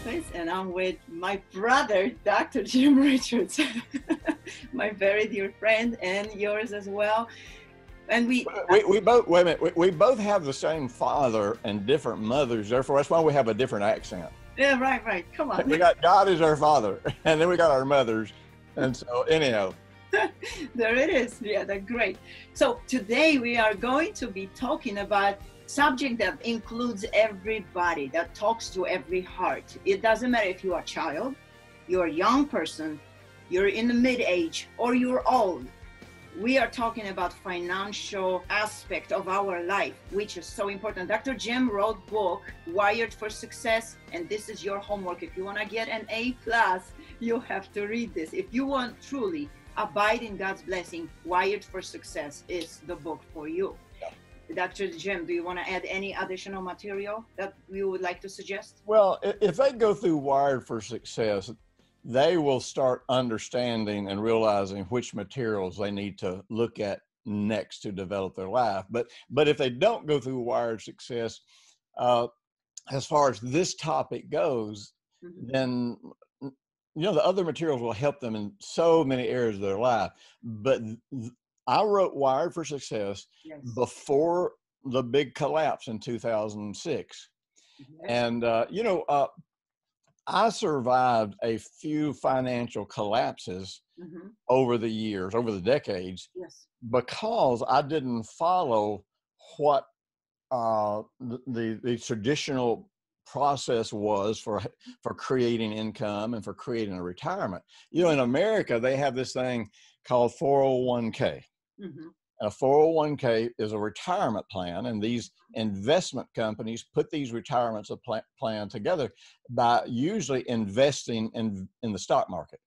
Lopez, and I'm with my brother, Dr. Jim Richards, my very dear friend, and yours as well. And we both, wait a minute, we both have the same father and different mothers, therefore that's why we have a different accent. Yeah, right. Come on. We got God as our father, and then we got our mothers. And so anyhow. There it is. Yeah, that's great. So today we are going to be talking about subject that includes everybody, that talks to every heart. It doesn't matter if you're a child, you're a young person, you're in the mid-age, or you're old. We are talking about financial aspect of our life, which is so important. Dr. Jim wrote book, Wired for Success, and this is your homework. If you want to get an A+, you have to read this. If you want truly abide in God's blessing, Wired for Success is the book for you. Dr. Jim, do you want to add any additional material that you would like to suggest? Well, if they go through Wired for Success, they will start understanding and realizing which materials they need to look at next to develop their life. But if they don't go through Wired Success, as far as this topic goes, then the other materials will help them in so many areas of their life. But I wrote Wired for Success before the big collapse in 2006. And, I survived a few financial collapses over the years, over the decades, because I didn't follow what the traditional process was for creating income and for creating a retirement. In America, they have this thing called 401k. A 401k is a retirement plan, and these investment companies put these retirements plan together by usually investing in the stock market.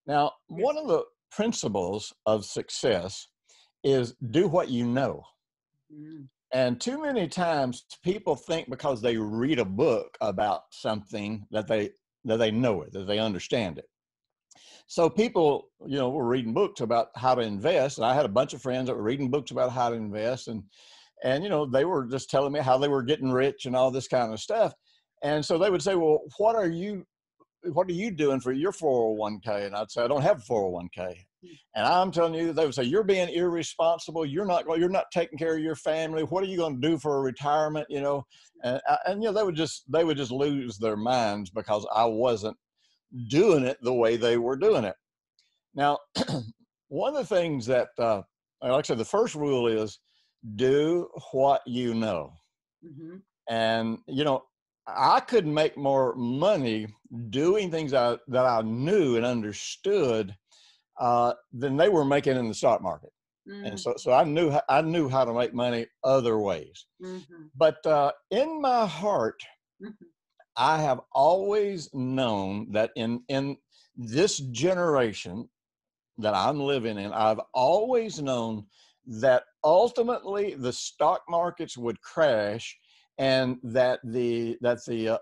Now, one of the principles of success is do what you know. And too many times people think because they read a book about something that they know it, that they understand it. So people, were reading books about how to invest. And I had a bunch of friends that were reading books about how to invest. And they were just telling me how they were getting rich and all this kind of stuff. And so they would say, well, what are you doing for your 401k? And I'd say, I don't have a 401k. And I'm telling you, they would say, you're being irresponsible. You're not taking care of your family. What are you going to do for a retirement? And they would just lose their minds because I wasn't doing it the way they were doing it. Now, one of the things that, like I said, the first rule is do what you know. And, I could make more money doing things that I knew and understood than they were making in the stock market. And so I knew how to make money other ways. But in my heart, I have always known that in this generation that I'm living in, I've always known that ultimately the stock markets would crash, and that the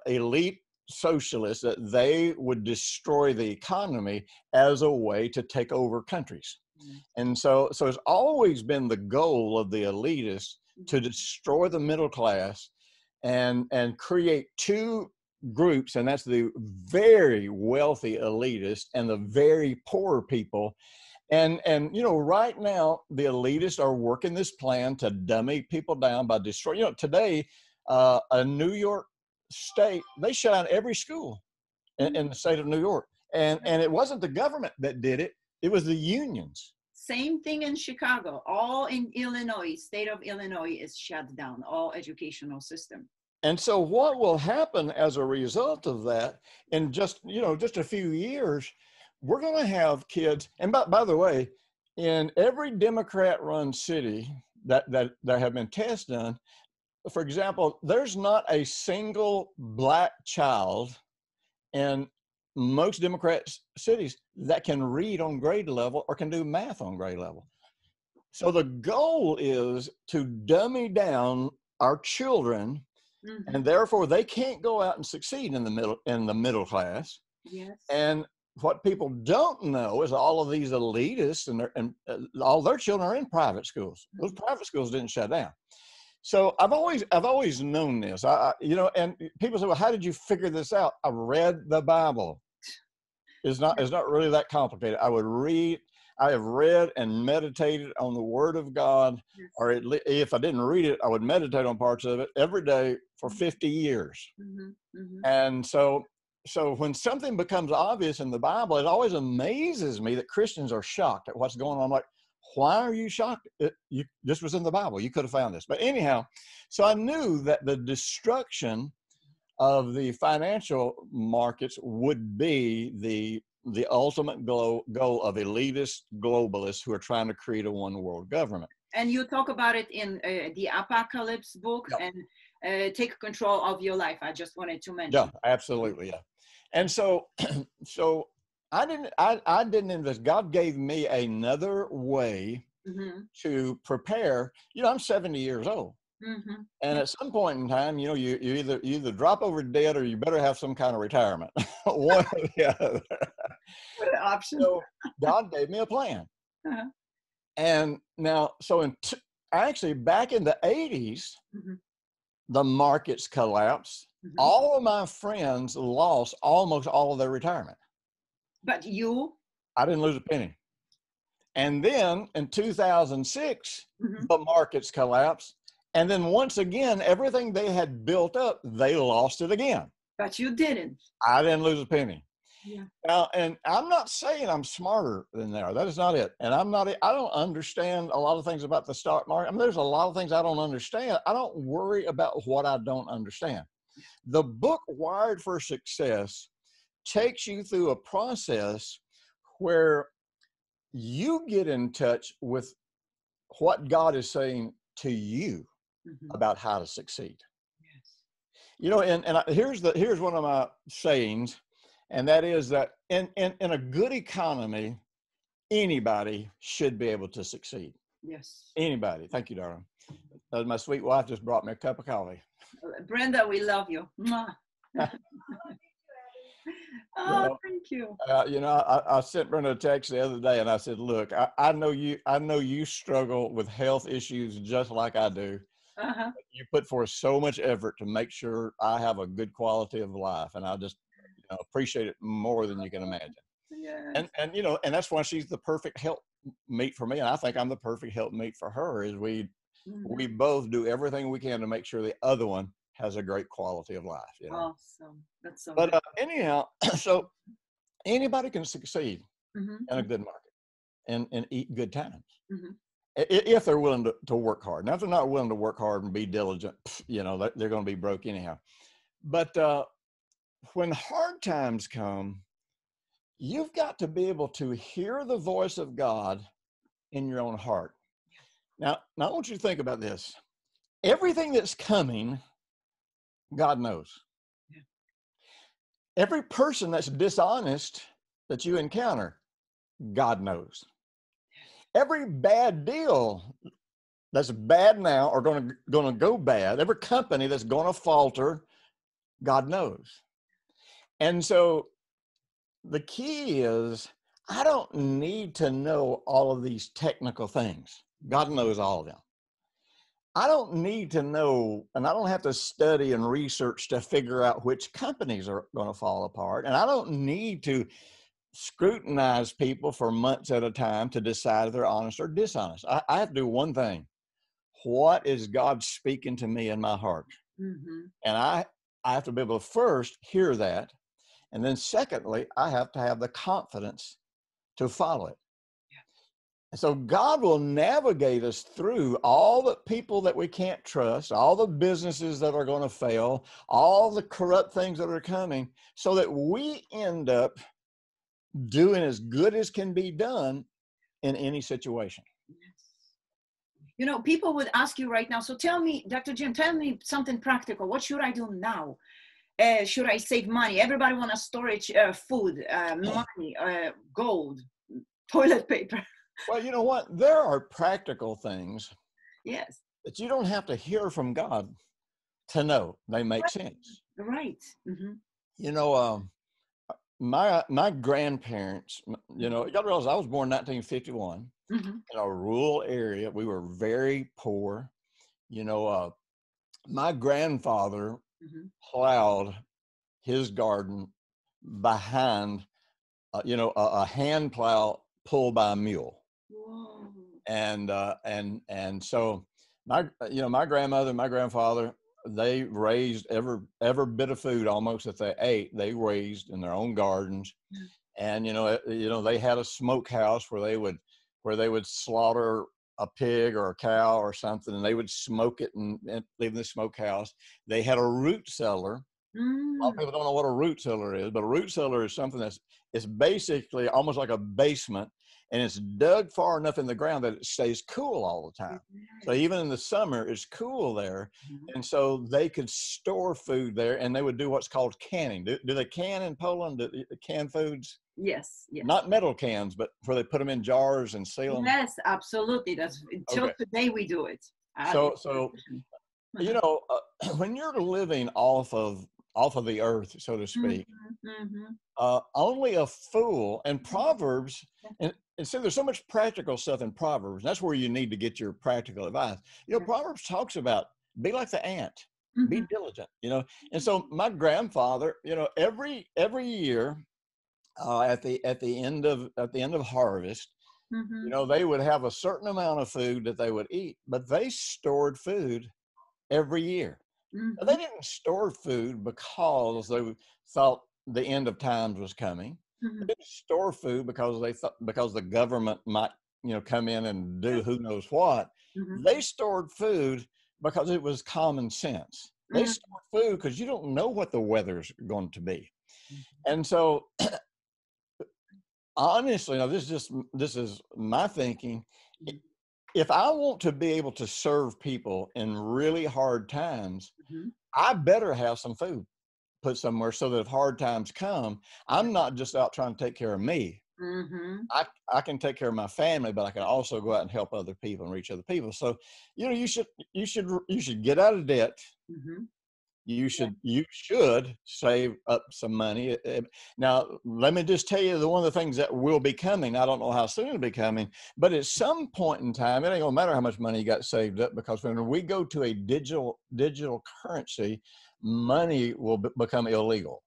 elite socialists, that they would destroy the economy as a way to take over countries. And so it's always been the goal of the elitists to destroy the middle class and create two groups, and that's the very wealthy elitists and the very poor people. And right now the elitists are working this plan to dummy people down by destroying. Today, a New York state, they shut down every school in the state of New York, and it wasn't the government that did it; it was the unions. Same thing in Chicago. All in Illinois, state of Illinois is shut down, all educational system. And so what will happen as a result of that, in just a few years, we're going to have kids. And by the way, in every Democrat-run city that have been tests done, for example, there's not a single Black child in most Democrat cities that can read on grade level or can do math on grade level. So the goal is to dummy down our children, and therefore they can't go out and succeed in the middle class. And what people don't know is all of these elitists and all their children are in private schools. Those private schools didn't shut down. So I've always known this. You know, and people say, well, how did you figure this out? I read the Bible. It's not really that complicated. I have read and meditated on the Word of God, or if I didn't read it, I would meditate on parts of it every day for 50 years. And so when something becomes obvious in the Bible, it always amazes me that Christians are shocked at what's going on. I'm like, why are you shocked? This was in the Bible. You could have found this. But anyhow, so I knew that the destruction of the financial markets would be the ultimate goal of elitist globalists who are trying to create a one world government. And you talk about it in the Apocalypse book, yep. And Take Control of Your Life. I just wanted to mention. Yeah, absolutely. Yeah. And so I didn't invest. God gave me another way to prepare. You know, I'm 70 years old. And at some point in time, you know, you either drop over dead or you better have some kind of retirement. One or the other. What an option. So God gave me a plan. And now, so actually back in the 80s, the markets collapsed. All of my friends lost almost all of their retirement. But you? I didn't lose a penny. And then in 2006, the markets collapsed. And then once again, everything they had built up, they lost it again. But you didn't. I didn't lose a penny. Yeah. Now, and I'm not saying I'm smarter than they are. That is not it. And I don't understand a lot of things about the stock market. I mean, there's a lot of things I don't understand. I don't worry about what I don't understand. The book Wired for Success takes you through a process where you get in touch with what God is saying to you about how to succeed. Yes. You know, and here's one of my sayings, and that is that in a good economy, anybody should be able to succeed. Yes. Anybody. Thank you, darling. My sweet wife just brought me a cup of coffee. Brenda, we love you. Oh, thank you. You know, I sent Brenda a text the other day, and I said, "Look, I know you struggle with health issues just like I do. You put forth so much effort to make sure I have a good quality of life, and I just appreciate it more than you can imagine." Yes. And you know, and that's why she's the perfect help mate for me, and I think I'm the perfect help mate for her. Is we both do everything we can to make sure the other one has a great quality of life. You know? Awesome. That's so. But anyhow, so anybody can succeed in a good market and eat good times if they're willing to work hard. Now, if they're not willing to work hard and be diligent, you know, they're going to be broke anyhow. But when hard times come, you've got to be able to hear the voice of God in your own heart. Now I want you to think about this. Everything that's coming, God knows. Yeah. Every person that's dishonest that you encounter, God knows. Every bad deal that's bad now or going to go bad, every company that's going to falter, God knows. And so the key is, I don't need to know all of these technical things. God knows all of them. I don't need to know, and I don't have to study and research to figure out which companies are going to fall apart. And I don't need to scrutinize people for months at a time to decide if they're honest or dishonest. I have to do one thing. What is God speaking to me in my heart? And I have to be able to first hear that. And then secondly, I have to have the confidence to follow it. And so God will navigate us through all the people that we can't trust, all the businesses that are going to fail, all the corrupt things that are coming, so that we end up doing as good as can be done in any situation. You know, people would ask you right now, so tell me, Dr. Jim, tell me something practical. What should I do now? Should I save money? Everybody wants storage, food, money, gold, toilet paper. Well, you know what? There are practical things. Yes. That you don't have to hear from God to know they make sense. Right. You know, my grandparents, you know, you got to realize I was born in 1951 in a rural area. We were very poor. You know, my grandfather Mm-hmm. plowed his garden behind, a hand plow pulled by a mule. Whoa. And so my grandmother, my grandfather, they raised every bit of food almost that they ate, they raised in their own gardens. And they had a smokehouse where they would slaughter a pig or a cow or something, and they would smoke it and leave in the smokehouse. They had a root cellar. A lot of Mm. people don't know what a root cellar is, but a root cellar is something it's basically almost like a basement, and it's dug far enough in the ground that it stays cool all the time. So even in the summer, it's cool there. Mhm. And so they could store food there, and they would do what's called canning. Do they can in Poland? Do they can foods? Yes, yes. Not metal cans, but where they put them in jars and seal them? Yes, absolutely. That's till Okay. today we do it. So when you're living off of the earth, so to speak, only a fool, and Proverbs, and so there's so much practical stuff in Proverbs. That's where you need to get your practical advice. Proverbs talks about be like the ant, be diligent, And so my grandfather, every year, at the end of harvest, they would have a certain amount of food that they would eat, but they stored food every year. They didn't store food because they thought the end of times was coming. They didn't store food because they thought because the government might, come in and do who knows what. They stored food because it was common sense. They stored food because you don't know what the weather's going to be. And so honestly, now this is my thinking. If I want to be able to serve people in really hard times, I better have some food put somewhere so that if hard times come, I'm not just out trying to take care of me. I can take care of my family, but I can also go out and help other people and reach other people. So, you should get out of debt. You should save up some money. Now, let me just tell you one of the things that will be coming. I don't know how soon it'll be coming, but at some point in time, it ain't gonna matter how much money you got saved up, because when we go to a digital currency, money will become illegal.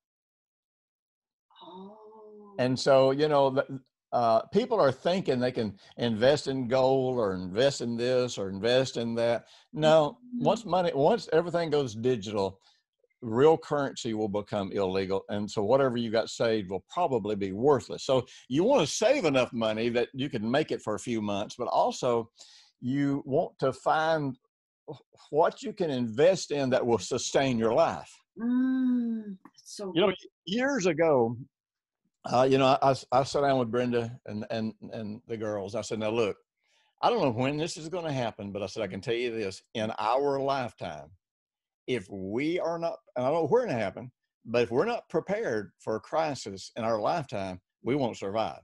And so, people are thinking they can invest in gold or invest in this or invest in that. No, once everything goes digital, real currency will become illegal. And so whatever you got saved will probably be worthless. So you want to save enough money that you can make it for a few months, but also you want to find what you can invest in that will sustain your life. So years ago, I sat down with Brenda and the girls. I said, now look, I don't know when this is going to happen, but I said, I can tell you this: in our lifetime, if we are not, and I don't know where it happen, but if we're not prepared for a crisis in our lifetime, we won't survive.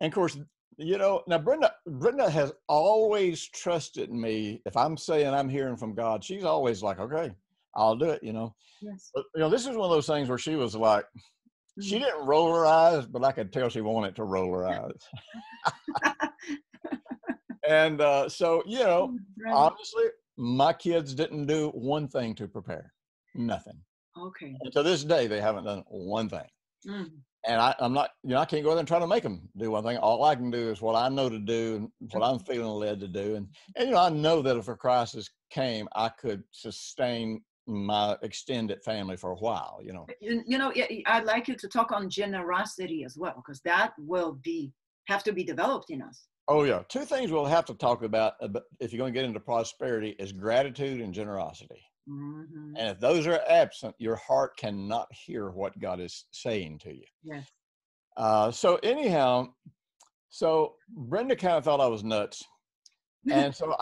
And of course, now Brenda has always trusted me. If I'm saying I'm hearing from God, she's always like, okay, I'll do it, Yes. But, this is one of those things where she was like, she didn't roll her eyes, but I could tell she wanted to roll her eyes. And so, honestly, my kids didn't do one thing to prepare. Nothing. Okay. And to this day, they haven't done one thing. And I'm not, I can't go there and try to make them do one thing. All I can do is what I know to do and what I'm feeling led to do. And I know that if a crisis came, I could sustain my extended family for a while, I'd like you to talk on generosity as well, because that will have to be developed in us. Oh yeah. Two things we'll have to talk about if you're going to get into prosperity is gratitude and generosity. And if those are absent, your heart cannot hear what God is saying to you. Yes. So anyhow, Brenda kind of thought I was nuts. And so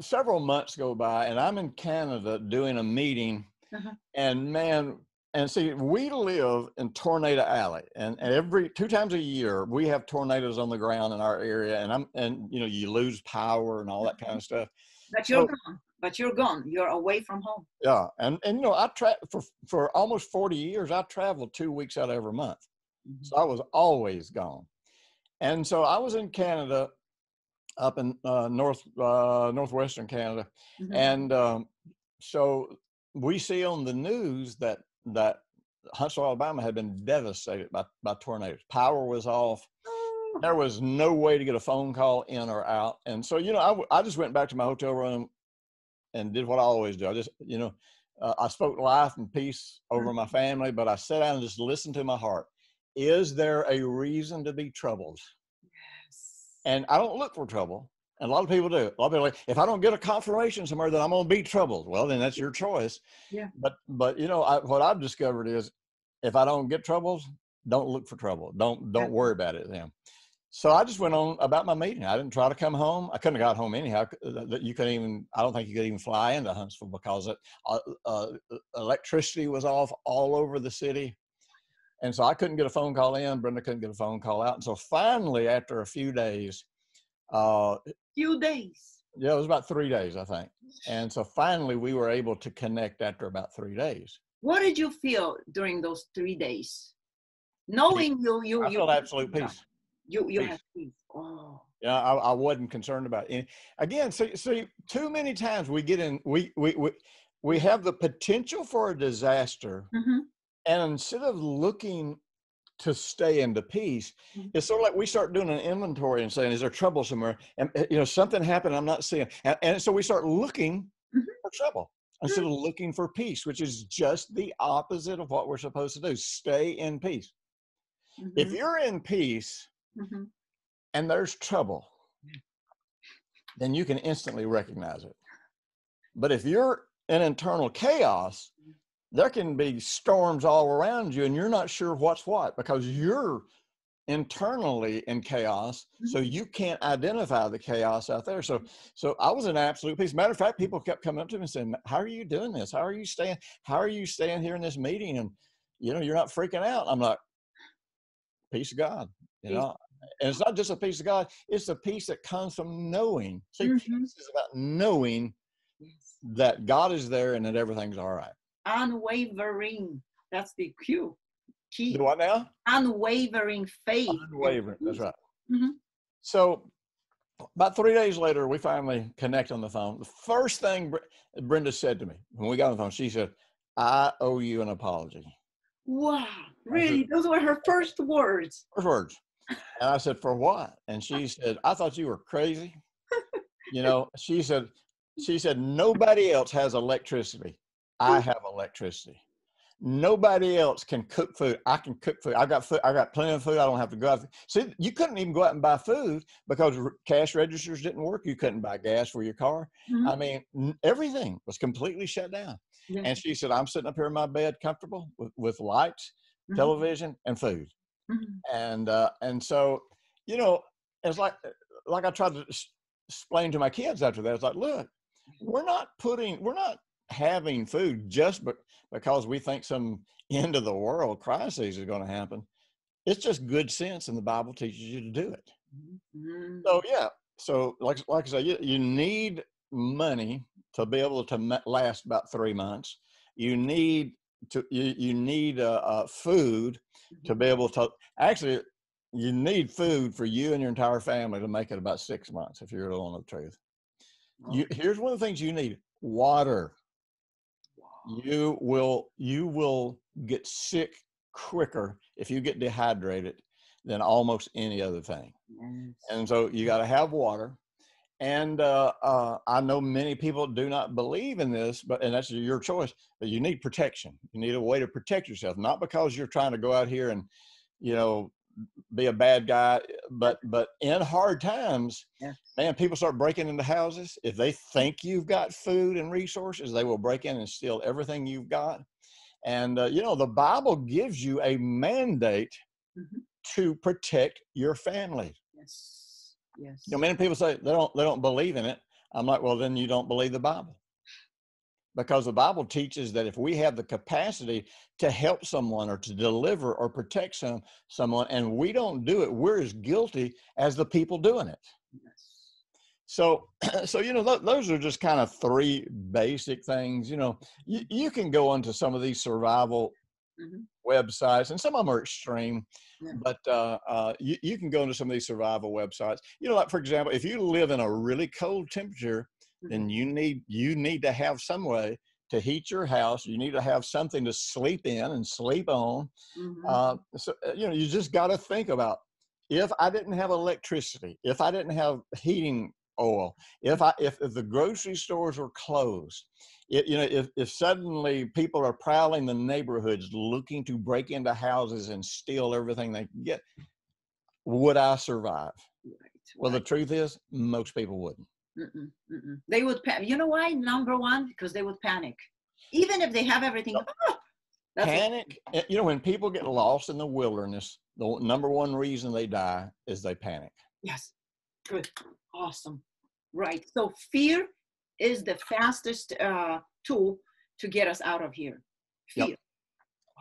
several months go by and I'm in Canada doing a meeting, and man, and see, we live in Tornado Alley, and every 2 times a year we have tornadoes on the ground in our area, and you lose power and all that kind of stuff. But you're gone. But you're gone. You're away from home. Yeah, and I for almost 40 years. I traveled 2 weeks out of every month, so I was always gone. And so I was in Canada, up in northwestern Canada, and so we see on the news that Huntsville, Alabama had been devastated by tornadoes. Power was off. Oh. There was no way to get a phone call in or out. And so, I just went back to my hotel room and did what I always do. I just, I spoke life and peace over my family, but I sat down and just listened to my heart. Is there a reason to be troubled? Yes. And I don't look for trouble. And a lot of people do. A lot of people are like, if I don't get a confirmation somewhere that I'm going to be troubled, well, then that's your choice. Yeah. But what I've discovered is, if I don't get troubles, don't look for trouble. Don't worry about it then. So I just went on about my meeting. I didn't try to come home. I couldn't have got home anyhow. You couldn't even, I don't think you could even fly into Huntsville because electricity was off all over the city. And so I couldn't get a phone call in. Brenda couldn't get a phone call out. And so finally, after a few days, yeah, it was about 3 days, I think. And so finally we were able to connect after about 3 days. What did you feel during those 3 days? Knowing I felt absolute peace. You have peace. Oh. Yeah, I wasn't concerned about it. Again, see, too many times we get in, we have the potential for a disaster, Mm-hmm. and instead of looking to stay into peace, it's sort of like we start doing an inventory and saying, is there trouble somewhere? And something happened I'm not seeing. And so we start looking for trouble instead of looking for peace, which is just the opposite of what we're supposed to do. Stay in peace. Mm-hmm. If you're in peace and there's trouble, then you can instantly recognize it. But if you're in internal chaos, there can be storms all around you and you're not sure what's what because you're internally in chaos. So you can't identify the chaos out there. So I was in absolute peace. Matter of fact, people kept coming up to me and saying, how are you doing this? How are you staying here in this meeting? And, you're not freaking out. I'm like, peace of God, and it's not just a peace of God. It's a peace that comes from knowing. See, peace is about knowing that God is there and that everything's all right. Unwavering. That's the key. Do what now? Unwavering faith. Unwavering. That's right. Mm-hmm. So about 3 days later, we finally connect on the phone. The first thing Brenda said to me when we got on the phone, she said, I owe you an apology. Wow. Really? Those were her first words. First words. And I said, for what? And she said, I thought you were crazy. She said, nobody else has electricity. I have electricity. Nobody else can cook food. I can cook food. I got food. I got plenty of food. I don't have to go out. See, you couldn't even go out and buy food because cash registers didn't work. You couldn't buy gas for your car. I mean, everything was completely shut down. Yeah. And she said, I'm sitting up here in my bed comfortable with lights, television, and food. And so, it's like I tried to explain to my kids after that. It's like, look, we're not having food just because we think some end of the world crisis is going to happen. It's just good sense, and the Bible teaches you to do it. So yeah, so like I say, you need money to be able to last about 3 months. You need food to be able to actually. You need food for you and your entire family to make it about 6 months if you're telling the truth. Here's one of the things you need: water. You will get sick quicker if you get dehydrated than almost any other thing. And so you got to have water. And I know many people do not believe in this, and that's your choice, but you need protection. You need a way to protect yourself, not because you're trying to go out here and, be a bad guy, but in hard times, man, people start breaking into houses. If they think you've got food and resources, they will break in and steal everything you've got. And the Bible gives you a mandate to protect your family. Yes. Yes. Many people say they don't believe in it. I'm like, well, then you don't believe the Bible. Because the Bible teaches that if we have the capacity to help someone or to deliver or protect someone, and we don't do it, we're as guilty as the people doing it. Yes. So those are just kind of 3 basic things. You can go onto some of these survival websites, and some of them are extreme, but you can go into some of these survival websites. Like, for example, if you live in a really cold temperature, then you need to have some way to heat your house. You need to have something to sleep in and sleep on. So you just got to think about, if I didn't have electricity, if I didn't have heating oil, if the grocery stores were closed, if suddenly people are prowling the neighborhoods looking to break into houses and steal everything they can get, would I survive? Well, the truth is, most people wouldn't. They would panic. You know why? Number one, because they would panic. Even if they have everything. Panic. When people get lost in the wilderness, the number one reason they die is they panic. Yes. Good. Awesome. Right. So fear is the fastest tool to get us out of here. Fear. Yep.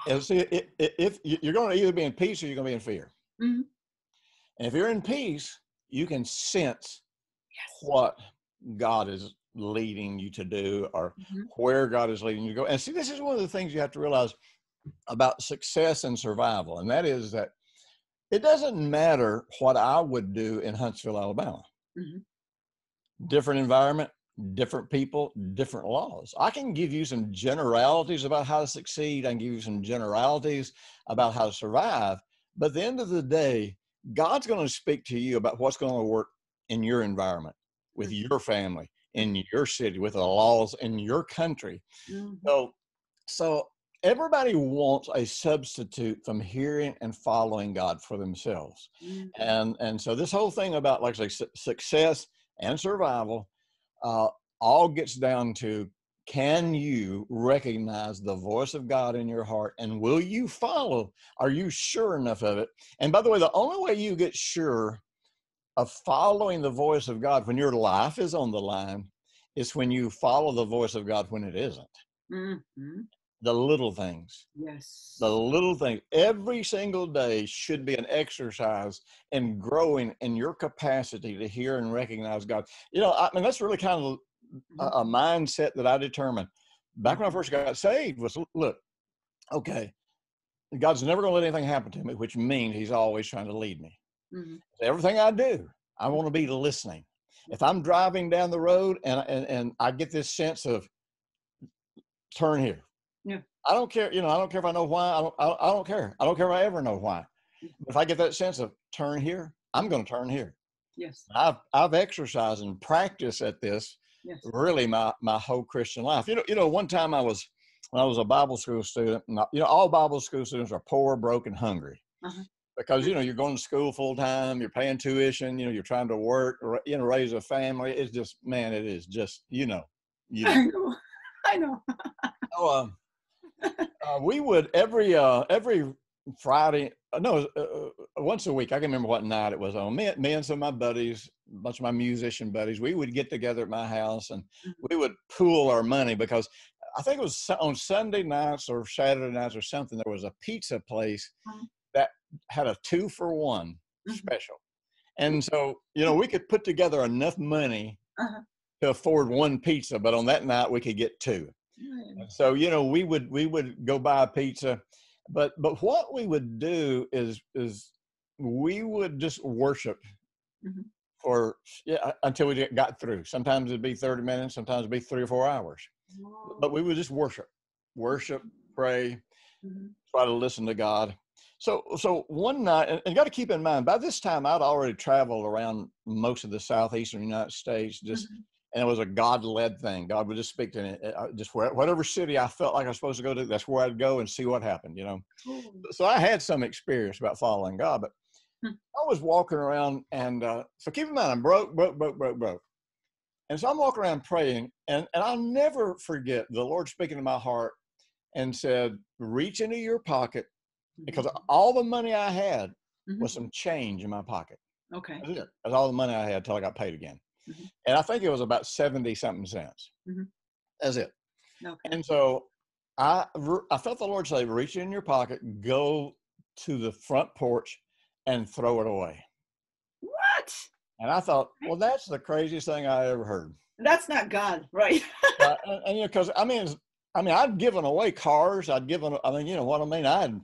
And see, if you're going to either be in peace or you're going to be in fear. And if you're in peace, you can sense what God is leading you to do, or where God is leading you to go. And see, this is one of the things you have to realize about success and survival. And that is that it doesn't matter what I would do in Huntsville, Alabama. Different environment, different people, different laws. I can give you some generalities about how to succeed. I can give you some generalities about how to survive. But at the end of the day, God's going to speak to you about what's going to work in your environment, with your family, in your city, with the laws in your country. So everybody wants a substitute from hearing and following God for themselves. And so this whole thing about, like I say, success and survival all gets down to, can you recognize the voice of God in your heart, and will you follow? Are you sure enough of it? And by the way, the only way you get sure of following the voice of God when your life is on the line is when you follow the voice of God when it isn't. The little things. Yes. The little things. Every single day should be an exercise in growing in your capacity to hear and recognize God. That's really kind of a mindset that I determined back when I first got saved was, look, okay, God's never going to let anything happen to me, which means he's always trying to lead me. Everything I do, I want to be listening. If I'm driving down the road and I get this sense of turn here, I don't care. I don't care if I know why. I don't care. I don't care if I ever know why. If I get that sense of turn here, I'm going to turn here. Yes. I've exercised and practiced at this really my whole Christian life. One time when I was a Bible school student, all Bible school students are poor, broke, and hungry. Because, you're going to school full time, you're paying tuition, you're trying to work, raise a family. It's just, man, it is just, I know. So, we would every Friday, once a week, I can remember what night it was on. Me and some of my buddies, a bunch of my musician buddies, we would get together at my house and we would pool our money, because I think it was on Sunday nights or Saturday nights or something, there was a pizza place that had a 2-for-1 special. And so, we could put together enough money to afford one pizza, but on that night we could get two. So, we would go buy a pizza, but what we would do is we would just worship until we got through. Sometimes it'd be 30 minutes, sometimes it'd be 3 or 4 hours, but we would just worship, pray, try to listen to God. So one night, and you got to keep in mind, by this time I'd already traveled around most of the southeastern United States, and it was a God-led thing. God would just speak to me, just whatever city I felt like I was supposed to go to, that's where I'd go and see what happened, So I had some experience about following God, but I was walking around, and so keep in mind, I'm broke. And so I'm walking around praying, and I'll never forget the Lord speaking to my heart and said, reach into your pocket, because all the money I had was some change in my pocket. Okay. That's all the money I had until I got paid again. And I think it was about 70-something cents. That's it. Okay. And so I felt the Lord say, reach in your pocket, go to the front porch and throw it away. What? And I thought, well, that's the craziest thing I ever heard. That's not God, right? And because I'd given away cars. I'd given, you know what I mean? I'd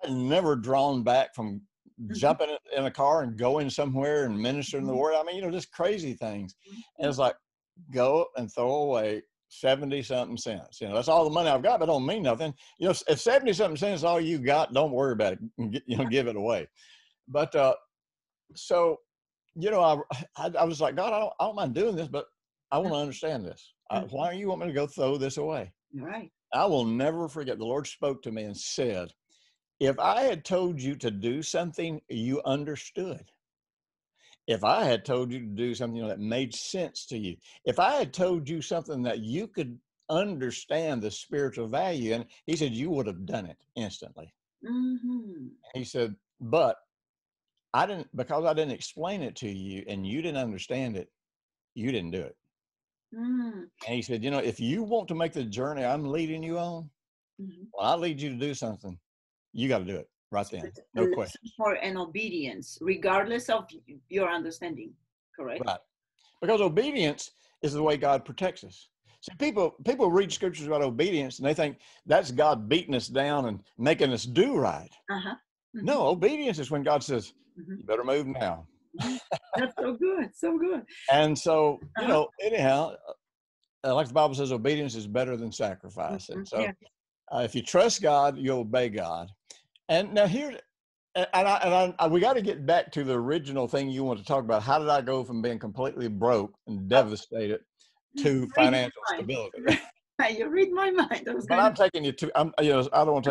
never drawn back from jumping in a car and going somewhere and ministering the word. I mean, just crazy things. And it's like, go and throw away 70 something cents. You know, that's all the money I've got, but it don't mean nothing. You know, if 70 something cents is all you got, don't worry about it. You know, give it away. But so, you know, I was like, God, I don't mind doing this, but I want to understand this. Why do you want me to go throw this away? Right. I will never forget. The Lord spoke to me and said, if I had told you to do something you understood, if I had told you to do something, you know, that made sense to you, if I had told you something that you could understand the spiritual value, and he said, you would have done it instantly. Mm-hmm. He said, but because I didn't explain it to you and you didn't understand it, you didn't do it. And he said, you know, if you want to make the journey I'm leading you on, when I lead you to do something, you got to do it right then. No question. For an obedience, regardless of your understanding, correct? Right. Because obedience is the way God protects us. See, people read scriptures about obedience and they think that's God beating us down and making us do right. No, obedience is when God says, you better move now. That's so good. So good. And so, you know, anyhow, like the Bible says, obedience is better than sacrifice. And so if you trust God, you obey God. And now here, we got to get back to the original thing you want to talk about. How did I go from being completely broke and devastated to financial stability? You read my mind. But I'm taking you to, you know, I don't want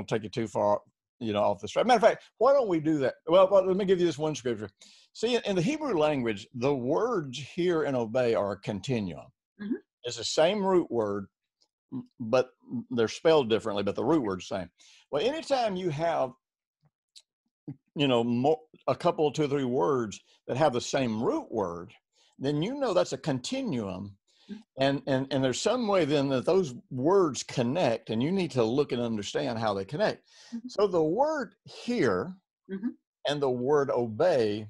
to take you too far, you know, off the track. Matter of fact, why don't we do that? Well, let me give you this one scripture. See, in the Hebrew language, the words hear and obey are a continuum. It's the same root word, but they're spelled differently, but the root word's the same. Well, anytime you have, you know, a couple, 2 or 3 words that have the same root word, then you know that's a continuum. And there's some way then that those words connect, and you need to look and understand how they connect. So the word hear and the word obey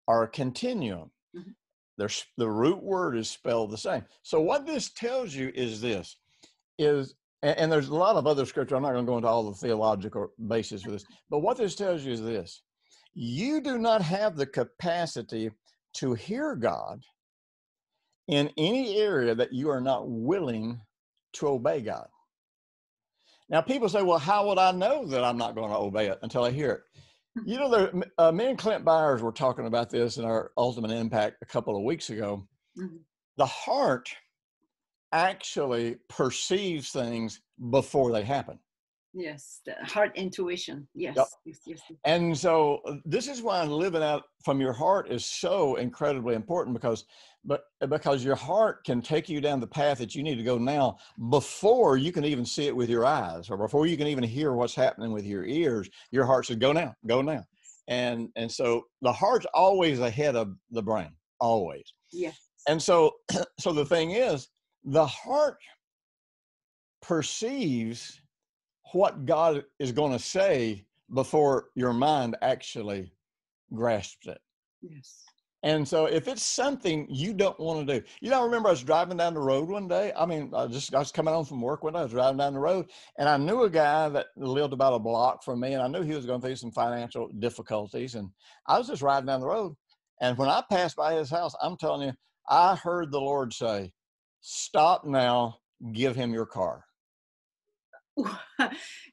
are a continuum. The root word is spelled the same. So what this tells you is this, and there's a lot of other scripture. I'm not going to go into all the theological basis for this, but what this tells you is this: you do not have the capacity to hear God in any area that you are not willing to obey God. Now, people say, well, how would I know that I'm not going to obey it until I hear it? You know, me and Clint Byers were talking about this in our Ultimate Impact a couple of weeks ago. The heart actually perceives things before they happen. Yes, the heart intuition. Yes, yep. Yes. And so this is why living out from your heart is so incredibly important, because your heart can take you down the path that you need to go now before you can even see it with your eyes, or before you can even hear what's happening with your ears. Your heart says, go now, go now. And so the heart's always ahead of the brain, always. Yes. And so the thing is, the heart perceives what God is going to say before your mind actually grasps it. Yes. And so if it's something you don't want to do, you know, I remember I was driving down the road one day. I mean, I was coming home from work one day. I was driving down the road, and I knew a guy that lived about a block from me, and I knew he was going through some financial difficulties. And I was just riding down the road. And when I passed by his house, I'm telling you, I heard the Lord say, stop now, give him your car.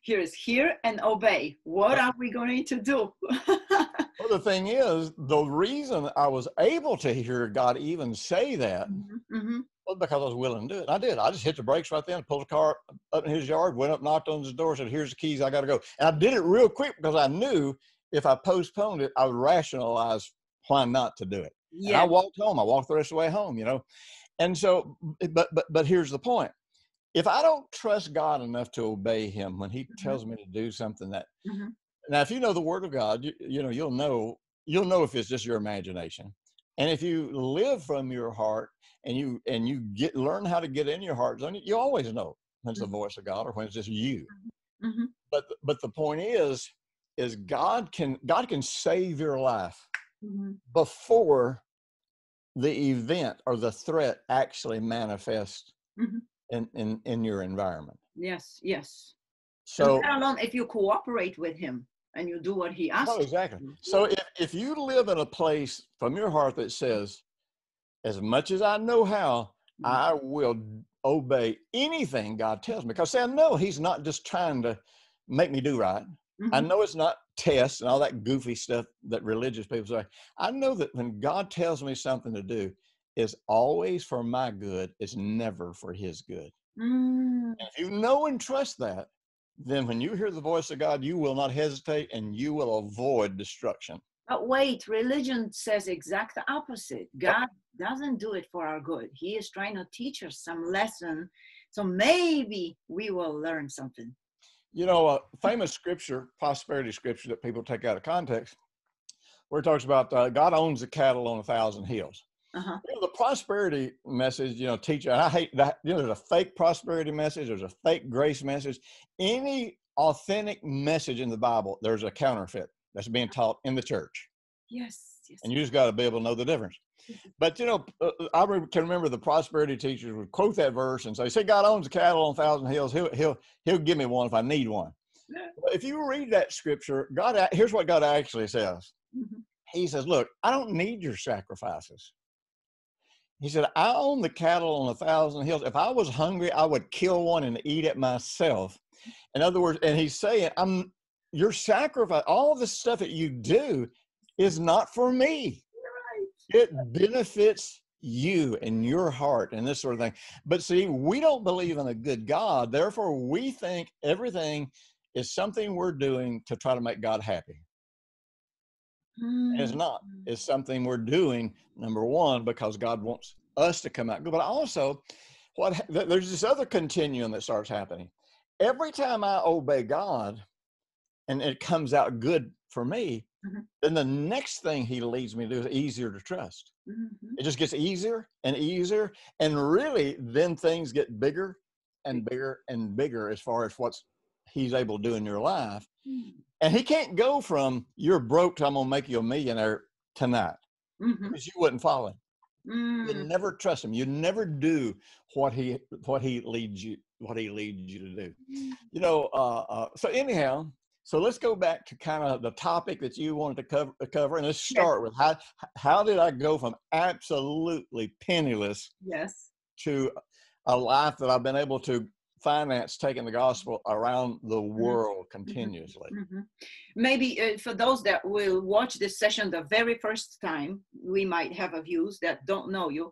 Here is hear and obey. What are we going to do? Well, the thing is, the reason I was able to hear God even say that was because I was willing to do it. I did. I just hit the brakes right then, pulled the car up in his yard, went up, knocked on his door, said, here's the keys, I got to go. And I did it real quick because I knew if I postponed it, I would rationalize why not to do it. Yeah. And I walked home. I walked the rest of the way home, you know. And so, but here's the point. If I don't trust God enough to obey him when he tells me to do something that, now, if you know the word of God, you know, you'll know if it's just your imagination. And if you live from your heart and you learn how to get in your heart, you always know when it's the voice of God or when it's just you. But the point is God can save your life before the event or the threat actually manifests in your environment. Yes, yes. So let alone if you cooperate with him and you do what he asks. Oh, exactly. So if you live in a place from your heart that says, as much as I know how, Mhm. I will obey anything God tells me. Because see, I know he's not just trying to make me do right. I Mhm. know it's not tests and all that goofy stuff that religious people say. I know that when God tells me something to do, it's always for my good. It's never for his good. Mm. And if you know and trust that, then when you hear the voice of God, you will not hesitate and you will avoid destruction. But wait, religion says exact opposite. Yep. God doesn't do it for our good. He is trying to teach us some lesson. So maybe we will learn something. You know, a famous scripture, prosperity scripture that people take out of context, where it talks about God owns the cattle on 1,000 hills. Uh-huh. You know, the prosperity message, teacher, I hate that. There's a fake prosperity message. There's a fake grace message. Any authentic message in the Bible, there's a counterfeit that's being taught in the church. Yes, yes. And you just got to be able to know the difference. But, I can remember the prosperity teachers would quote that verse and say, see, God owns the cattle on 1,000 hills. He'll give me one if I need one. If you read that scripture, here's what God actually says. Mhm. He says, look, I don't need your sacrifices. He said, I own the cattle on 1,000 hills. If I was hungry, I would kill one and eat it myself. In other words, and he's saying, your sacrifice, all of the stuff that you do is not for me. Right. It benefits you and your heart and this sort of thing. But see, we don't believe in a good God. Therefore, we think everything is something we're doing to try to make God happy. And it's Mm. not. It's something we're doing, number one, because God wants us to come out good. But also, there's this other continuum that starts happening. Every time I obey God and it comes out good for me, Mhm. then the next thing he leads me to do is easier to trust. Mhm. It just gets easier and easier. And really, then things get bigger and bigger and bigger as far as what he's able to do in your life. Mm. And he can't go from you're broke to I'm going to make you a millionaire tonight Mhm. because you wouldn't follow him. You Mm. never trust him. You never do what he leads you to do. So anyhow, so let's go back to kind of the topic that you wanted to cover, and let's Yes. start with how did I go from absolutely penniless Yes. to a life that I've been able to finance taking the gospel around the world continuously. Mm-hmm. Maybe for those that will watch this session the very first time, we might have a views that don't know you.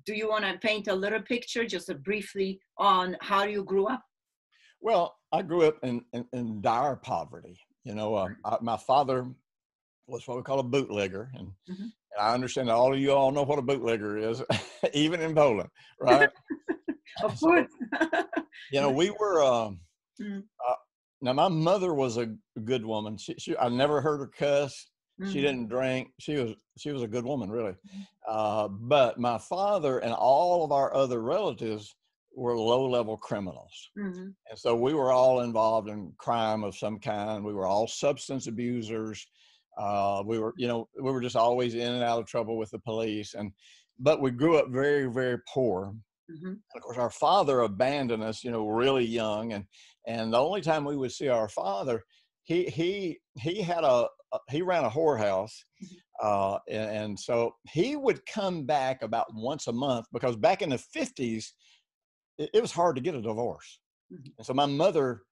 Do you want to paint a little picture, just briefly, on how you grew up? Well, I grew up in dire poverty. My father was what we call a bootlegger, and Mm-hmm. I understand that all of you all know what a bootlegger is, even in Poland, right? Of So, course. we were. Mm-hmm. Now, my mother was a good woman. I never heard her cuss. She didn't drink. She was a good woman, really. But my father and all of our other relatives were low-level criminals. Mm-hmm. And so we were all involved in crime of some kind. We were all substance abusers. We were just always in and out of trouble with the police. But we grew up very, very poor. Mm-hmm. Of course, our father abandoned us, really young, and the only time we would see our father, he ran a whorehouse, and so he would come back about once a month because back in the 50s, it was hard to get a divorce, Mm-hmm. and so my mother,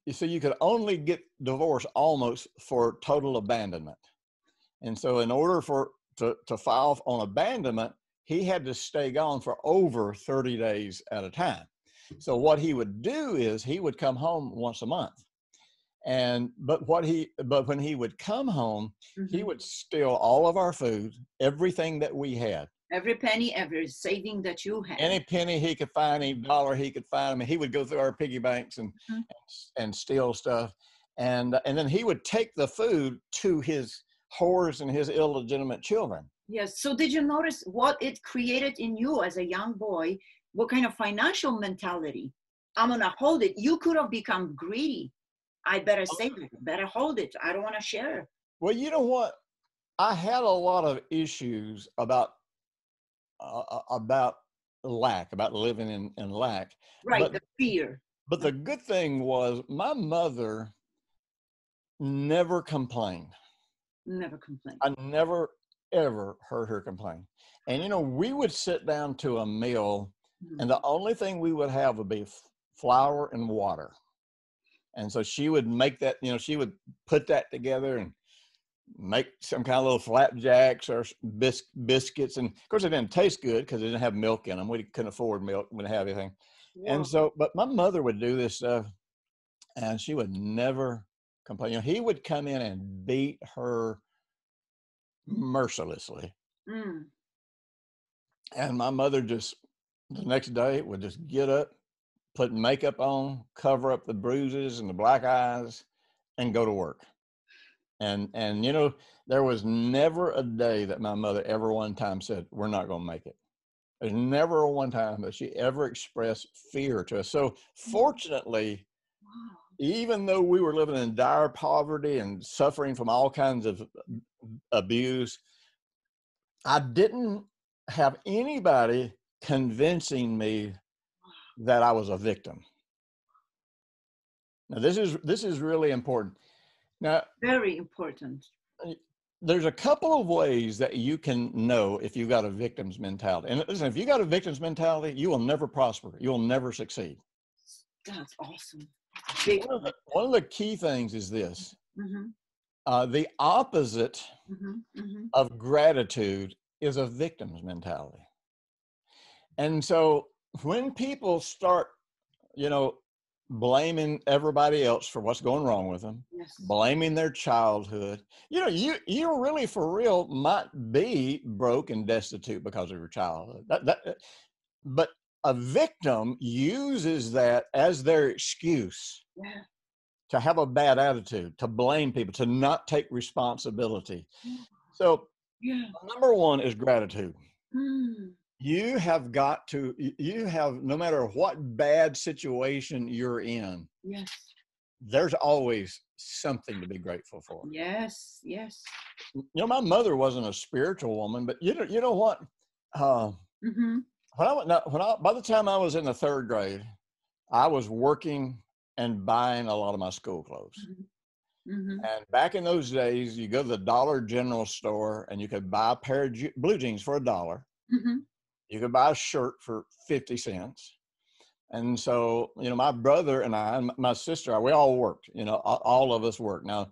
you could only get divorce almost for total abandonment, and so in order to file on abandonment, he had to stay gone for over 30 days at a time. So what he would do is he would come home once a month. But when he would come home, he Mm-hmm. would steal all of our food, everything that we had. Every penny, every saving that you had. Any penny he could find, any dollar he could find. I mean, he would go through our piggy banks and steal stuff. And then he would take the food to his whores and his illegitimate children. Yes. So did you notice what it created in you as a young boy? What kind of financial mentality? I'm going to hold it. You could have become greedy. I better save it, better hold it. I don't want to share. Well, you know what? I had a lot of issues about lack, about living in lack. Right, But the fear. the good thing was my mother never complained. Never complain. I never ever heard her complain. And, you know, we would sit down to a meal and the only thing we would have would be flour and water. And so she would make that, you know, she would put that together and make some kind of little flapjacks or biscuits. And of course it didn't taste good because it didn't have milk in them. We couldn't afford milk. We didn't have anything. Wow. And so, but my mother would do this stuff and she would never complain. You know, he would come in and beat her mercilessly. And my mother just, the next day would just get up, put makeup on, cover up the bruises and the black eyes and go to work. And you know, there was never a day that my mother ever one time said, we're not going to make it. There's never one time that she ever expressed fear to us. So fortunately, even though we were living in dire poverty and suffering from all kinds of abuse, I didn't have anybody convincing me that I was a victim. Now, this is really important. Now, very important. There's a couple of ways that you can know if you've got a victim's mentality. And listen, if you got a victim's mentality, you will never prosper. You will never succeed. That's awesome. One of the key things is this. The opposite of gratitude is a victim's mentality. And so when people start, you know, blaming everybody else for what's going wrong with them, blaming their childhood, you know, you really for real might be broke and destitute because of your childhood. But a victim uses that as their excuse to have a bad attitude, to blame people, to not take responsibility. So number one is gratitude. You have got to, no matter what bad situation you're in, there's always something to be grateful for. Yes. You know, my mother wasn't a spiritual woman, but you know what? By the time I was in the third grade, I was working and buying a lot of my school clothes. And back in those days, you go to the Dollar General store and you could buy a pair of blue jeans for $1. You could buy a shirt for 50 cents. And so, you know, my brother and I, and my sister, we all worked, you know, all of us worked. Now,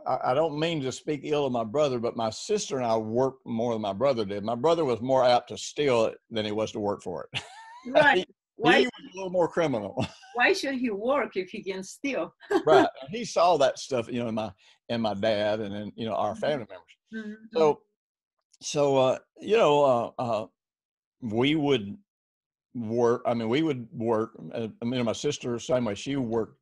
I don't mean to speak ill of my brother, but my sister and I worked more than my brother did. My brother was more apt to steal it than he was to work for it. Right. He was a little more criminal. Why should he work if he can steal? Right. He saw that stuff, you know, in my dad and in, you know, our family members. So, you know, we would work. I mean, we would work. I mean, my sister, same way. She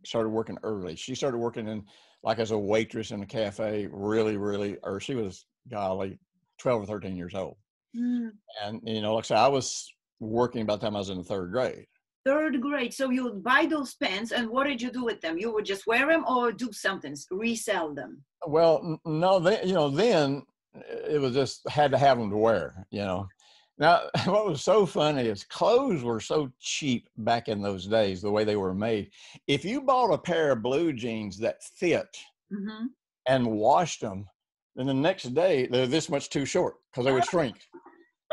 started working early. She started working in like as a waitress in a cafe really, or she was, golly, 12 or 13 years old. And, you know, like I said, I was working by the time I was in the third grade. Third grade. So you would buy those pants and what did you do with them? You would just wear them or do something, resell them? Well, no, then it was just had to have them to wear, you know. Now, what was so funny is clothes were so cheap back in those days, the way they were made. If you bought a pair of blue jeans that fit and washed them, then the next day they're this much too short because they would shrink.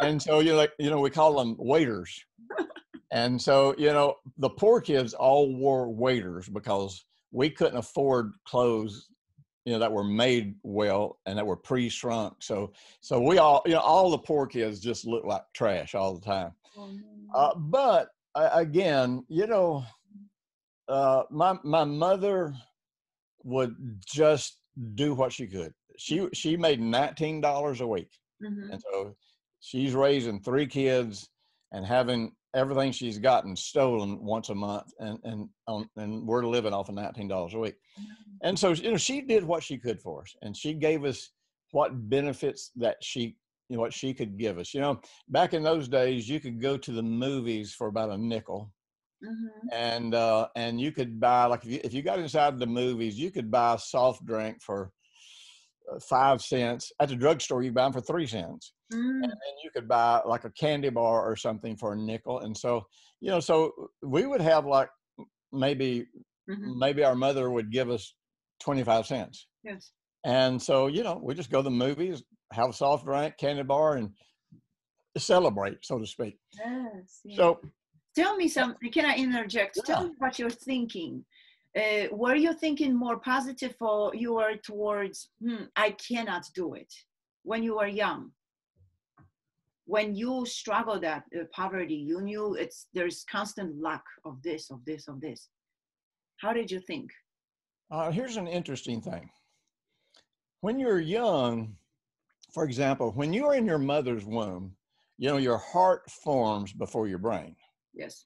And so, we call them waiters. And so, you know, the poor kids all wore waiters because we couldn't afford clothes, you know, that were made well and that were pre-shrunk. So we all, you know, all the poor kids just looked like trash all the time. But again, you know, my mother would just do what she could. She made $19 a week. And so she's raising 3 kids and having everything she's gotten stolen once a month, and we're living off of $19 a week. And so, you know, she did what she could for us, and she gave us what benefits that what she could give us. You know, back in those days, you could go to the movies for about a nickel, and you could buy, like, if you got inside the movies, you could buy a soft drink for 5 cents. At the drugstore, you buy them for 3 cents. And then you could buy like a candy bar or something for a nickel. And so, you know, so we would have like maybe our mother would give us 25 cents. Yes. And so, you know, we just go to the movies, have a soft drink, candy bar, and celebrate, so to speak. Yes, yes. So tell me something. Can I interject? Yeah. Tell me what you're thinking. Were you thinking more positive, or you were towards, I cannot do it, when you were young? When you struggled at poverty, you knew there's constant lack of this, of this, of this. How did you think? Here's an interesting thing. When you're young, for example, when you are in your mother's womb, you know, your heart forms before your brain. Yes.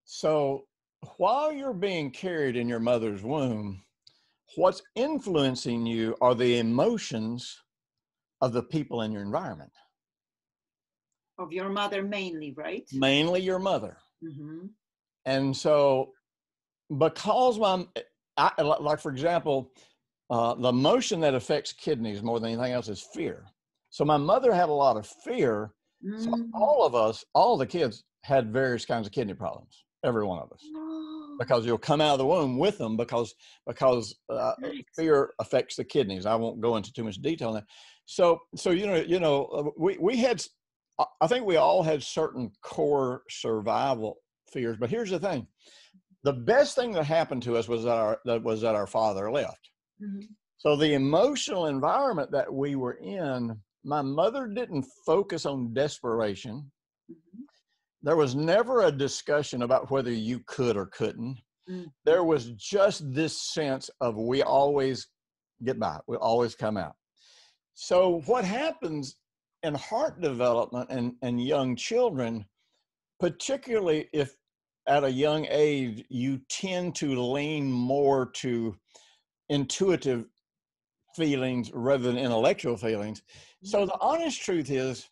So while you're being carried in your mother's womb, what's influencing you are the emotions of the people in your environment. Of your mother mainly, right? Mainly your mother. Mm-hmm. And so because like for example, the emotion that affects kidneys more than anything else is fear. So my mother had a lot of fear. So all of us, all the kids had various kinds of kidney problems, every one of us, because you'll come out of the womb with them because fear affects the kidneys. I won't go into too much detail on that. So we had, I think we all had certain core survival fears. But here's the thing: the best thing that happened to us was that our father left. Mm-hmm. So the emotional environment that we were in, my mother didn't focus on desperation. Mm-hmm. There was never a discussion about whether you could or couldn't. Mm-hmm. There was just this sense of we always get by, we always come out. So what happens in heart development and young children, particularly if at a young age, you tend to lean more to intuitive feelings rather than intellectual feelings. So the honest truth is,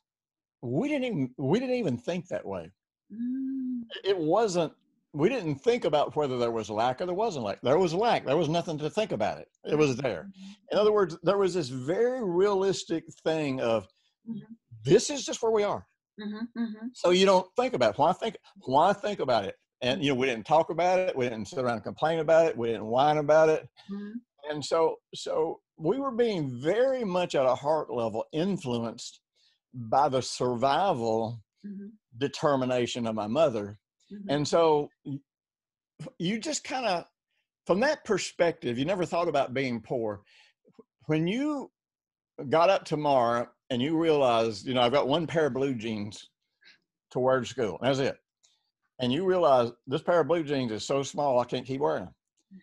we didn't even think that way. It wasn't, we didn't think about whether there was lack or there wasn't lack. There was lack. There was nothing to think about it. It was there. In other words, there was this very realistic thing of, this is just where we are. So you don't think about it. Why think about it? And, you know, we didn't talk about it. We didn't sit around and complain about it. We didn't whine about it. And so we were being very much at a heart level influenced by the survival determination of my mother. And so you just kind of, from that perspective, you never thought about being poor. When you got up tomorrow and you realized, you know, I've got one pair of blue jeans to wear to school, that's it. And you realize this pair of blue jeans is so small, I can't keep wearing them.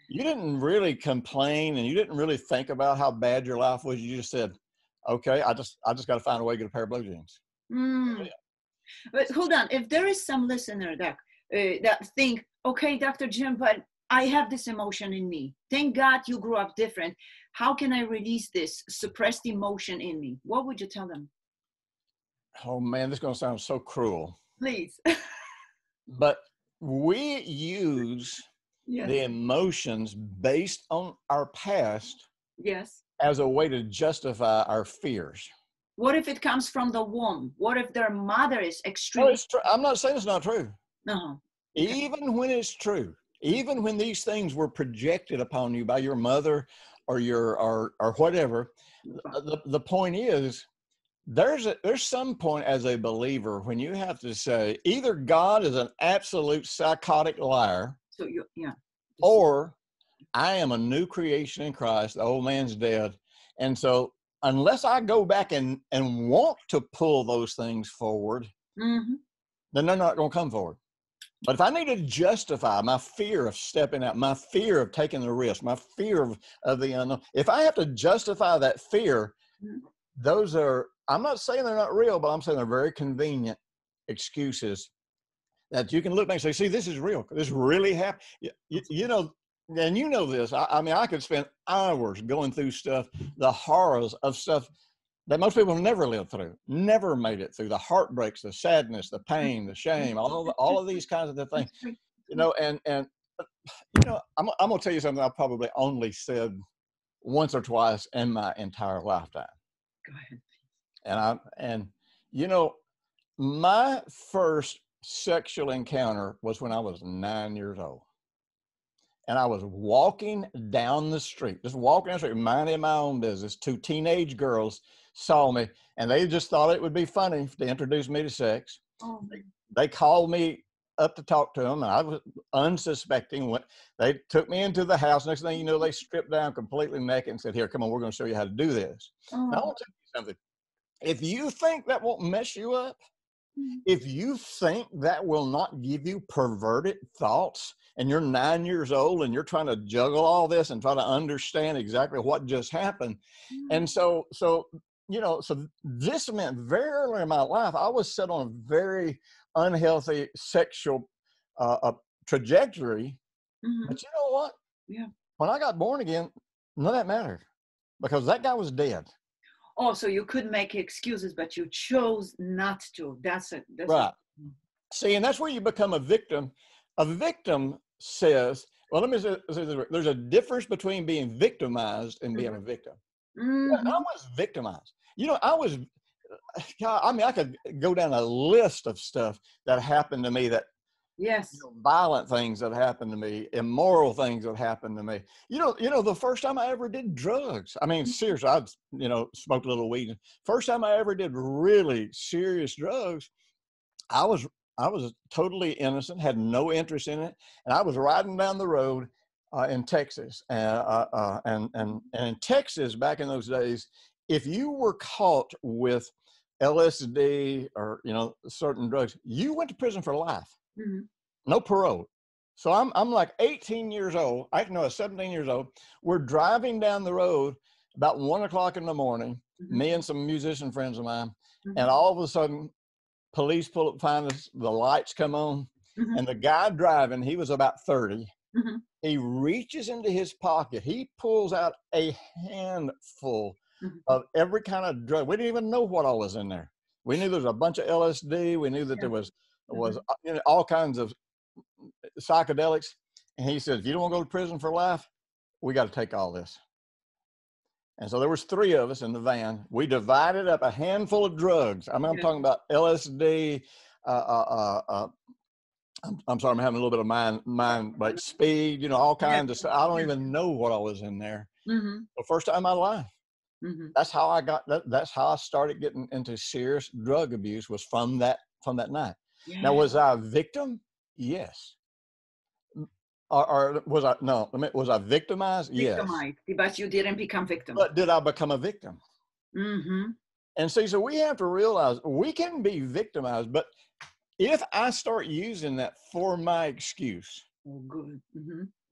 You didn't really complain and you didn't really think about how bad your life was. You just said, okay, I just got to find a way to get a pair of blue jeans. But hold on, if there is some listener that think, okay, Dr. Jim, but I have this emotion in me. Thank God you grew up different. How can I release this suppressed emotion in me? What would you tell them? Oh man, this is going to sound so cruel. Please. But we use the emotions based on our past as a way to justify our fears. What if it comes from the womb? What if their mother is extremely... Oh, it's true. I'm not saying it's not true. No. Even when it's true, even when these things were projected upon you by your mother or your or whatever, the point is, there's some point as a believer when you have to say either God is an absolute psychotic liar, or I am a new creation in Christ. The old man's dead. And so unless I go back and want to pull those things forward, then they're not going to come forward. But if I need to justify my fear of stepping out, my fear of taking the risk, my fear of the unknown, if I have to justify that fear, those are, I'm not saying they're not real, but I'm saying they're very convenient excuses that you can look back and say, see, this is real. This really happened. You know, and you know this. I mean, I could spend hours going through stuff, the horrors of stuff that most people have never lived through, never made it through, the heartbreaks, the sadness, the pain, the shame, all of these kinds of things, you know, and you know, I'm going to tell you something I probably only said once or twice in my entire lifetime. Go ahead. And you know, my first sexual encounter was when I was 9 years old. and I was walking down the street, just walking down the street, minding my own business. Two teenage girls saw me, and they just thought it would be funny to introduce me to sex. Oh. They called me up to talk to them, and I was unsuspecting. They took me into the house. Next thing you know, they stripped down completely naked and said, "Here, come on, we're going to show you how to do this." Oh. Now, I want to tell you something. If you think that won't mess you up, if you think that will not give you perverted thoughts, and you're 9 years old and you're trying to juggle all this and try to understand exactly what just happened. And so this meant very early in my life, I was set on a very unhealthy sexual trajectory. But you know what? Yeah. When I got born again, none of that mattered, because that guy was dead. Oh, so you could make excuses, but you chose not to. That's right. See, and that's where you become a victim. A victim says, well, let me say this, there's a difference between being victimized and being a victim. I was victimized. I could go down a list of stuff that happened to me, that violent things that happened to me, immoral things that happened to me. The first time I ever did drugs, I mean, seriously, I smoked a little weed. First time I ever did really serious drugs, I was totally innocent, had no interest in it, and I was riding down the road in Texas, and in Texas back in those days, if you were caught with LSD or certain drugs, you went to prison for life. No parole. So I'm like 18 years old. I was 17 years old. We're driving down the road about 1 o'clock in the morning, me and some musician friends of mine, and all of a sudden, police pull up, find us, the lights come on, and the guy driving, he was about 30. He reaches into his pocket. He pulls out a handful of every kind of drug. We didn't even know what all was in there. We knew there was a bunch of LSD. We knew that there was all kinds of psychedelics. And he said, if you don't want to go to prison for life, we got to take all this. And so there was 3 of us in the van. We divided up a handful of drugs. I mean, I'm talking about LSD. I'm sorry, I'm having a little bit of mind like speed, all kinds of stuff. I don't even know what all was in there. The first time in my life. That's how I got that. That's how I started getting into serious drug abuse, was from that night. Now, was I a victim? Yes. Or was I? No. Was I victimized? Victimized, yes. But you didn't become victim. But did I become a victim? And see, so we have to realize we can be victimized, but if I start using that for my excuse,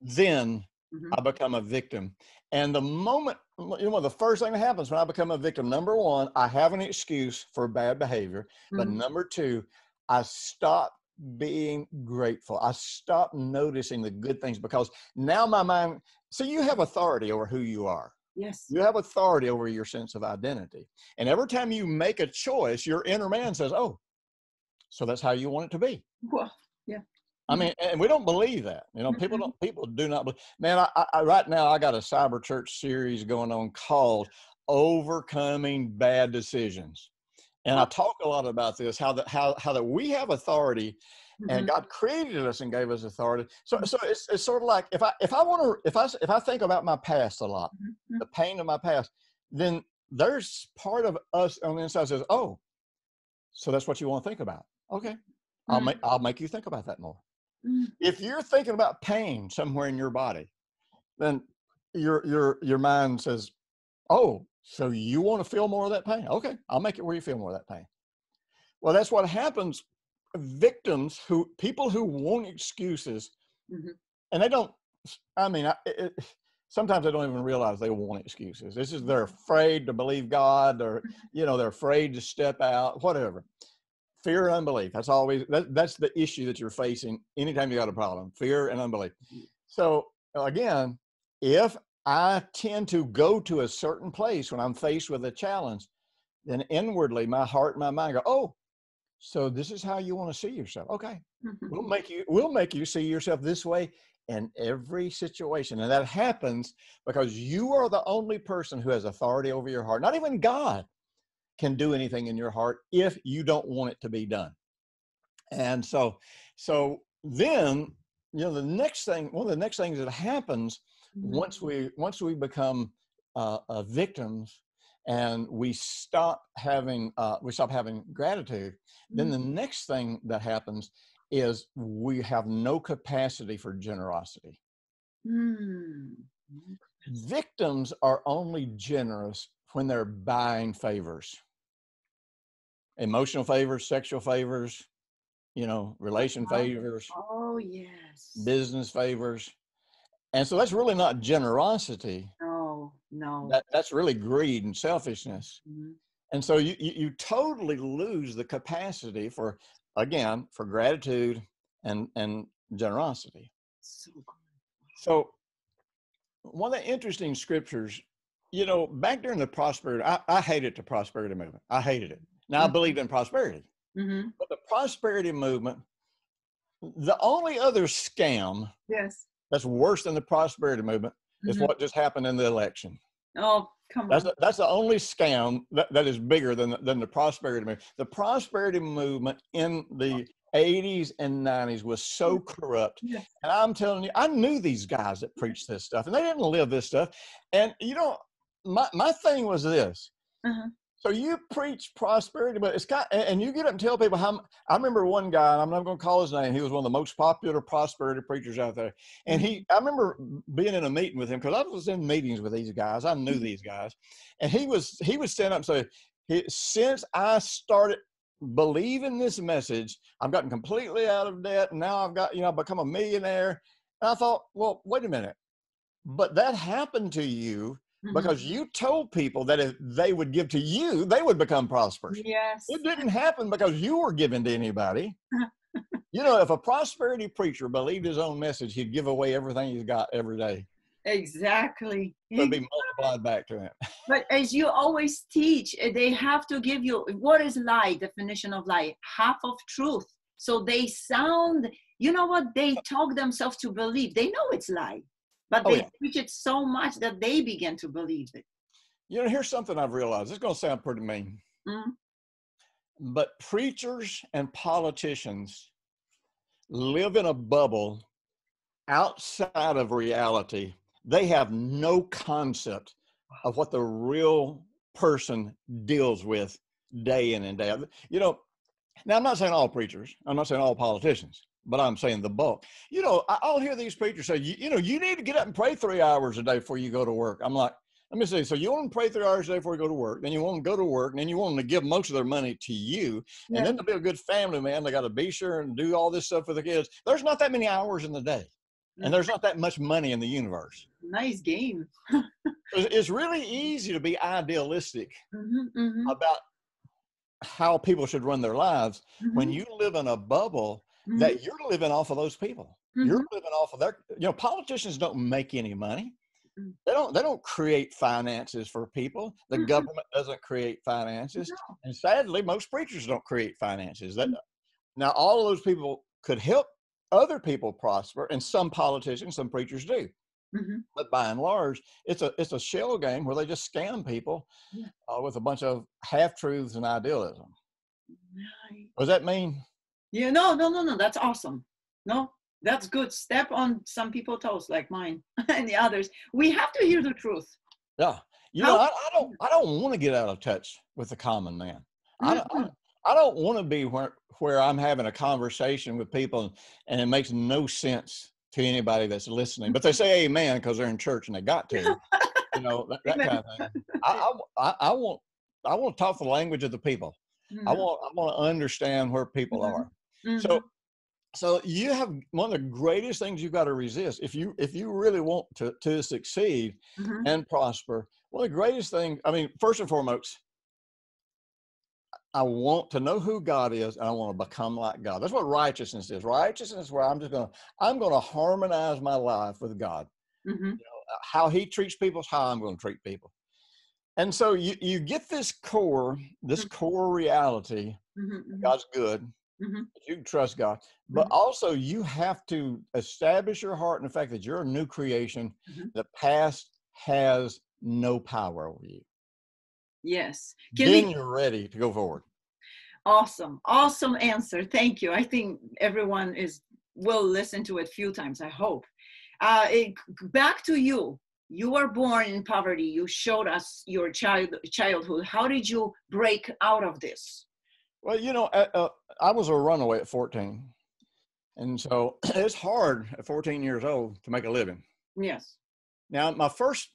then I become a victim. And the moment, the first thing that happens when I become a victim, number 1, I have an excuse for bad behavior. But number 2, I stop being grateful. I stop noticing the good things, because now my mind, so you have authority over who you are. Yes. You have authority over your sense of identity. And every time you make a choice, your inner man says, oh, so that's how you want it to be. Well, yeah. I mean, and we don't believe that. People do not believe. Man, I right now I got a cyber church series going on called Overcoming Bad Decisions. And I talk a lot about this, how that we have authority, and God created us and gave us authority. So it's sort of like if I think about my past a lot, the pain of my past, then there's part of us on the inside says, oh, so that's what you want to think about. Okay. I'll make you think about that more. If you're thinking about pain somewhere in your body, then your mind says, oh, so you want to feel more of that pain? Okay, I'll make it where you feel more of that pain. Well, that's what happens. Victims, people who want excuses, and they don't, sometimes they don't even realize they want excuses. They're afraid to believe God, or, they're afraid to step out, whatever. Fear and unbelief. That's the issue that you're facing anytime you got a problem, fear and unbelief. So again, if I tend to go to a certain place when I'm faced with a challenge, then inwardly my heart and my mind go, oh, so this is how you want to see yourself. Okay. We'll make you see yourself this way in every situation. And that happens because you are the only person who has authority over your heart. Not even God can do anything in your heart if you don't want it to be done. And so then the next thing, one of the next things that happens once we become victims, and we stop having gratitude, then the next thing that happens is we have no capacity for generosity. Victims are only generous when they're buying favors, emotional favors, sexual favors, relation favors. Oh, yes. Business favors. And so that's really not generosity. No. That's really greed and selfishness. And so you totally lose the capacity for gratitude and generosity. So good. So one of the interesting scriptures, back during the prosperity, I hated the prosperity movement. I hated it. Now I believed in prosperity, but the prosperity movement, the only other scam that's worse than the prosperity movement is what just happened in the election. Oh, come on. That's the only scam that is bigger than the prosperity movement. The prosperity movement in the 80s and 90s was so corrupt. And I'm telling you, I knew these guys that preached this stuff, and they didn't live this stuff. And my thing was this. So you preach prosperity, but and you get up and tell people I remember one guy, and I'm not going to call his name. He was one of the most popular prosperity preachers out there. And I remember being in a meeting with him, because I was in meetings with these guys. I knew these guys. And he would stand up and say, since I started believing this message, I've gotten completely out of debt. And now I've become a millionaire. And I thought, well, wait a minute. But that happened to you because you told people that if they would give to you, they would become prosperous. Yes. It didn't happen because you were giving to anybody. If a prosperity preacher believed his own message, he'd give away everything he's got every day. Exactly. It would be multiplied back to him. But as you always teach, they have to give you, what is lie, definition of lie? Half of truth. So they sound, they talk themselves to believe. They know it's lie. But they preach it so much that they begin to believe it. Here's something I've realized. It's going to sound pretty mean. But preachers and politicians live in a bubble outside of reality. They have no concept of what the real person deals with day in and day out. Now I'm not saying all preachers. I'm not saying all politicians. But I'm saying the bulk. I'll hear these preachers say, you need to get up and pray 3 hours a day before you go to work. I'm like, let me see. So you want to pray 3 hours a day before you go to work, then you want to go to work, and then you want them to give most of their money to you. And then to be a good family man, they got to be sure and do all this stuff for the kids. There's not that many hours in the day. And there's not that much money in the universe. Nice game. It's really easy to be idealistic about how people should run their lives when you live in a bubble that you're living off of those people. You're living off of their, politicians don't make any money. They don't create finances for people. The government doesn't create finances. No. And sadly, most preachers don't create finances. Now, all of those people could help other people prosper, and some politicians, some preachers do. But by and large, it's a shell game where they just scam people with a bunch of half-truths and idealism. Right. What does that mean? Yeah, no. That's awesome. No, that's good. Step on some people's toes like mine and the others. We have to hear the truth. Yeah. I don't want to get out of touch with the common man. I don't want to be where I'm having a conversation with people and it makes no sense to anybody that's listening, but they say amen because they're in church and they got to, that kind of thing. I want to talk the language of the people. I want to understand where people are. So you have one of the greatest things you've got to resist if you really want to succeed and prosper. One of the greatest things, first and foremost, I want to know who God is, and I want to become like God. That's what righteousness is. Righteousness is where I'm going to harmonize my life with God. How He treats people is how I'm going to treat people. And so you get this core reality. God's good. You can trust God, but also you have to establish your heart in the fact that you're a new creation. The past has no power over you. Yes. Then you're ready to go forward. Awesome answer. Thank you. I think everyone is will listen to it a few times, I hope. Back to you. You were born in poverty. You showed us your childhood. How did you break out of this? Well, I was a runaway at 14. And so it's hard at 14 years old to make a living. Yes. Now, my first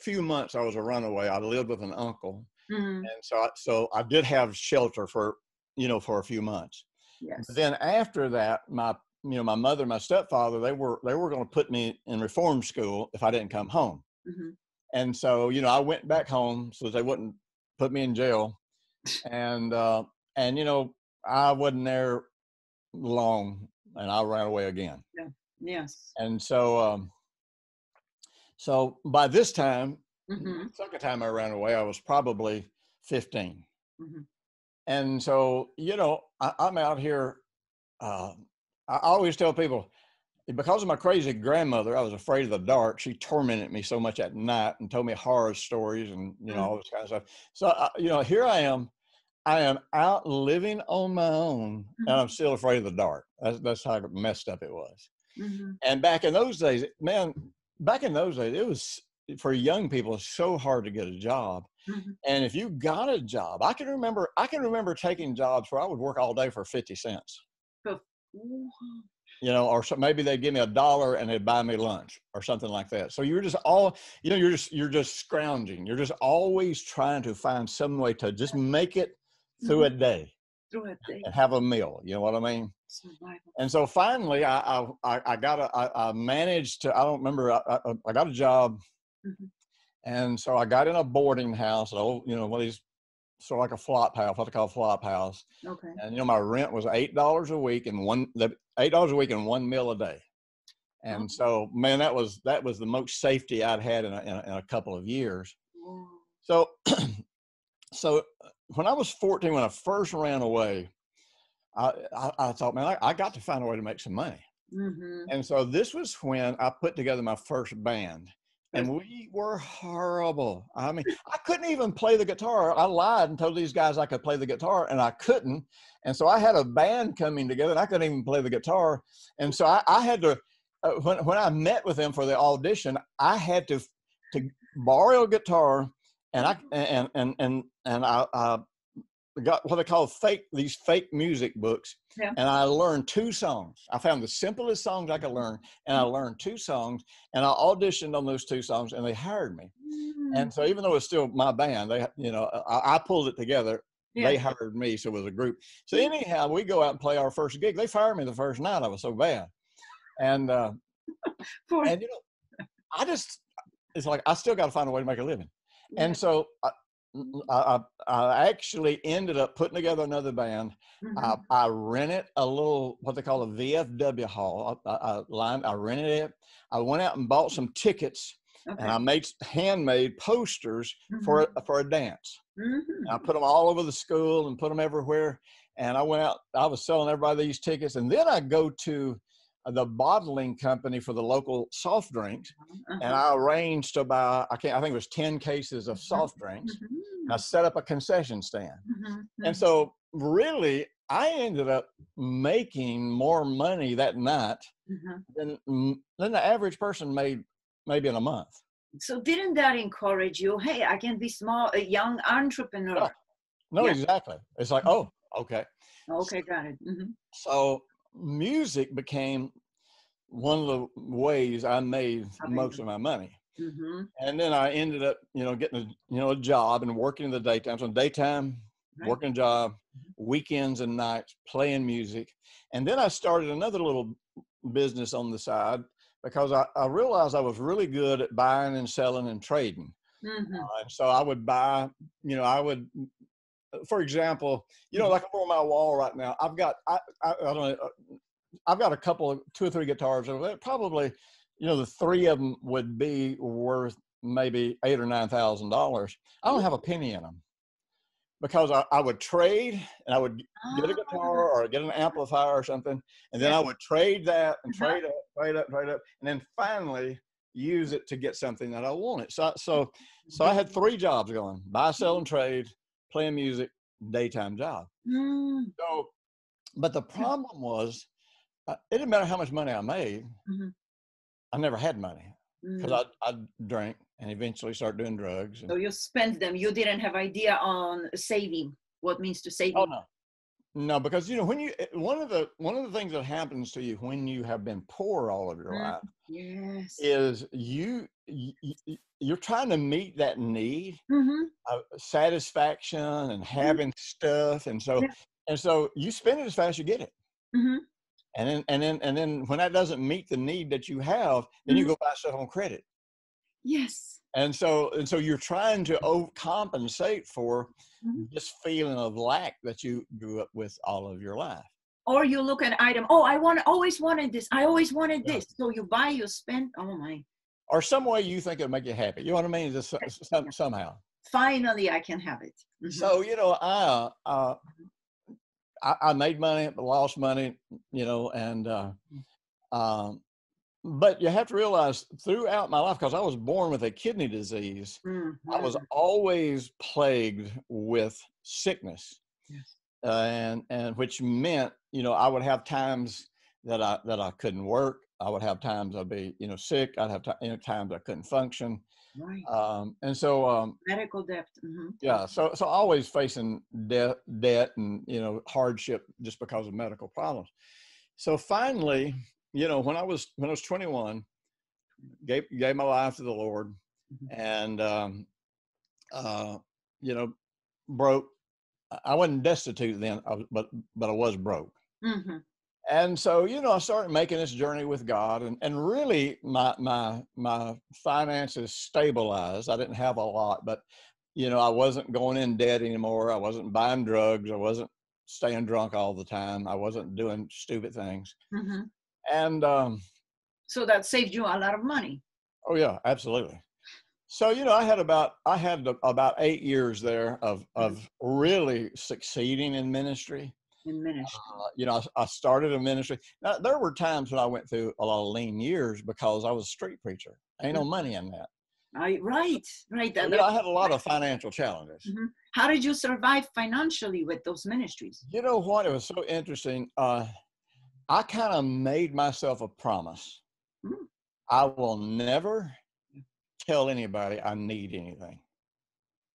few months I was a runaway, I lived with an uncle. Mm-hmm. And so I did have shelter for a few months. Yes. But then after that, my mother and my stepfather, they were going to put me in reform school if I didn't come home. Mm-hmm. And so, I went back home so they wouldn't put me in jail. And I wasn't there long and I ran away again. Yeah. Yes. And so, so by this time, mm-hmm. second time I ran away, I was probably 15. Mm-hmm. And so, I'm out here, I always tell people, because of my crazy grandmother, I was afraid of the dark. She tormented me so much at night and told me horror stories and, all this kind of stuff. So, here I am out living on my own, and I'm still afraid of the dark. That's how messed up it was. Mm-hmm. And back in those days, it was, for young people, so hard to get a job. Mm-hmm. And if you got a job, I can remember taking jobs where I would work all day for 50 cents. Or so maybe they'd give me $1 and they'd buy me lunch or something like that. So you're just you're just scrounging. You're just always trying to find some way to just make it through a day. And have a meal. You know what I mean? Survival. And so finally I managed to, I don't remember, I got a job. Mm-hmm. And so I got in a boarding house, one of these, sort of like a flop house, what they call a flop house. Okay. And my rent was $8 a week and $8 a week and one meal a day. And so, man, that was the most safety I'd had in a couple of years. Wow. So when I was 14, when I first ran away, I thought, man, I got to find a way to make some money. Mm-hmm. And so this was when I put together my first band. And we were horrible. I mean, I couldn't even play the guitar. I lied and told these guys I could play the guitar, and I couldn't. And so I had a band coming together, and I couldn't even play the guitar. And so I had to, when I met with them for the audition, I had to borrow a guitar, and I got what they call these fake music books. Yeah. And I learned 2 songs. I found the simplest songs I could learn, and I learned 2 songs, and I auditioned on those 2 songs, and they hired me. And so even though it's still my band, I pulled it together. Yeah. They hired me, so it was a group. So anyhow, we go out and play our first gig. They fired me the first night. I was so bad. And it's like, I still got to find a way to make a living. Yeah. And so I actually ended up putting together another band. Mm-hmm. I rented a little, what they call a VFW hall. I rented it. I went out and bought some tickets, and I made handmade posters for a dance. Mm-hmm. I put them all over the school and put them everywhere. And I went out, I was selling everybody these tickets. And then I go to the bottling company for the local soft drinks. And I arranged to buy, I think it was 10 cases of soft drinks. I set up a concession stand. And so really, I ended up making more money that night than the average person made maybe in a month. So didn't that encourage you? Hey, I can be a young entrepreneur. No, exactly. It's like, oh, okay. Okay, got it. Mm-hmm. So music became one of the ways I made most of my money. Mm-hmm. And then I ended up, getting a job and working in the daytime. So daytime, working a job, weekends and nights, playing music. And then I started another little business on the side because I realized I was really good at buying and selling and trading. Mm-hmm. And so I would buy, for example, like over on my wall right now, I've got, I don't know, I've got 2 or 3 guitars over there. Probably, the 3 of them would be worth maybe $8,000 or $9,000. I don't have a penny in them because I would trade and I would get a guitar or get an amplifier or something. And then I would trade that and trade up, and then finally use it to get something that I wanted. So I had 3 jobs going: buy, sell, and trade, playing music, daytime job. So, but the problem was, it didn't matter how much money I made. Mm-hmm. I never had money Mm. because I drank and eventually started doing drugs. So you spent them. You didn't have idea on saving. What means to Oh saving? no, no, because when you one of the things that happens to you when you have been poor all of your Mm. life Yes. is you're trying to meet that need Mm-hmm. of satisfaction and having stuff, and Yeah. so you spend it as fast as you get it. Mm-hmm. And then when that doesn't meet the need that you have, then you Mm-hmm. go buy stuff on credit. Yes. And so you're trying to overcompensate for Mm-hmm. this feeling of lack that you grew up with all of your life. Or you look at an item. Oh, always wanted this. I always wanted Yeah. this. So you buy, you spend. Oh my. Or some way you think it'll make you happy. You know what I mean? Just somehow. Finally, I can have it. Mm-hmm. So I made money, lost money, and but you have to realize throughout my life, because I was born with a kidney disease, Mm-hmm. I was always plagued with sickness. Yes. And which meant, I would have times that I couldn't work. I would have times I'd be, sick. I'd have times I couldn't function. Right. And so, Medical debt. Mm-hmm. yeah, so always facing debt and, hardship just because of medical problems. So finally, when I was 21, gave my life to the Lord, Mm-hmm. and, broke. I wasn't destitute then, but I was broke. Mm-hmm. And so, I started making this journey with God, and really my finances stabilized. I didn't have a lot, but, I wasn't going in debt anymore. I wasn't buying drugs. I wasn't staying drunk all the time. I wasn't doing stupid things. Mm-hmm. And, so that saved you a lot of money. oh yeah, absolutely. So, I had about 8 years there of really succeeding in ministry. In ministry. I started a ministry. Now, there were times when I went through a lot of lean years because I was a street preacher. Ain't no money in that. Right. I had a lot of financial challenges. Mm-hmm. How did you survive financially with those ministries? You know what? It was so interesting. I kind of made myself a promise. Mm-hmm. I will never tell anybody I need anything.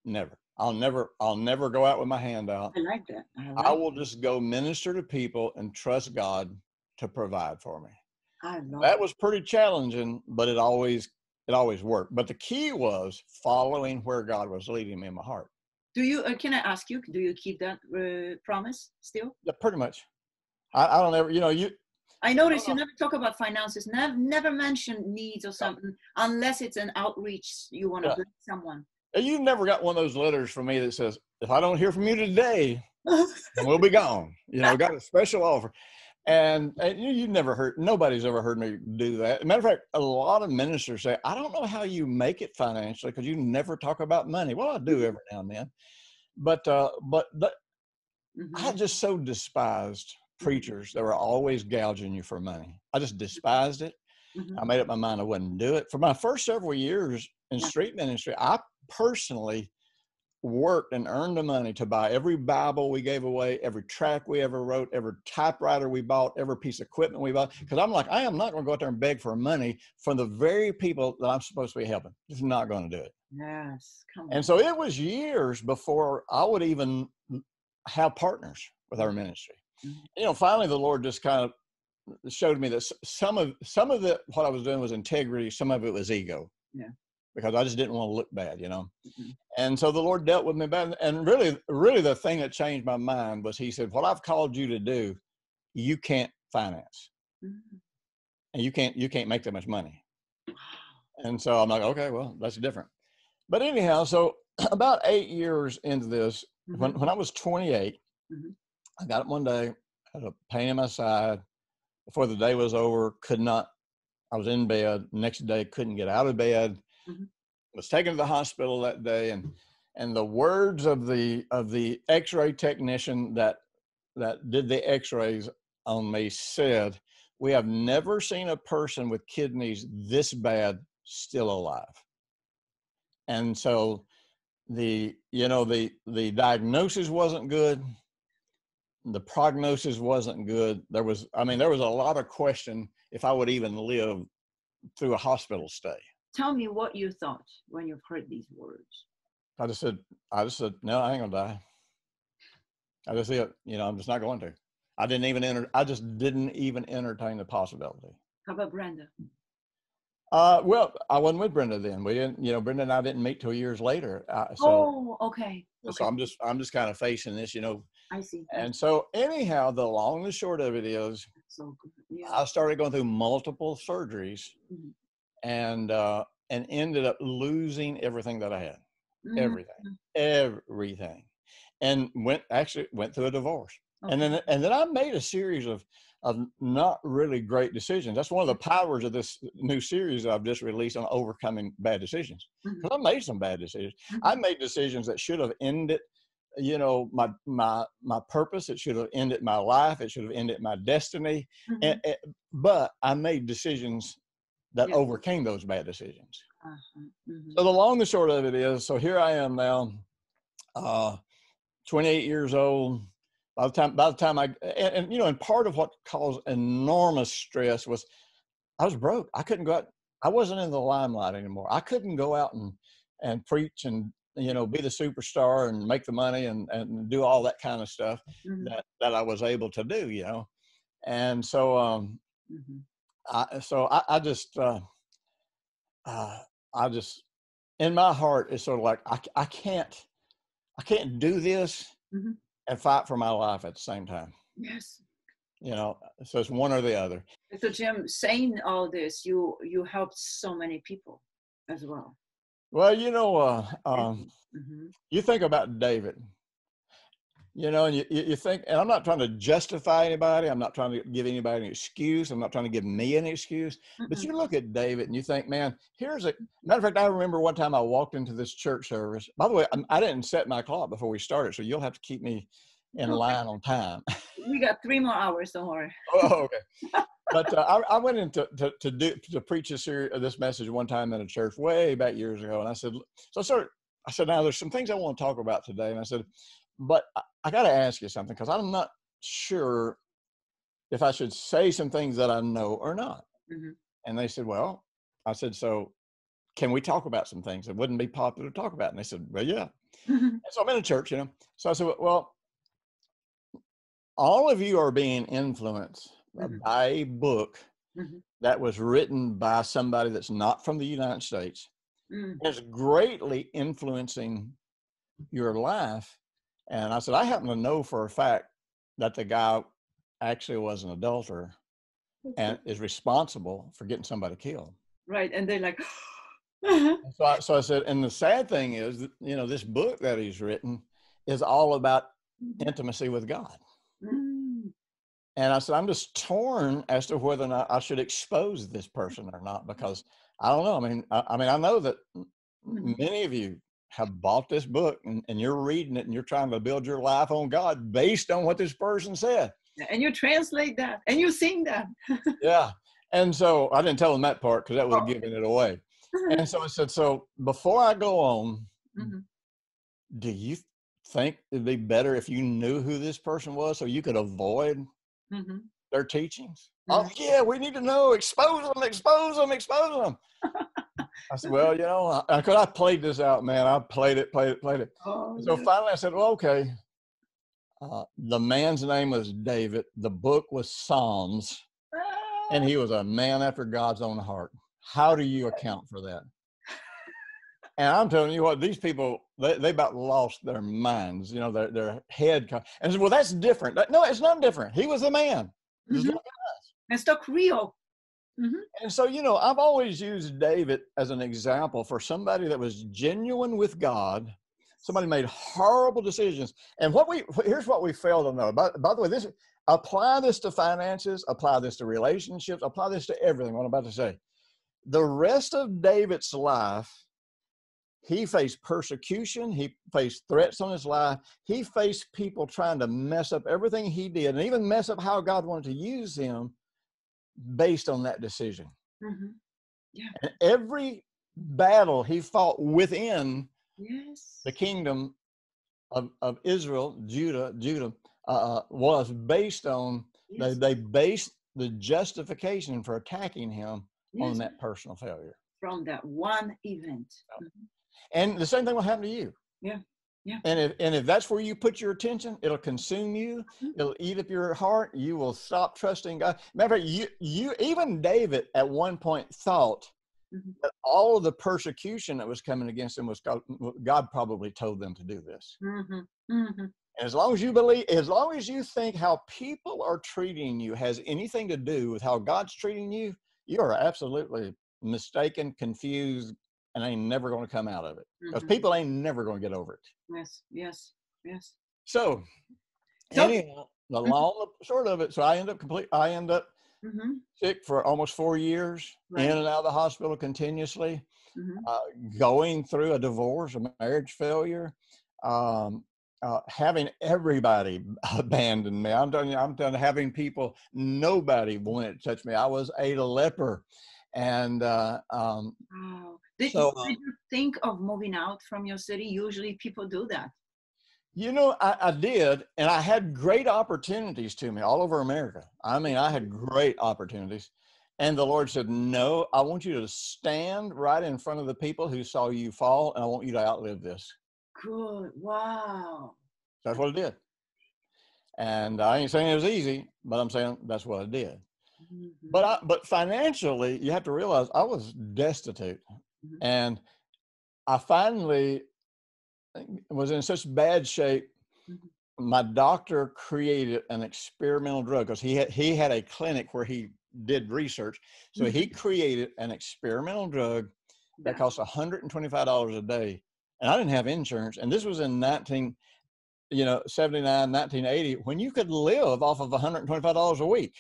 Never. I'll never go out with my hand out. I like that. I will just go minister to people and trust God to provide for me. That was pretty challenging, but it always worked. But the key was following where God was leading me in my heart. Do you? Can I ask you? Do you keep that promise still? Yeah, pretty much. I don't ever. I noticed you never talk about finances. Never mention needs or something unless it's an outreach. You want to bless someone. You never got one of those letters from me that says, "If I don't hear from you today, then we'll be gone." Got a special offer. And you never heard, nobody's ever heard me do that. As a matter of fact, a lot of ministers say, "I don't know how you make it financially because you never talk about money." Well, I do every now and then. But I just so despised preachers that were always gouging you for money. I just despised it. Mm-hmm. I made up my mind I wouldn't do it. For my first several years in street ministry, I personally worked and earned the money to buy every Bible we gave away, every tract we ever wrote, every typewriter we bought, every piece of equipment we bought. Because I'm like, I am not going to go out there and beg for money from the very people that I'm supposed to be helping. Just not going to do it. Yes. Come on. And so it was years before I would even have partners with our ministry. Mm-hmm. Finally the Lord just kind of showed me that some of what I was doing was integrity, some of it was ego. Yeah. Because I just didn't want to look bad, Mm-hmm. And so the Lord dealt with me bad. And really the thing that changed my mind was He said, "What I've called you to do, you can't finance. Mm-hmm. And you can't make that much money." And so I'm like, okay, well, that's different. But anyhow, so about 8 years into this, mm-hmm. when I was 28, mm-hmm. I got up one day, had a pain in my side. Before the day was over, I was in bed. Next day, couldn't get out of bed. Mm-hmm. Was taken to the hospital that day, and the words of the X-ray technician that did the X-rays on me said, "We have never seen a person with kidneys this bad still alive." And so the diagnosis wasn't good, the prognosis wasn't good. There was a lot of question if I would even live through a hospital stay. Tell me what you thought when you heard these words. I just said, no, I ain't gonna die. I just said, I'm just not going to. I just didn't even entertain the possibility. How about Brenda? Well, I wasn't with Brenda then. We didn't, Brenda and I didn't meet till years later. Okay. So I'm just kind of facing this, I see. And so anyhow, the long and the short of it is, so good. Yeah. I started going through multiple surgeries, and ended up losing everything that I had, everything, and went through a divorce. Okay. And then I made a series of not really great decisions. That's one of the powers of this new series that I've just released on overcoming bad decisions. Because I made some bad decisions. I made decisions that should have ended, my purpose. It should have ended my life. It should have ended my destiny. But I made decisions that overcame those bad decisions. So the long and short of it is, so here I am now, 28 years old. By the time and part of what caused enormous stress was I was broke. I couldn't go out. I wasn't in the limelight anymore. I couldn't go out and preach and, be the superstar and make the money and do all that kind of stuff that I was able to do, And so, I just, in my heart, it's sort of like, I can't do this and fight for my life at the same time. Yes. So it's one or the other. So Jim, saying all this, you helped so many people as well. Well, you think about David, and you think, and I'm not trying to justify anybody. I'm not trying to give anybody an excuse. I'm not trying to give me an excuse. But you look at David and you think, man, matter of fact, I remember one time I walked into this church service. By the way, I didn't set my clock before we started, so you'll have to keep me in line on time. We got 3 more hours, don't worry. Oh, okay. But I went in to preach this message one time in a church way back years ago. And I said, now there's some things I want to talk about today. And I said, but I got to ask you something, because I'm not sure if I should say some things that I know or not. And they said, well, I said, so can we talk about some things that wouldn't be popular to talk about? And they said, well, yeah. And so I'm in a church, So I said, well, all of you are being influenced by a book that was written by somebody that's not from the United States. It's greatly influencing your life. And I said, I happen to know for a fact that the guy actually was an adulterer and is responsible for getting somebody killed. Right. And they're like, so I said, and the sad thing is, that, this book that he's written is all about intimacy with God. And I said, I'm just torn as to whether or not I should expose this person or not, because I don't know. I know that many of you have bought this book and you're reading it and you're trying to build your life on God based on what this person said. And you translate that and you sing that. Yeah. And so I didn't tell them that part because that would have given it away. And so I said, so before I go on, do you think it'd be better if you knew who this person was so you could avoid their teachings? Oh yeah, we need to know. Expose them. I said, well, because I played this out, man. I played it. Oh, so finally I said, well, okay. The man's name was David. The book was Psalms. And he was a man after God's own heart. How do you account for that? And I'm telling you what, these people, they about lost their minds, their head. And I said, well, that's different. No, it's not different. He was a man. It's stuck real. And so, I've always used David as an example for somebody that was genuine with God. Somebody made horrible decisions. And here's what we fail to know. By the way, apply this to finances, apply this to relationships, apply this to everything, what I'm about to say. The rest of David's life, he faced persecution. He faced threats on his life. He faced people trying to mess up everything he did and even mess up how God wanted to use him based on that decision. Yeah. And every battle he fought within the kingdom of Israel, Judah, was based on, Yes. they based the justification for attacking him Yes. on that personal failure. From that one event. And the same thing will happen to you. Yeah. Yeah. And if that's where you put your attention, it'll consume you. It'll eat up your heart. You will stop trusting God. Matter of fact, you even David at one point thought that all of the persecution that was coming against him was God probably told them to do this. And as long as you believe, as long as you think how people are treating you has anything to do with how God's treating you, you are absolutely mistaken, confused, and ain't never going to come out of it, because people ain't never going to get over it. Yes, yes, yes. So anyhow, the long short of it, so I end up sick for almost 4 years, in and out of the hospital continuously, going through a divorce, a marriage failure, having everybody abandon me. I'm done having people, nobody wanted to touch me. I was a leper. And wow. Did you think of moving out from your city? Usually people do that. You know, I did, and I had great opportunities to me all over America. I mean, I had great opportunities. And the Lord said, no, I want you to stand right in front of the people who saw you fall, and I want you to outlive this. Good. Wow. That's what I did. And I ain't saying it was easy, but I'm saying that's what I did. But financially, you have to realize I was destitute. And I finally was in such bad shape. My doctor created an experimental drug, because he had a clinic where he did research. So he created an experimental drug that cost $125 a day. And I didn't have insurance. And this was in 1979, 1980, when you could live off of $125 a week.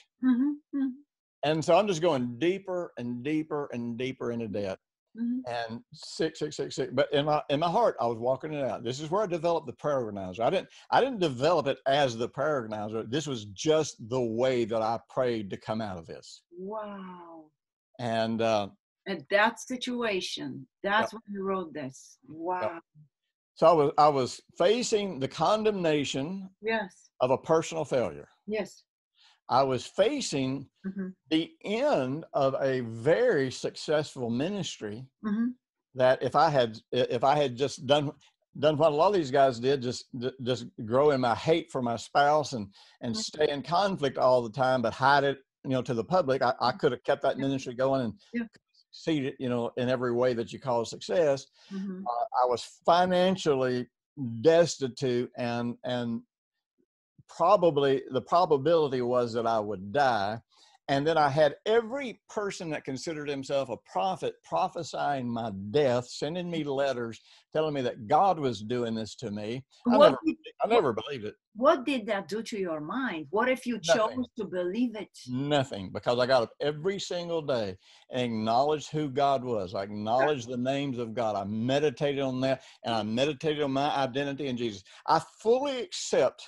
And so I'm just going deeper and deeper and deeper into debt. And sick. But in my heart, I was walking it out. This is where I developed the prayer organizer. I didn't develop it as the prayer organizer. This was just the way that I prayed to come out of this. Wow. And that situation, that's when you wrote this. Wow. So I was facing the condemnation of a personal failure. Yes. I was facing the end of a very successful ministry that if I had just done what a lot of these guys did, just grow in my hate for my spouse and stay in conflict all the time, but hide it, to the public, I could have kept that ministry going and succeeded, in every way that you call success. I was financially destitute, and probably the probability was that I would die. And then I had every person that considered himself a prophet prophesying my death, sending me letters telling me that God was doing this to me. I never believed it. What did that do to your mind? What if you chose to believe it? Nothing, because I got up every single day and acknowledged who God was. I acknowledged the names of God. I meditated on that, and I meditated on my identity in Jesus. I fully accepted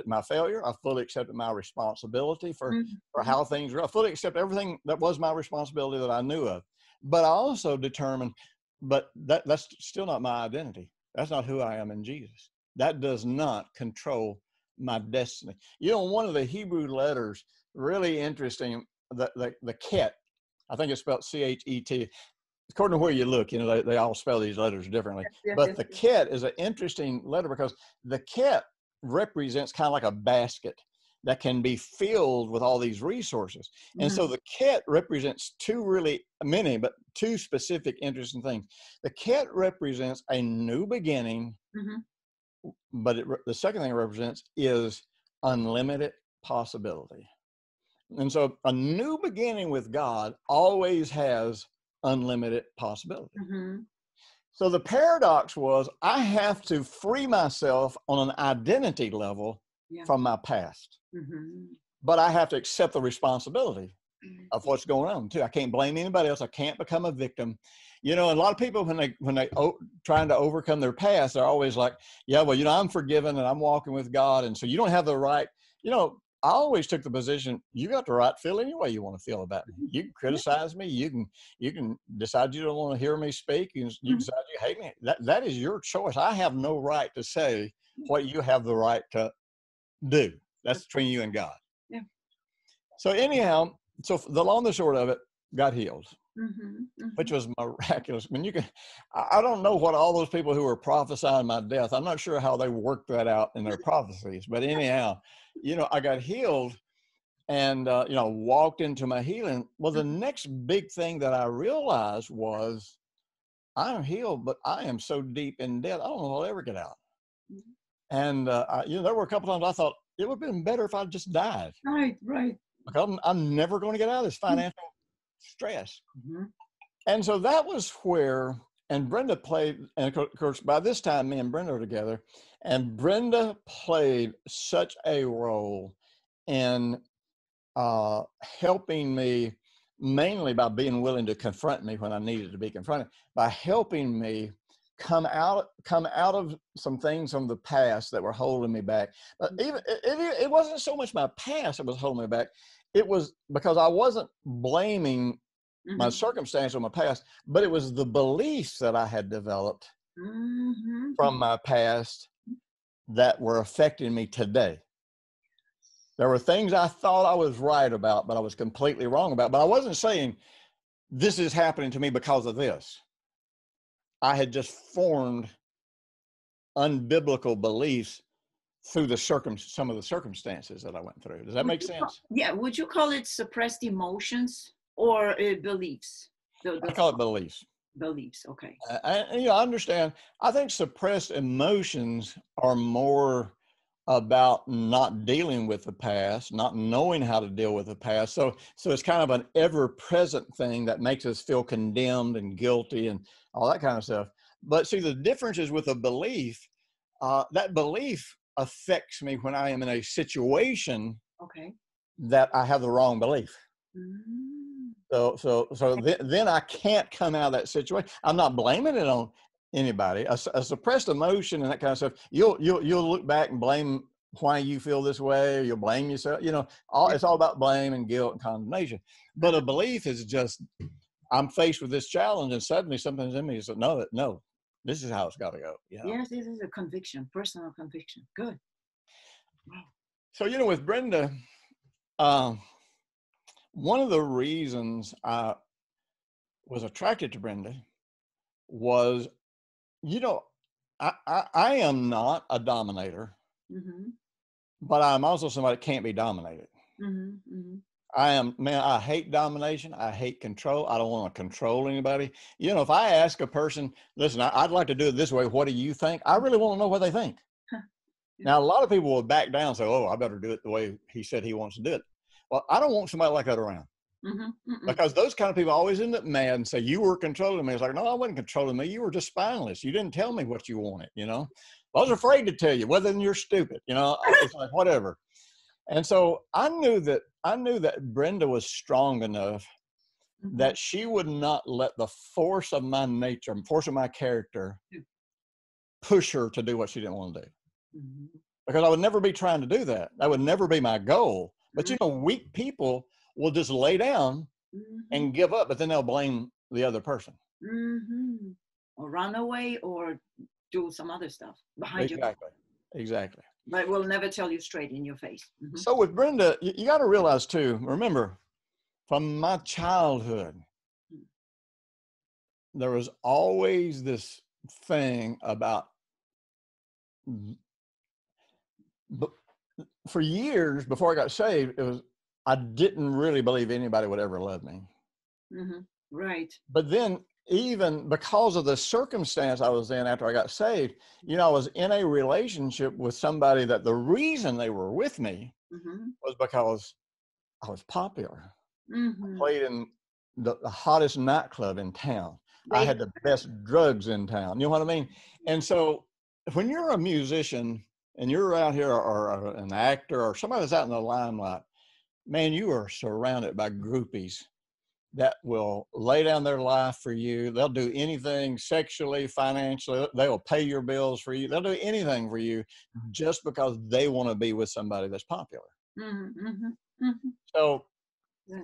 my failure. I fully accepted my responsibility for how things were. I fully accepted everything that was my responsibility that I knew of. But I also determined, but that's still not my identity. That's not who I am in Jesus. That does not control my destiny. One of the Hebrew letters, really interesting, the Ket, I think it's spelled C-H-E-T. According to where you look, they all spell these letters differently. But the Ket is an interesting letter, because the Ket represents kind of like a basket that can be filled with all these resources. And so the Ket represents two specific interesting things. The Ket represents a new beginning, but the second thing it represents is unlimited possibility. And so a new beginning with God always has unlimited possibility. So the paradox was, I have to free myself on an identity level from my past, but I have to accept the responsibility of what's going on too. I can't blame anybody else. I can't become a victim. And a lot of people, when they trying to overcome their past, they're always like, yeah, well, I'm forgiven and I'm walking with God. And so you don't have the right, I always took the position, you got the right to feel any way you want to feel about me. You can criticize me. You can decide you don't want to hear me speak. You can decide you hate me. That is your choice. I have no right to say what you have the right to do. That's between you and God. Yeah. So anyhow, so the long and the short of it, got healed, which Mm-hmm. was miraculous. I mean, I don't know what all those people who were prophesying my death, I'm not sure how they worked that out in their prophecies, but anyhow, I got healed and, walked into my healing. Well, the next big thing that I realized was I'm healed, but I am so deep in debt, I don't know if I'll ever get out. And, there were a couple times I thought it would have been better if I just died. Right. Because I'm never going to get out of this financial stress. Mm-hmm. And so that was where, and Brenda played, and of course, by this time, me and Brenda were together, and Brenda played such a role in helping me, mainly by being willing to confront me when I needed to be confronted, by helping me come out of some things from the past that were holding me back. But even it wasn't so much my past that was holding me back. It was because I wasn't blaming my circumstance or my past, but it was the beliefs that I had developed from my past that were affecting me today. There were things I thought I was right about, but I was completely wrong about. But I wasn't saying this is happening to me because of this. I had just formed unbiblical beliefs through some of the circumstances that I went through. Does that make sense? Yeah. Would you call it suppressed emotions or beliefs? I call it beliefs. Beliefs. Okay. I understand. I think suppressed emotions are more about not dealing with the past, not knowing how to deal with the past. So it's kind of an ever-present thing that makes us feel condemned and guilty and all that kind of stuff. But see, the difference is with a belief, that belief affects me when I am in a situation that I have the wrong belief. So then I can't come out of that situation. I'm not blaming it on anybody. A suppressed emotion and that kind of stuff, you'll look back and blame why you feel this way, or you'll blame yourself. It's all about blame and guilt and condemnation. But a belief is just, I'm faced with this challenge, and suddenly something's in me says, no, this is how it's got to go. Yes, this is a conviction, personal conviction. Good. Wow. So with Brenda, one of the reasons I was attracted to Brenda was, I am not a dominator, but I'm also somebody that can't be dominated. I hate domination. I hate control. I don't want to control anybody. If I ask a person, listen, I'd like to do it this way, what do you think? I really want to know what they think. Now, a lot of people will back down and say, oh, I better do it the way he said he wants to do it. Well, I don't want somebody like that around. Because those kind of people always end up mad and say, you were controlling me. It's like, no, I wasn't controlling me. You were just spineless. You didn't tell me what you wanted, I was afraid to tell you, whether you're stupid, it's like, whatever. And so I knew that Brenda was strong enough that she would not let the force of my nature, force of my character, push her to do what she didn't want to do. Because I would never be trying to do that. That would never be my goal. But weak people will just lay down and give up, but then they'll blame the other person. Or run away or do some other stuff behind you. Exactly. But we'll never tell you straight in your face. So with Brenda, you got to realize too, remember, from my childhood, there was always this thing about, but for years before I got saved, I didn't really believe anybody would ever love me. Right. But then, even because of the circumstance I was in after I got saved, I was in a relationship with somebody that the reason they were with me was because I was popular. I played in the hottest nightclub in town. I had the best drugs in town. You know what I mean? And so when you're a musician and you're out here or an actor or somebody that's out in the limelight, man, you are surrounded by groupies that will lay down their life for you. They'll do anything sexually, financially. They'll pay your bills for you. They'll do anything for you just because they want to be with somebody that's popular. So,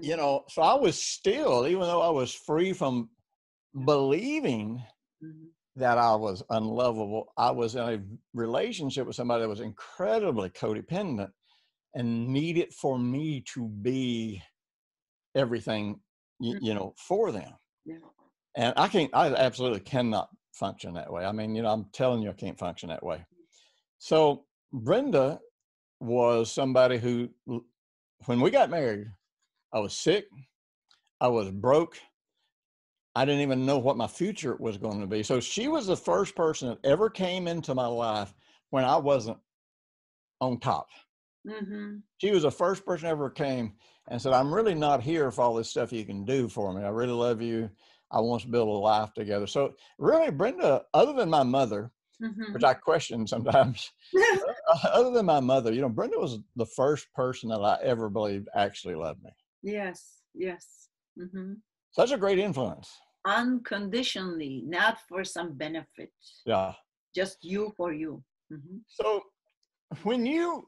so I was still, even though I was free from believing that I was unlovable. I was in a relationship with somebody that was incredibly codependent and needed for me to be everything, you know, for them. Yeah. And I absolutely cannot function that way. I mean, you know, I'm telling you, I can't function that way. So Brenda was somebody who, when we got married, I was sick, I was broke, I didn't even know what my future was going to be. So she was the first person that ever came into my life when I wasn't on top. Mm-hmm. She was the first person ever came and said, I'm really not here for all this stuff you can do for me. I really love you. I want us to build a life together. So really, Brenda, other than my mother, Mm-hmm. which I question sometimes, other than my mother, you know, Brenda was the first person that I ever believed actually loved me. Yes, yes. Mm-hmm. Such a great influence. Unconditionally, not for some benefit. Yeah. Just you for you. Mm-hmm. So when you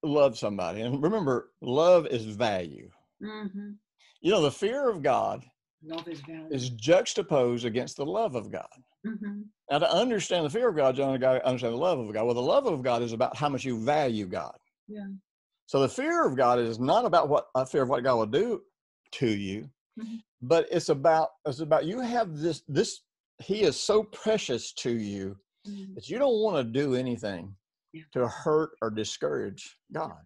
love somebody, and remember, love is value. Mm-hmm. You know, the fear of God Love is value. is juxtaposed against the love of God. Mm-hmm. Now, to understand the fear of God, you only got to understand the love of God. Well, the love of God is about how much you value God. Yeah. So the fear of God is not about what a fear of what God will do to you, Mm-hmm. but it's about you have this. He is so precious to you that you don't want to do anything to hurt or discourage God.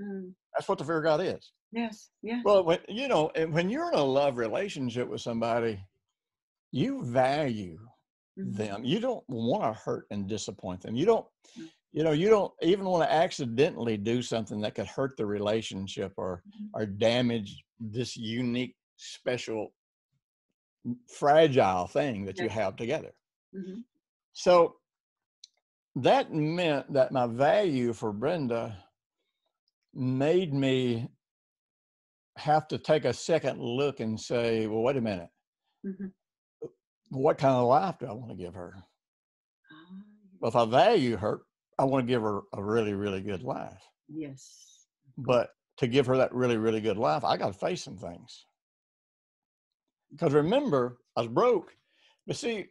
Mm-hmm. That's what the fear of God is. Yes, yes. Well, when you're in a love relationship with somebody, you value them. You don't want to hurt and disappoint them. You don't even want to accidentally do something that could hurt the relationship or damage this unique, special, fragile thing that you have together. Mm-hmm. So that meant that my value for Brenda made me have to take a second look and say, well, wait a minute. Mm-hmm. What kind of life do I want to give her? Well, if I value her, I want to give her a really, really good life. Yes. But to give her that really, really good life, I got to face some things. Because remember, I was broke. But see,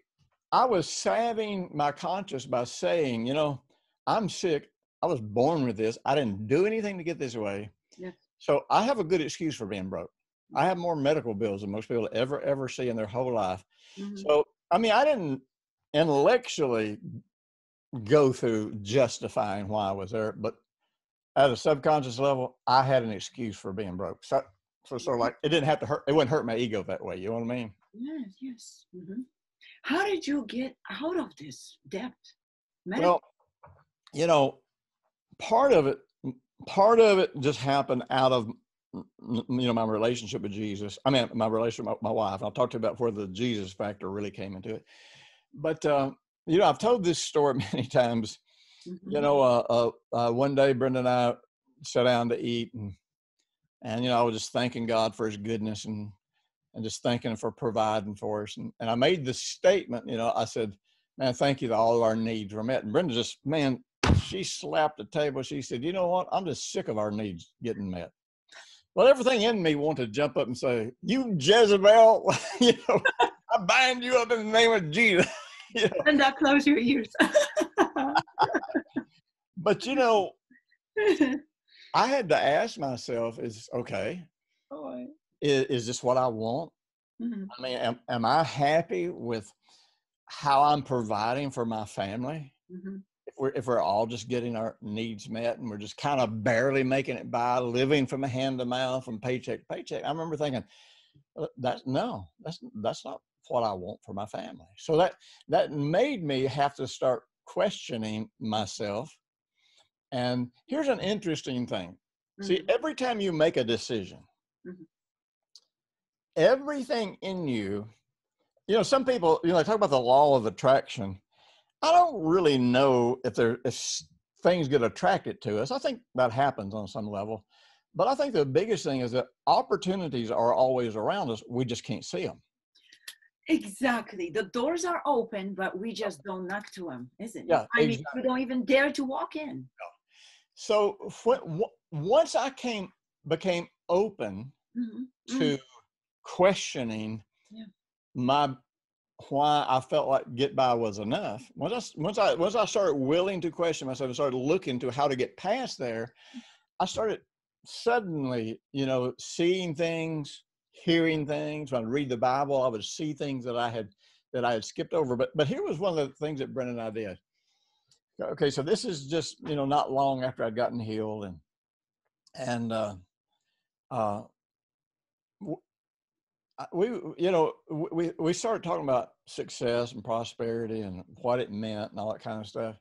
I was salving my conscience by saying, you know, I'm sick. I was born with this. I didn't do anything to get this way. Yes. So I have a good excuse for being broke. I have more medical bills than most people ever see in their whole life. Mm-hmm. So, I mean, I didn't intellectually go through justifying why I was there, but at a subconscious level, I had an excuse for being broke. So like it didn't have to hurt. It wouldn't hurt my ego that way. You know what I mean? Yes, yes. Mm-hmm. How did you get out of this debt? Well, you know, part of it just happened out of, you know, my relationship with Jesus. I mean, my relationship with my wife. I'll talk to you about where the Jesus factor really came into it. But, you know, I've told this story many times. Mm-hmm. You know, one day Brenda and I sat down to eat and, you know, I was just thanking God for his goodness and just thanking him for providing for us. And I made this statement, you know, I said, man, thank you that all of our needs were met. And Brenda just, man, she slapped the table. She said, you know what? I'm just sick of our needs getting met. Well, everything in me wanted to jump up and say, you Jezebel, you know, I bind you up in the name of Jesus. You know? And that close your ears. But, you know, I had to ask myself, is this what I want? Mm-hmm. I mean, am I happy with how I'm providing for my family? Mm-hmm. If we're all just getting our needs met and we're just kind of barely making it by, living from hand to mouth, from paycheck to paycheck. I remember thinking, that's not what I want for my family. So that made me have to start questioning myself. And here's an interesting thing. Mm-hmm. See, every time you make a decision, mm-hmm. everything in you, you know, some people, you know, they talk about the law of attraction. I don't really know if things get attracted to us. I think that happens on some level. But I think the biggest thing is that opportunities are always around us. We just can't see them. Exactly. The doors are open, but we just don't knock to them, isn't it? Yeah, I mean, we don't even dare to walk in. No. So once I became open mm-hmm. to questioning my why I felt like get by was enough. Once I started willing to question myself and started looking to how to get past there, I started suddenly, seeing things, hearing things. When I read the Bible, I would see things that I had skipped over. But here was one of the things that Brenda and I did. Okay, so this is just not long after I'd gotten healed, and we started talking about success and prosperity and what it meant and all that kind of stuff.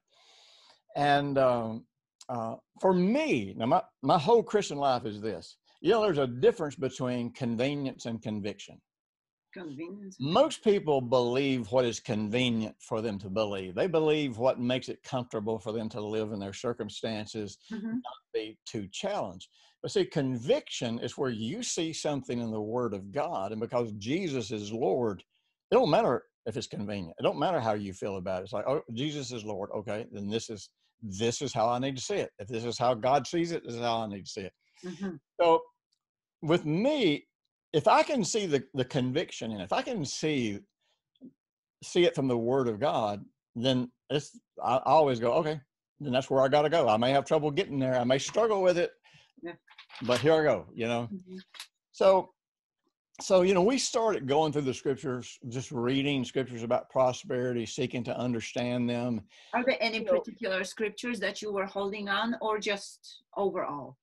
And for me, now my whole Christian life is this. There's a difference between convenience and conviction. Convenience. Most people believe what is convenient for them to believe. They believe what makes it comfortable for them to live in their circumstances, not be too challenged. But see, conviction is where you see something in the Word of God, and because Jesus is Lord, it don't matter if it's convenient. It don't matter how you feel about it. It's like, oh, Jesus is Lord. Okay, then this is how I need to see it. If this is how God sees it, this is how I need to see it. So with me, if I can see the conviction in it, if I can see it from the Word of God, then I always go, okay, then that's where I got to go. I may have trouble getting there. I may struggle with it, but here I go, So, we started going through the scriptures, just reading scriptures about prosperity, seeking to understand them. Are there any particular scriptures that you were holding on, or just overall?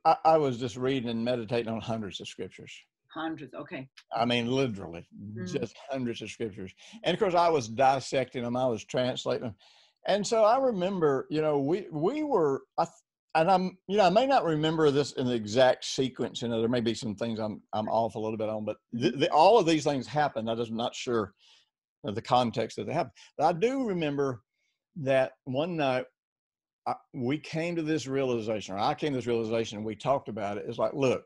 I was just reading and meditating on hundreds of scriptures. Hundreds, okay. I mean, literally, just hundreds of scriptures. And of course, I was dissecting them. I was translating them. And so I remember, we were, and I may not remember this in the exact sequence. There may be some things I'm off a little bit on, but all of these things happened. I'm just not sure of the context that they happened. But I do remember that one night, we came to this realization, or I came to this realization, and we talked about it. It's like, look,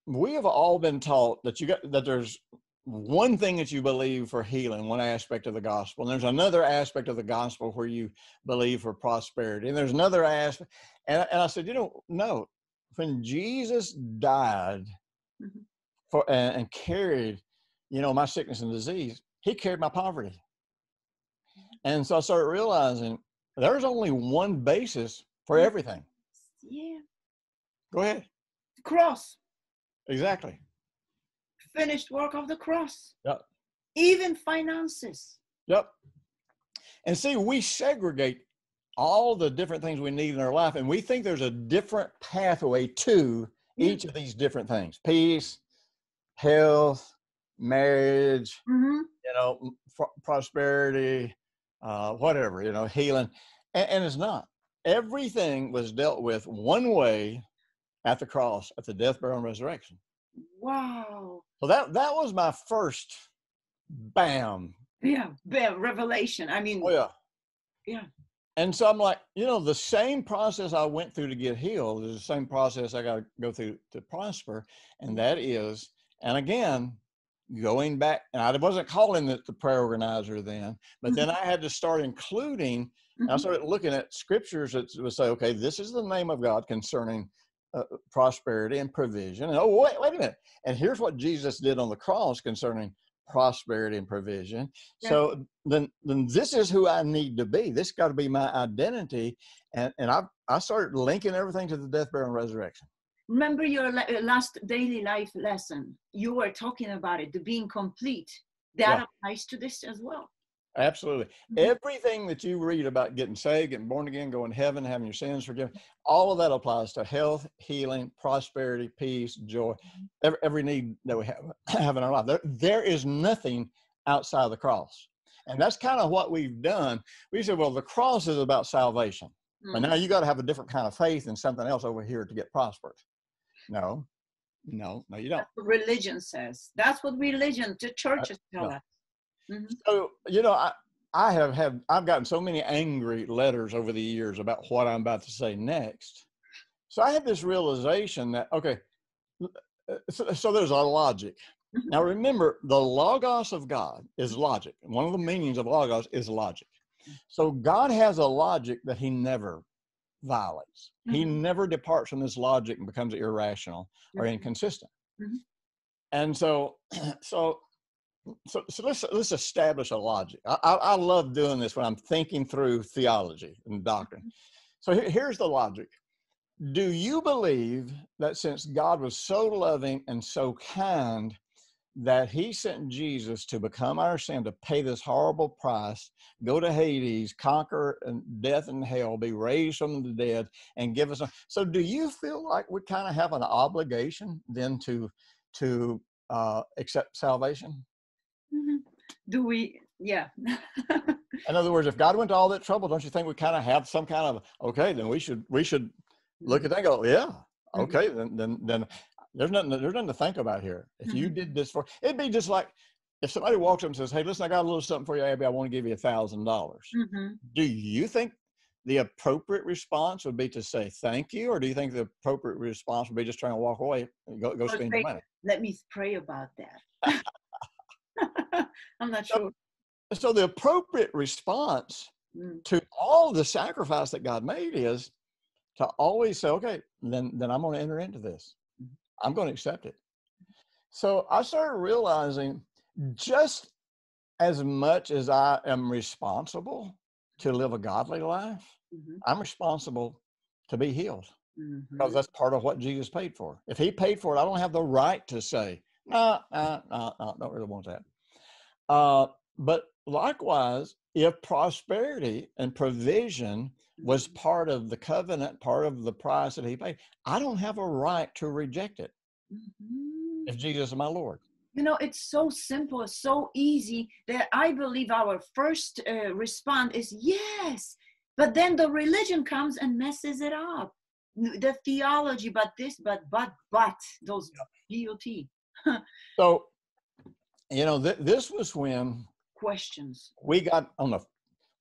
we have all been taught that there's one thing that you believe for healing, one aspect of the gospel, and there's another aspect of the gospel where you believe for prosperity, and there's another aspect. And I said, no, when Jesus died and carried, my sickness and disease, he carried my poverty. And so I started realizing there's only one basis for everything. Yeah. Go ahead. Cross. Exactly. Finished work of the cross. Yep. Even finances. Yep. And see, we segregate all the different things we need in our life, and we think there's a different pathway to each of these different things: peace, health, marriage, prosperity, whatever, healing. And it's not. Everything was dealt with one way at the cross, at the death, burial, and resurrection. Wow. So that was my first bam. Yeah, bam, revelation. I mean. Oh, yeah. Yeah. And so I'm like, the same process I went through to get healed is the same process I got to go through to prosper. And that is, and again, going back, and I wasn't calling it the prayer organizer then, but then I had to start including, I started looking at scriptures that would say, okay, this is the name of God concerning prosperity and provision. And wait a minute. And here's what Jesus did on the cross concerning prosperity and provision. Yeah. So then this is who I need to be. This got to be my identity. And I started linking everything to the death, burial, and resurrection. Remember your last daily life lesson. You were talking about it, the being complete. That applies to this as well. Absolutely. Everything that you read about getting saved, getting born again, going to heaven, having your sins forgiven, all of that applies to health, healing, prosperity, peace, joy, every need that we have in our life. There is nothing outside the cross. And that's kind of what we've done. We said, well, the cross is about salvation. But now you got to have a different kind of faith in something else over here to get prospered. No, you don't. That's what religion says. That's what religion, the churches tell us. So, I've gotten so many angry letters over the years about what I'm about to say next. So I had this realization that, okay, so there's a logic. Now remember, the logos of God is logic. One of the meanings of logos is logic. So God has a logic that he never violates. He never departs from this logic and becomes irrational or inconsistent. And so, so let's establish a logic. I love doing this when I'm thinking through theology and doctrine. So here's the logic. Do you believe that since God was so loving and so kind that he sent Jesus to become our sin, to pay this horrible price, go to Hades, conquer death and hell, be raised from the dead, and give us so do you feel like we kind of have an obligation then to accept salvation? Mm-hmm. Do we? Yeah. In other words, if God went to all that trouble, don't you think we kind of have some kind of, okay, then we should look at that and go, yeah, okay, then there's nothing to think about here. If you did this it'd be just like if somebody walks up and says, hey, listen, I got a little something for you, Abby, I want to give you $1,000. Do you think the appropriate response would be to say thank you, or do you think the appropriate response would be just trying to walk away and go spend your money? Let me pray about that. I'm not sure. So the appropriate response to all the sacrifice that God made is to always say, okay, then I'm going to enter into this. I'm going to accept it. So I started realizing just as much as I am responsible to live a godly life, I'm responsible to be healed because that's part of what Jesus paid for. If he paid for it, I don't have the right to say, no, don't really want that. But likewise, if prosperity and provision was part of the covenant, part of the price that he paid, I don't have a right to reject it if Jesus is my Lord. You know, it's so simple, so easy that I believe our first response is yes. But then the religion comes and messes it up. The theology, but this, but, those B-U-T. So, you know, this was when questions.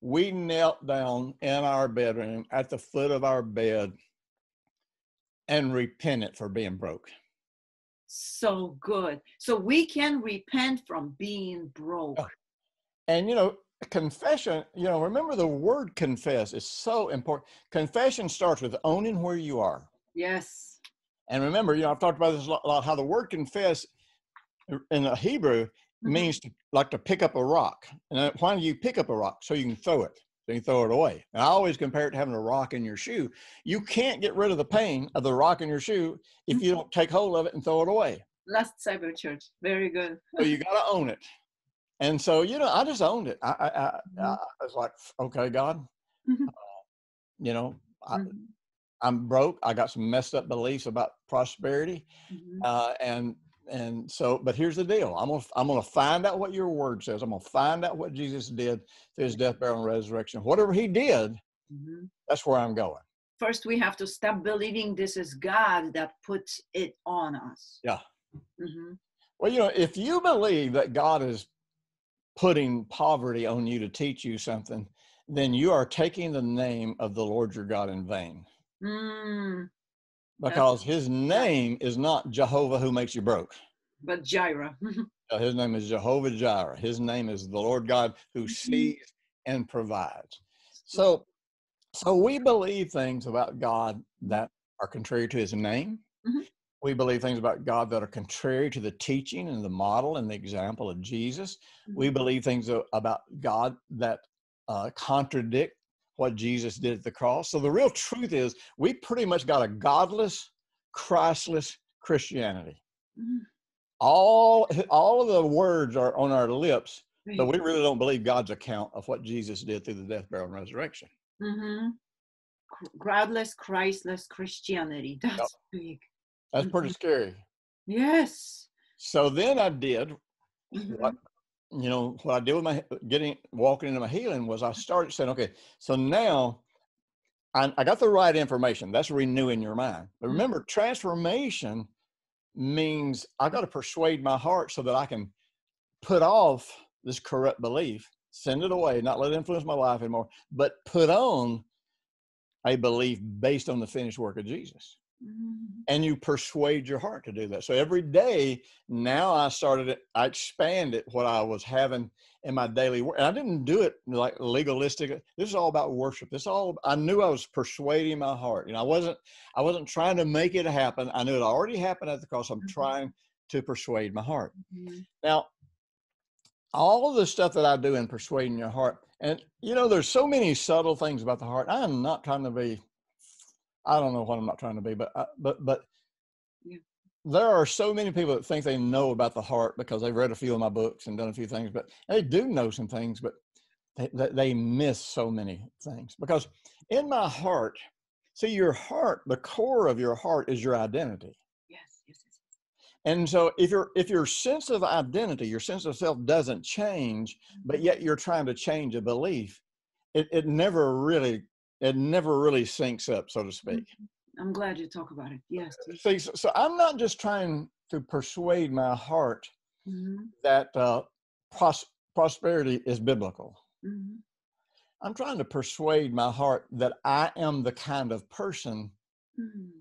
We knelt down in our bedroom at the foot of our bed and repented for being broke. So good. So we can repent from being broke. And, you know, confession, you know, remember the word confess is so important. Confession starts with owning where you are. Yes. And remember, you know, I've talked about this a lot, how the word confess in the Hebrew means to pick up a rock. And why do you pick up a rock? So you can throw it. So you throw it away. And I always compare it to having a rock in your shoe. You can't get rid of the pain of the rock in your shoe if you don't take hold of it and throw it away. Last Cyber Church. Very good. So you got to own it. And so, you know, I just owned it. I was like, okay, God, you know, I'm broke. I got some messed up beliefs about prosperity. And so, but here's the deal. I'm gonna find out what your word says. I'm gonna find out what Jesus did through his death, burial, and resurrection. Whatever he did, that's where I'm going. First, we have to stop believing this is God that puts it on us. Yeah. Well, you know, if you believe that God is putting poverty on you to teach you something, then you are taking the name of the Lord your God in vain. Because his name is not Jehovah who makes you broke. But Jireh. His name is Jehovah Jireh. His name is the Lord God who sees and provides. So we believe things about God that are contrary to his name. We believe things about God that are contrary to the teaching and the model and the example of Jesus. We believe things about God that contradict what Jesus did at the cross. So the real truth is we pretty much got a godless, Christless Christianity. All of the words are on our lips, but we really don't believe God's account of what Jesus did through the death, burial, and resurrection. Godless, Christless Christianity. That's big. That's pretty scary. Yes. So then I did what I did with my walking into my healing was I started saying, okay, so now I got the right information. That's renewing your mind. But remember, transformation means I got to persuade my heart so that I can put off this corrupt belief, send it away, not let it influence my life anymore, but put on a belief based on the finished work of Jesus. And you persuade your heart to do that. So every day now I expanded what I was having in my daily work. And I didn't do it like legalistic. This is all about worship. I knew I was persuading my heart. You know, I wasn't trying to make it happen. I knew it already happened at the cross. I'm trying to persuade my heart. Mm-hmm. Now, all of the stuff that I do in persuading your heart, and there's so many subtle things about the heart. I'm not trying to be, I don't know what I'm not trying to be, but Yeah. there are so many people that think they know about the heart because they've read a few of my books and done a few things, but they do know some things, but they miss so many things. Because in my heart, see, your heart, the core of your heart is your identity. Yes, yes, yes. And so if your sense of identity, your sense of self doesn't change, but yet you're trying to change a belief, it never really syncs up, so to speak. I'm glad you talk about it. Yes. See, so I'm not just trying to persuade my heart that prosperity is biblical. Mm-hmm. I'm trying to persuade my heart that I am the kind of person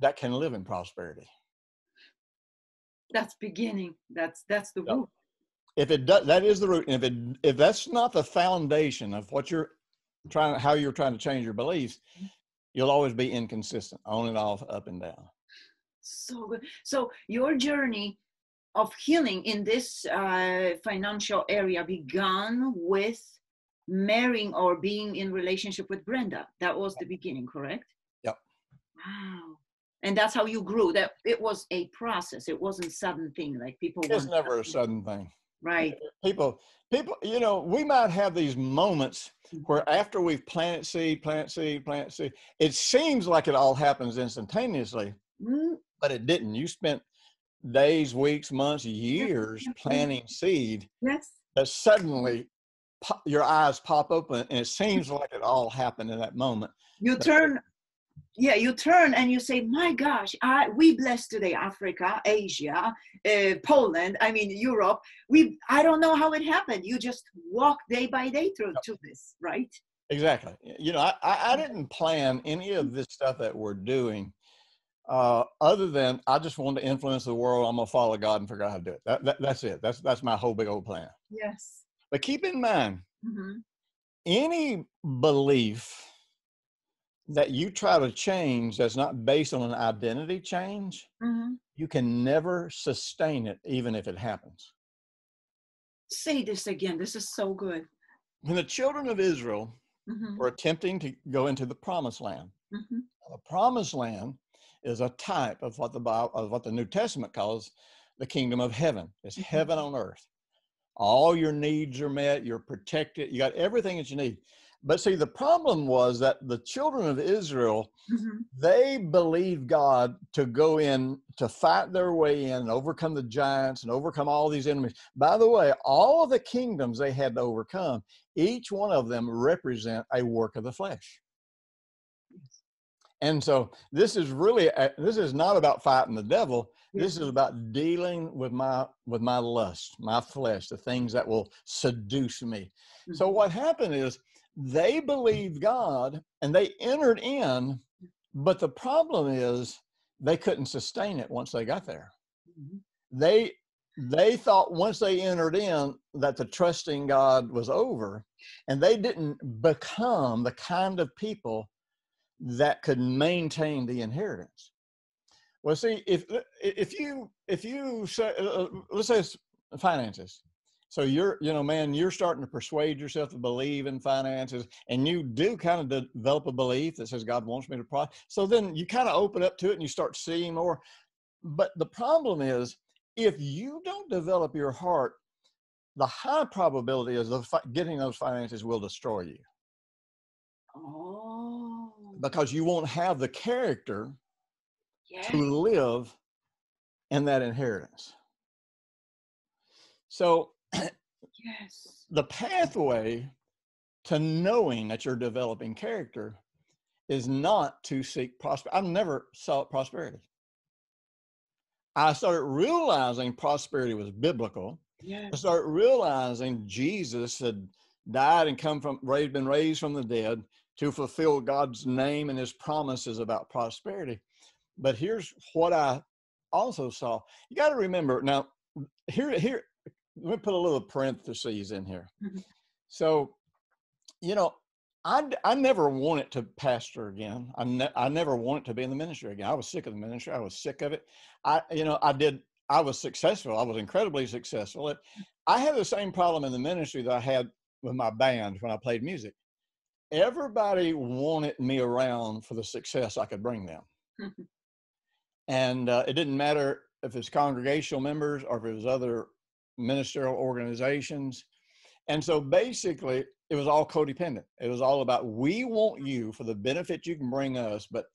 that can live in prosperity. That's beginning. That's the root. If it does, that is the root. And if that's not the foundation of what how you're trying to change your beliefs, you'll always be inconsistent, on and off, up and down. So good. So your journey of healing in this financial area began with marrying or being in relationship with Brenda. That was the beginning, correct? Yep. Wow. And that's how you grew. That it was a process. It wasn't a sudden thing like people want. It's never a sudden thing. Right. People, we might have these moments where after we've planted seed, it seems like it all happens instantaneously, but it didn't. You spent days, weeks, months, years planting seed. Yes. That suddenly your eyes pop open and it seems like it all happened in that moment. You turn and you say, my gosh, we blessed today Africa, Asia, Poland, Europe. I don't know how it happened. You just walk day by day through to this, right? Exactly. I didn't plan any of this stuff that we're doing other than I just wanted to influence the world. I'm going to follow God and figure out how to do it. That's it. That's my whole big old plan. Yes. But keep in mind, any belief that you try to change that's not based on an identity change, you can never sustain it, even if it happens. Say this again. This is so good. When the children of Israel were attempting to go into the promised land, the promised land is a type of what the New Testament calls the kingdom of heaven. It's heaven on earth. All your needs are met. You're protected. You got everything that you need. But see, the problem was that the children of Israel, they believed God to go in to fight their way in and overcome the giants and overcome all these enemies. By the way, all of the kingdoms they had to overcome, each one of them represent a work of the flesh. And so this is not about fighting the devil. This is about dealing with my lust, my flesh, the things that will seduce me. So what happened is they believed God and they entered in, but the problem is they couldn't sustain it once they got there. They thought once they entered in that the trusting God was over, and they didn't become the kind of people that could maintain the inheritance. Well, see, if you say, let's say it's finances. So you're starting to persuade yourself to believe in finances, and you do kind of develop a belief that says God wants me to prosper. So then you kind of open up to it and you start seeing more. But the problem is, if you don't develop your heart, the high probability is getting those finances will destroy you. Oh. Because you won't have the character to live in that inheritance. So the pathway to knowing that you're developing character is not to seek prosperity. I've never sought prosperity. I started realizing prosperity was biblical. I started realizing Jesus had died and been raised from the dead to fulfill God's name and his promises about prosperity. But here's what I also saw. You got to remember now, here, let me put a little parentheses in here. So, I never wanted to pastor again. I never wanted to be in the ministry again. I was sick of the ministry. I was sick of it. I I was successful. I was incredibly successful. I had the same problem in the ministry that I had with my band when I played music. Everybody wanted me around for the success I could bring them. And it didn't matter if it's congregational members or if it was other ministerial organizations. And so basically it was all codependent. It was all about, we want you for the benefit you can bring us, but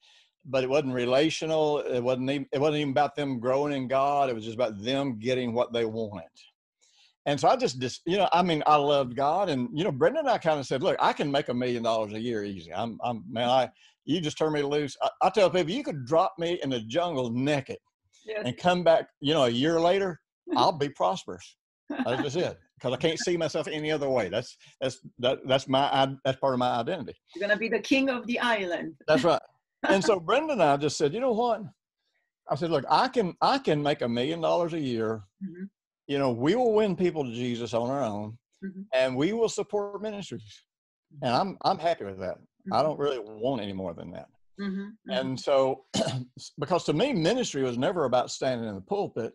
it wasn't relational. It wasn't even about them growing in God. It was just about them getting what they wanted. And so I just, I mean, I loved God. And, Brenda and I kind of said, look, I can make $1 million a year easy. You just turn me loose. I tell people, you could drop me in the jungle naked and come back, a year later, I'll be prosperous. That's just it. Because I can't see myself any other way. That's part of my identity. You're going to be the king of the island. That's right. And so Brenda and I just said, you know what? I said, look, I can make $1 million a year. We will win people to Jesus on our own, and we will support ministries. And I'm happy with that. I don't really want any more than that. And so, because to me, ministry was never about standing in the pulpit.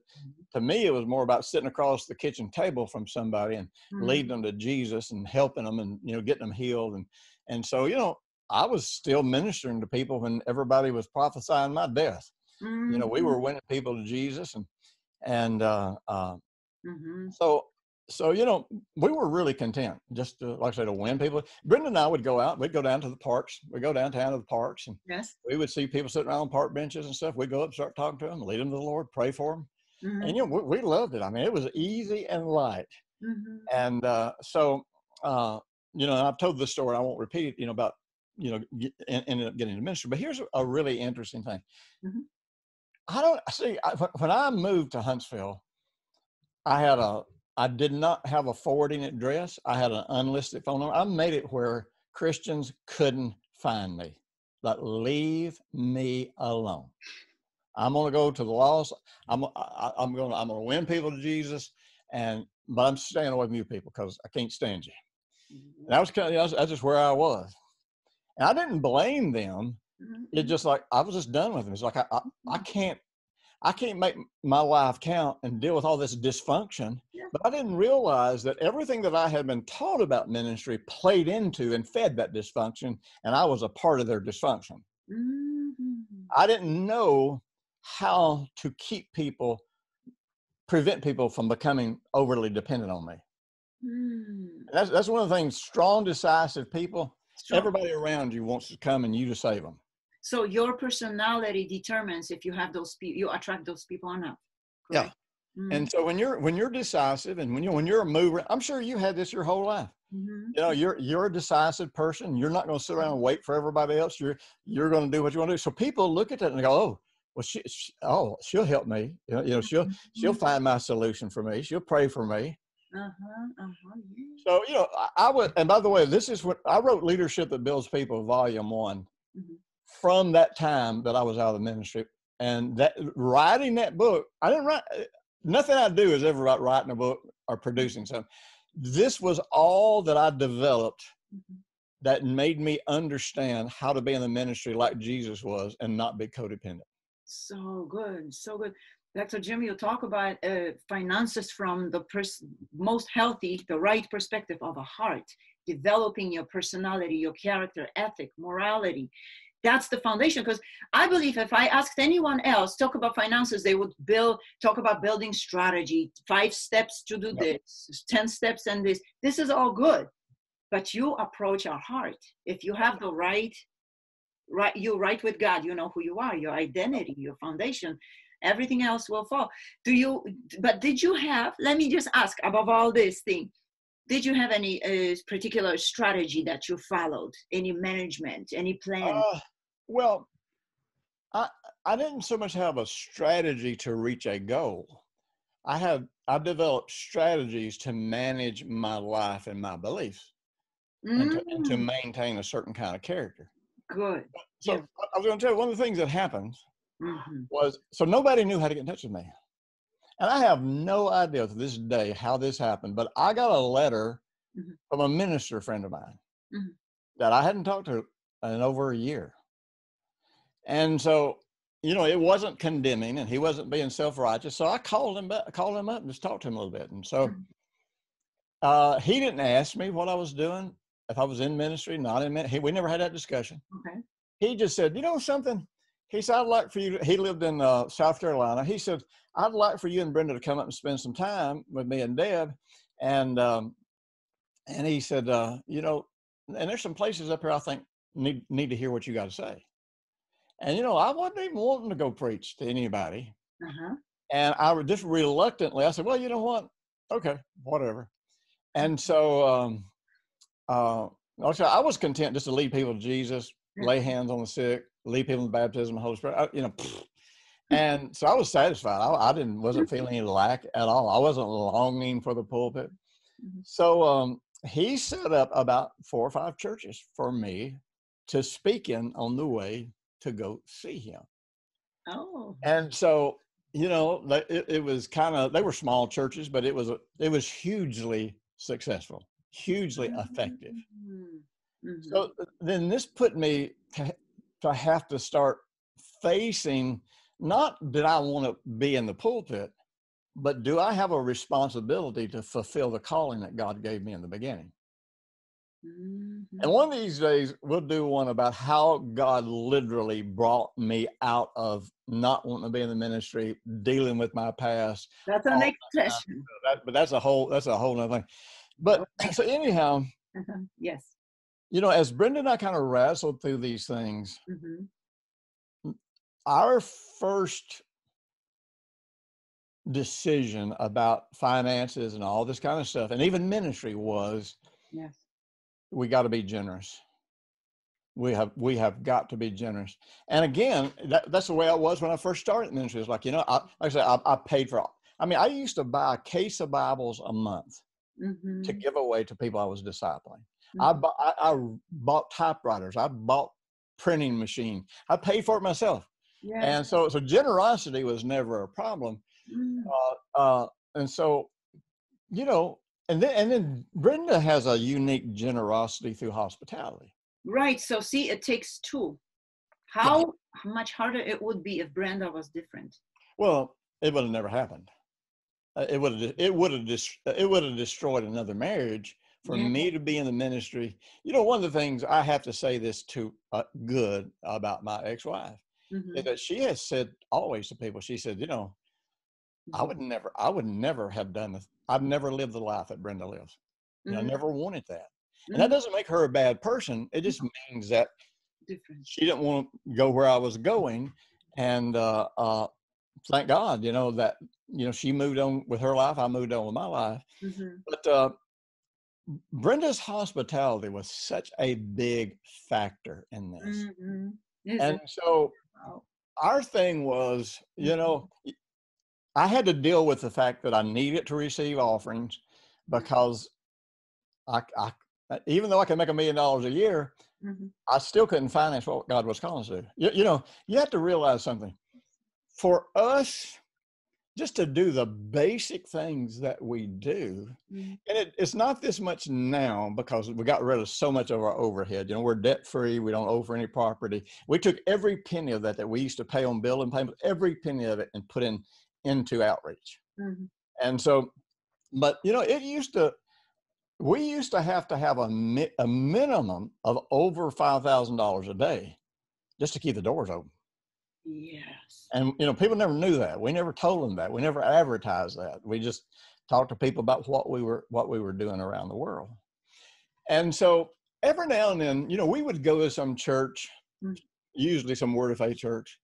To me, it was more about sitting across the kitchen table from somebody and leading them to Jesus and helping them and, getting them healed. And so, I was still ministering to people when everybody was prophesying my death. We were winning people to Jesus, so, we were really content just to, like I said, to win people. Brenda and I would go out, we'd go down to the parks. We'd go downtown to the parks, and we would see people sitting around on park benches and stuff. We'd go up, start talking to them, lead them to the Lord, pray for them. And, we loved it. I mean, it was easy and light. And so, I've told this story. I won't repeat it, about, ended up getting into ministry. But here's a really interesting thing. When I moved to Huntsville, I did not have a forwarding address. I had an unlisted phone number. I made it where Christians couldn't find me. Like, leave me alone. I'm going to go to the lost. I'm going to win people to Jesus, but I'm staying away from you people because I can't stand you. And that was that's just where I was. And I didn't blame them. It's just like, I was just done with them. It's like, I can't make my life count and deal with all this dysfunction. But I didn't realize that everything that I had been taught about ministry played into and fed that dysfunction, and I was a part of their dysfunction. I didn't know how to prevent people from becoming overly dependent on me. That's one of the things. Strong, decisive people, everybody around you wants to come and you to save them. So your personality determines if you have those people, you attract those people or not. Correct? Yeah. And so when you're decisive and when you're a mover, I'm sure you had this your whole life. You're a decisive person. You're not going to sit around and wait for everybody else. You're going to do what you want to do. So people look at that and they go, oh, she'll help me. She'll find my solution for me. She'll pray for me. So, I would, and by the way, this is what I wrote, Leadership That Builds People, Volume 1. From that time that I was out of the ministry, and that writing that book, I didn't write, nothing I do is ever about writing a book or producing something. This was all that I developed that made me understand how to be in the ministry like Jesus was and not be codependent. So good. So good. Dr. Jim, you talk about finances from the most healthy, the right perspective of a heart, developing your personality, your character, ethic, morality. That's the foundation, because I believe if I asked anyone else talk about finances, they would talk about building strategy, 5 steps to do this, 10 steps and this. This is all good, but you approach our heart. If you have the right, you're right with God, you know who you are, your identity, your foundation, everything else will fall. But did you have, let me just ask above all this thing, did you have any particular strategy that you followed? Any management, any plan? Well, I didn't so much have a strategy to reach a goal. I developed strategies to manage my life and my beliefs and to maintain a certain kind of character. Good. So I was going to tell you, one of the things that happened was, so nobody knew how to get in touch with me. And I have no idea to this day how this happened, but I got a letter from a minister friend of mine that I hadn't talked to in over a year. And so you know, it wasn't condemning, and he wasn't being self-righteous. So I called him up and just talked to him a little bit. And so he didn't ask me what I was doing, if I was in ministry, not in ministry. We never had that discussion. Okay. He just said, you know something? He said, I'd like for you, he lived in South Carolina. He said, I'd like for you and Brenda to come up and spend some time with me and Deb. And he said, you know, and there's some places up here I think need to hear what you got to say. And, you know, I wasn't even wanting to go preach to anybody. And I would just reluctantly, I said, well, you know what? Okay, whatever. And so also, I was content just to lead people to Jesus, lay hands on the sick, lead people in the baptism of the Holy Spirit, you know. And so I was satisfied. I wasn't feeling any lack at all. I wasn't longing for the pulpit. So he set up about 4 or 5 churches for me to speak in on the way to go see him. Oh. And so, you know, it was kind of, they were small churches, but it was hugely successful, hugely effective. So then this put me to have to start facing, not that I want to be in the pulpit, but do I have a responsibility to fulfill the calling that God gave me in the beginning? And one of these days, we'll do one about how God literally brought me out of not wanting to be in the ministry, dealing with my past. That's our next session. But that's a whole nother thing. But so anyhow, yes. You know, as Brenda and I kind of wrestled through these things, our first decision about finances and all this kind of stuff, and even ministry, was, yes, we got to be generous. We have got to be generous. And again, that's the way I was when I first started ministry. It's like, you know, like I said, I paid for, I mean, I used to buy a case of Bibles a month to give away to people I was discipling. I bought typewriters. I bought printing machine. I paid for it myself. Yes. And so generosity was never a problem. And so, you know, and then Brenda has a unique generosity through hospitality. Right. So see, it takes 2. How much harder it would be if Brenda was different? Well, it would have never happened. It would have destroyed another marriage for me to be in the ministry. You know, one of the things I have to say this to good about my ex-wife is that she has said always to people, she said, you know, I would never have done this. I've never lived the life that Brenda lives. And I never wanted that. And that doesn't make her a bad person. It just means that she didn't want to go where I was going. And thank God, you know, that, you know, she moved on with her life. I moved on with my life. But Brenda's hospitality was such a big factor in this. And so our thing was, you know, I had to deal with the fact that I needed to receive offerings because I even though I could make $1 million a year, I still couldn't finance what God was calling us to do. You know, you have to realize something. For us, just to do the basic things that we do, and it's not this much now because we got rid of so much of our overhead. You know, we're debt free. We don't owe for any property. We took every penny of that we used to pay on building payments, every penny of it, and put into outreach. And so, but you know, we used to have a minimum of over $5,000 a day just to keep the doors open. Yes. And, you know, people never knew that. We never told them that. We never advertised that. We just talked to people about what we were doing around the world. And so every now and then, you know, we would go to some church, usually some Word of Faith church.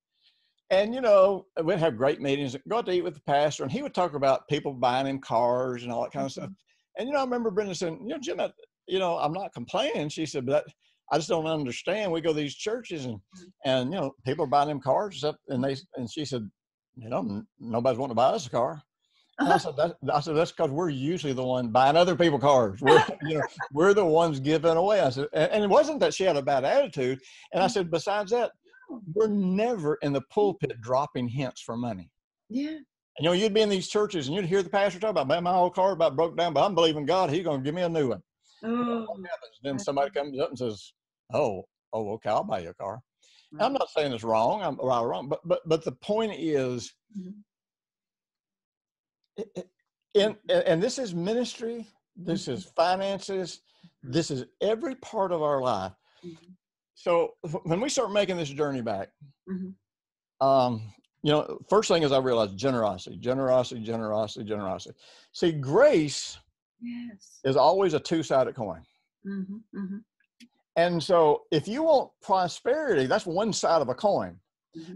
And, you know, we'd have great meetings, go out to eat with the pastor, and he would talk about people buying him cars and all that kind of stuff. And, you know, I remember Brenda saying, you know, Jim, I'm not complaining. She said, but I just don't understand. We go to these churches and, you know, people are buying them cars and stuff. And she said, you know, nobody's wanting to buy us a car. And I said, that's because we're usually the one buying other people's cars. We're the ones giving away. I said, and it wasn't that she had a bad attitude. And I said, besides that, we're never in the pulpit dropping hints for money. Yeah. And, you know, you'd be in these churches and you'd hear the pastor talk about, man, my old car about broke down, but I'm believing God, he's going to give me a new one. What happens? Then somebody comes up and says, oh, okay, I'll buy you a car. I'm not saying it's wrong. I'm right or wrong, but the point is, and this is ministry, this is finances, this is every part of our life. So when we start making this journey back, you know, first thing is I realized generosity. See, grace is always a two-sided coin. And so if you want prosperity, that's one side of a coin.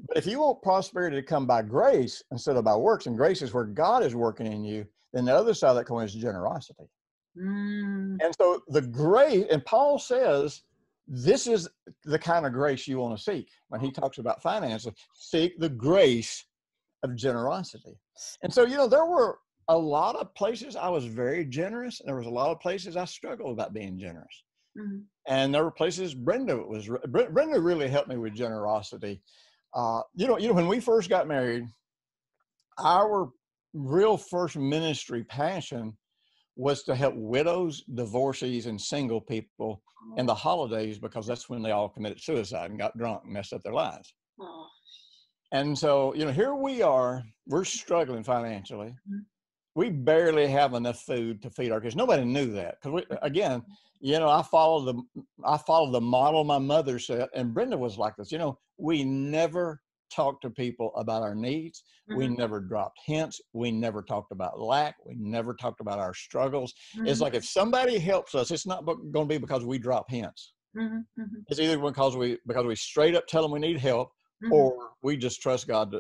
But if you want prosperity to come by grace instead of by works, and grace is where God is working in you, then the other side of that coin is generosity. And so the grace, and Paul says, this is the kind of grace you want to seek. When he talks about finances, seek the grace of generosity. And so, you know, there were a lot of places I was very generous, and there was a lot of places I struggled about being generous. And there were places Brenda really helped me with generosity. You know, when we first got married, our real first ministry passion was to help widows, divorcees, and single people in the holidays, because that's when they all committed suicide and got drunk and messed up their lives. And so, you know, here we are, we're struggling financially. We barely have enough food to feed our kids. Nobody knew that, because again, you know, I followed the model my mother set, and Brenda was like this. You know, we never talked to people about our needs. We never dropped hints. We never talked about lack. We never talked about our struggles. It's like if somebody helps us, it's not going to be because we drop hints. It's either because we straight up tell them we need help, or we just trust God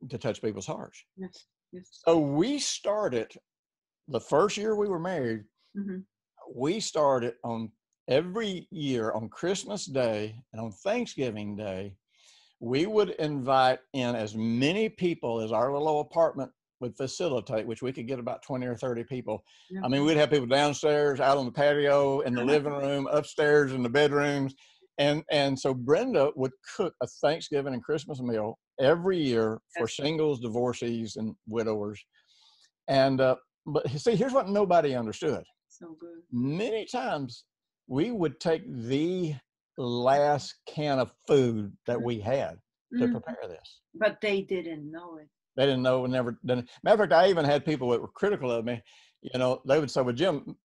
to touch people's hearts. So we started the first year we were married. We started on every year on Christmas Day and on Thanksgiving Day, we would invite in as many people as our little apartment would facilitate, which we could get about 20 or 30 people. I mean, we'd have people downstairs, out on the patio, in the living room, upstairs in the bedrooms. And so Brenda would cook a Thanksgiving and Christmas meal every year for singles, divorcees, and widowers. And, but see, here's what nobody understood. So good. Many times we would take the last can of food that we had to prepare this. But they didn't know it. They didn't know, never done. Matter of fact, I even had people that were critical of me. You know, they would say, well, Jim,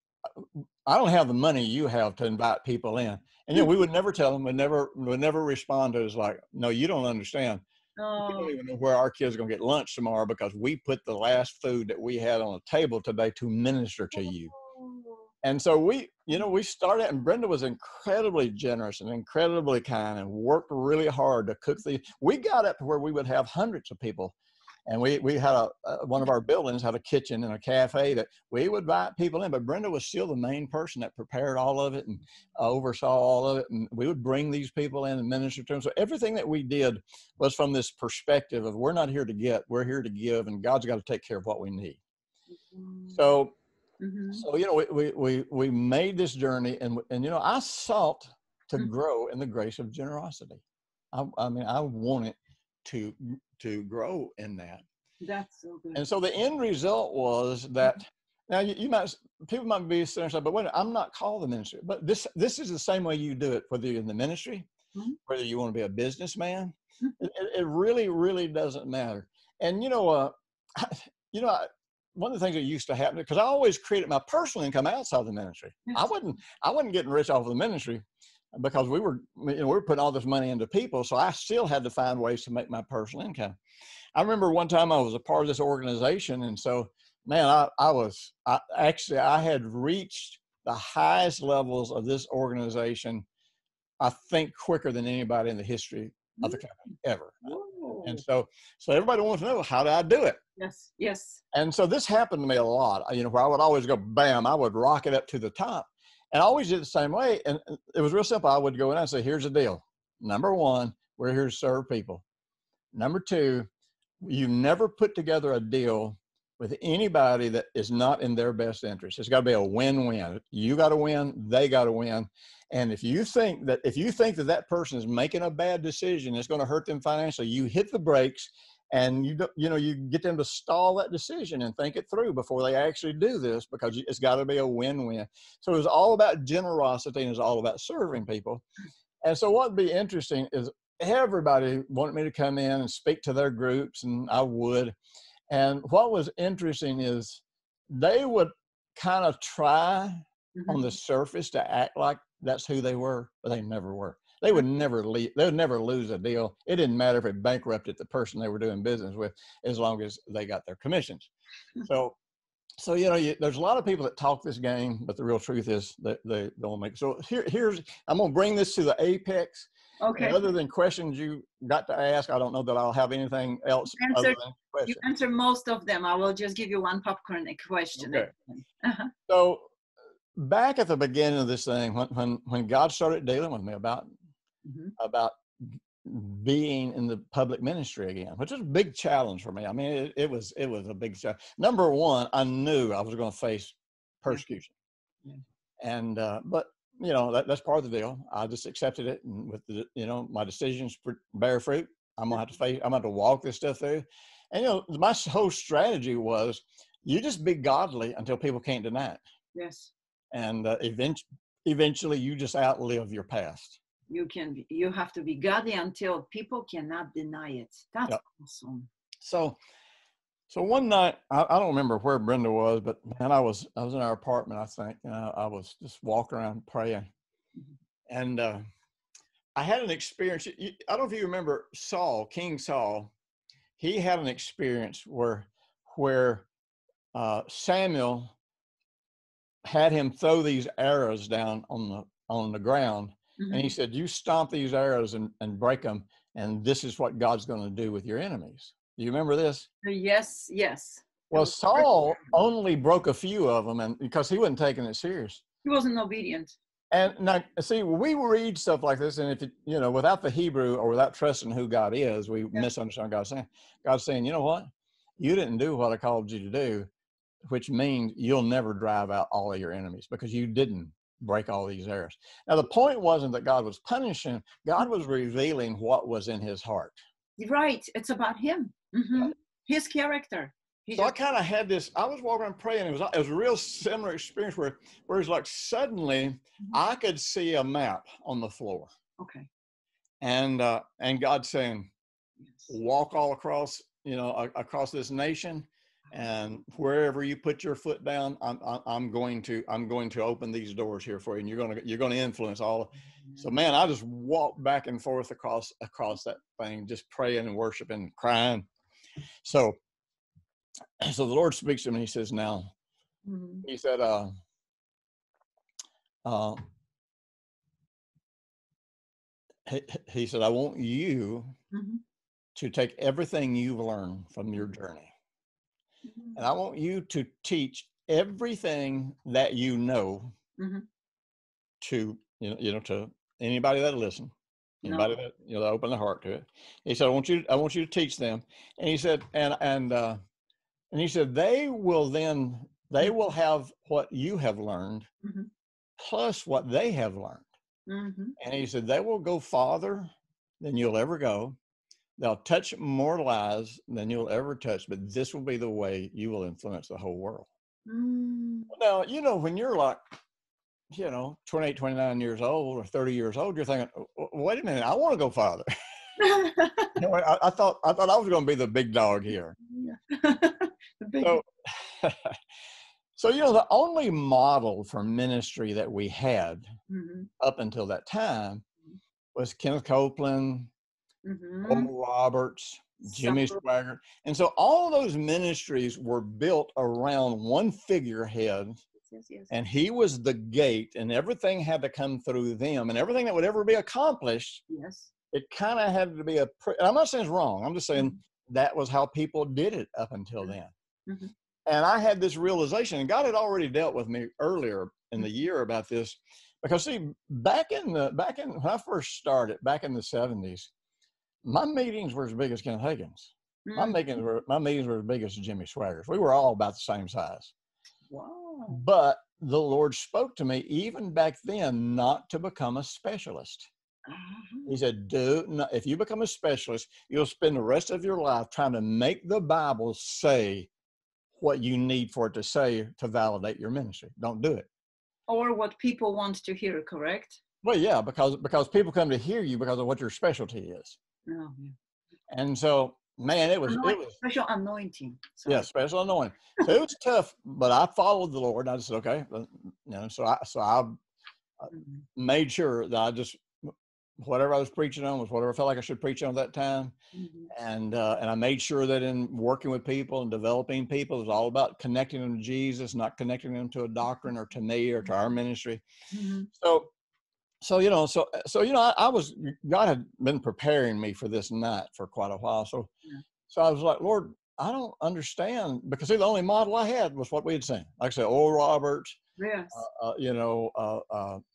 I don't have the money you have to invite people in. And, you know, we would never tell them, would never respond to us like, no, you don't understand. We don't even know where our kids are going to get lunch tomorrow, because we put the last food that we had on the table today to minister to you. And so we started, and Brenda was incredibly generous and incredibly kind and worked really hard to cook we got up to where we would have hundreds of people. And we had one of our buildings had a kitchen and a cafe that we would invite people in, but Brenda was still the main person that prepared all of it and oversaw all of it. And we would bring these people in and minister to them. So everything that we did was from this perspective of, we're not here to get, we're here to give, and God's got to take care of what we need. So, so, you know, we made this journey, and, you know, I sought to grow in the grace of generosity. I mean, I wanted to grow in that. That's so good. And so the end result was that, now people might be saying, but wait, I'm not called the ministry. But this is the same way you do it, whether you're in the ministry, whether you want to be a businessman. It really, really doesn't matter. And, you know, one of the things that used to happen, because I always created my personal income outside the ministry. I wasn't getting rich off of the ministry, because we were putting all this money into people. So I still had to find ways to make my personal income. I remember one time I was a part of this organization. And so, man, I had reached the highest levels of this organization, I think, quicker than anybody in the history of the company ever. And so everybody wants to know, how did I do it? Yes. And so this happened to me a lot, you know, where I would always go, bam, I would rocket up to the top. And I always did the same way. And it was real simple. I would go in and say, here's the deal. Number one, we're here to serve people. Number two, you never put together a deal with anybody that is not in their best interest. It's got to be a win-win. You got to win, they got to win. And if you think that person is making a bad decision, it's going to hurt them financially, you hit the brakes, and you get them to stall that decision and think it through before they actually do this, because it's got to be a win-win. So it was all about generosity, and it's all about serving people. And so what would be interesting is everybody wanted me to come in and speak to their groups, and I would. And what was interesting is they would kind of try on the surface to act like that's who they were, but they never were. They would never leave. They would never lose a deal. It didn't matter if it bankrupted the person they were doing business with, as long as they got their commissions. So there's a lot of people that talk this game, but the real truth is that they don't make. So here's I'm going to bring this to the apex. Okay. And other than questions you got to ask, I don't know that I'll have anything else other than questions. You answer most of them. I will just give you one popcorn question. Okay. So back at the beginning of this thing, when God started dealing with me about being in the public ministry again, which is a big challenge for me. I mean, it was a big challenge. Number one, I knew I was going to face persecution, and but that's part of the deal. I just accepted it, and with my decisions bear fruit. I'm gonna have to walk this stuff through, and my whole strategy was, you just be godly until people can't deny it. Yes. And eventually, you just outlive your past. You have to be godly until people cannot deny it. That's awesome. So one night, I don't remember where Brenda was, but man, I was in our apartment, I think, and I was just walking around praying, and I had an experience. I don't know if you remember Saul, King Saul. He had an experience where Samuel had him throw these arrows down on the ground. And he said, you stomp these arrows and break them, and this is what God's going to do with your enemies. Do you remember this? Yes. Well, Saul only broke a few of them, and because he wasn't taking it serious. He wasn't obedient. And now, see, we read stuff like this, and if without the Hebrew or without trusting who God is, we misunderstand God's saying. God's saying, you know what? You didn't do what I called you to do, which means you'll never drive out all of your enemies because you didn't break all these arrows. Now, the point wasn't that God was punishing. God was revealing what was in his heart. Right. It's about him. His character. So I kind of had this, I was walking around praying. It was a real similar experience where it's like suddenly I could see a map on the floor. Okay. And God saying, walk all across, across this nation. And wherever you put your foot down, I'm going to open these doors here for you, and you're going to influence all. So man, I just walked back and forth across that thing, just praying and worshiping, and crying. So the Lord speaks to me. He says, "Now," he said, he said, "I want you to take everything you've learned from your journey. And I want you to teach everything that you know to to anybody that'll listen, anybody that open their heart to it." He said, I want you to teach them. And he said, and he said, they will have what you have learned plus what they have learned. And he said, they will go farther than you'll ever go. They'll touch more lives than you'll ever touch, but this will be the way you will influence the whole world. Now, when you're like, 28, 29 years old or 30 years old, you're thinking, wait a minute, I want to go farther. I thought I was going to be the big dog here. So, the only model for ministry that we had up until that time was Kenneth Copeland, Oral Roberts, Jimmy Swaggart. And so all those ministries were built around one figurehead, and he was the gate, and everything had to come through them, and everything that would ever be accomplished, it kind of had to be and I'm not saying it's wrong. I'm just saying that was how people did it up until then. And I had this realization, and God had already dealt with me earlier in the year about this, because see, back in when I first started, back in the 70s, my meetings were as big as Kenneth Hagin's. My meetings were as big as Jimmy Swaggart's. We were all about the same size. Wow. But the Lord spoke to me even back then not to become a specialist. He said, if you become a specialist, you'll spend the rest of your life trying to make the Bible say what you need for it to say to validate your ministry. Don't do it. Or what people want to hear, correct? Well, yeah, because people come to hear you because of what your specialty is. Oh, yeah. And so, man, it was special anointing. Sorry. yeah, special anointing. So it was tough, but I followed the Lord. And I just said, okay, so I made sure that I just whatever I was preaching on was whatever I felt like I should preach on at that time. And I made sure that in working with people and developing people, it was all about connecting them to Jesus, not connecting them to a doctrine or to me or to our ministry. So I was, God had been preparing me for this night for quite a while. So I was like, Lord, I don't understand, because the only model I had was what we had seen. Like I said, Oral Roberts, yes,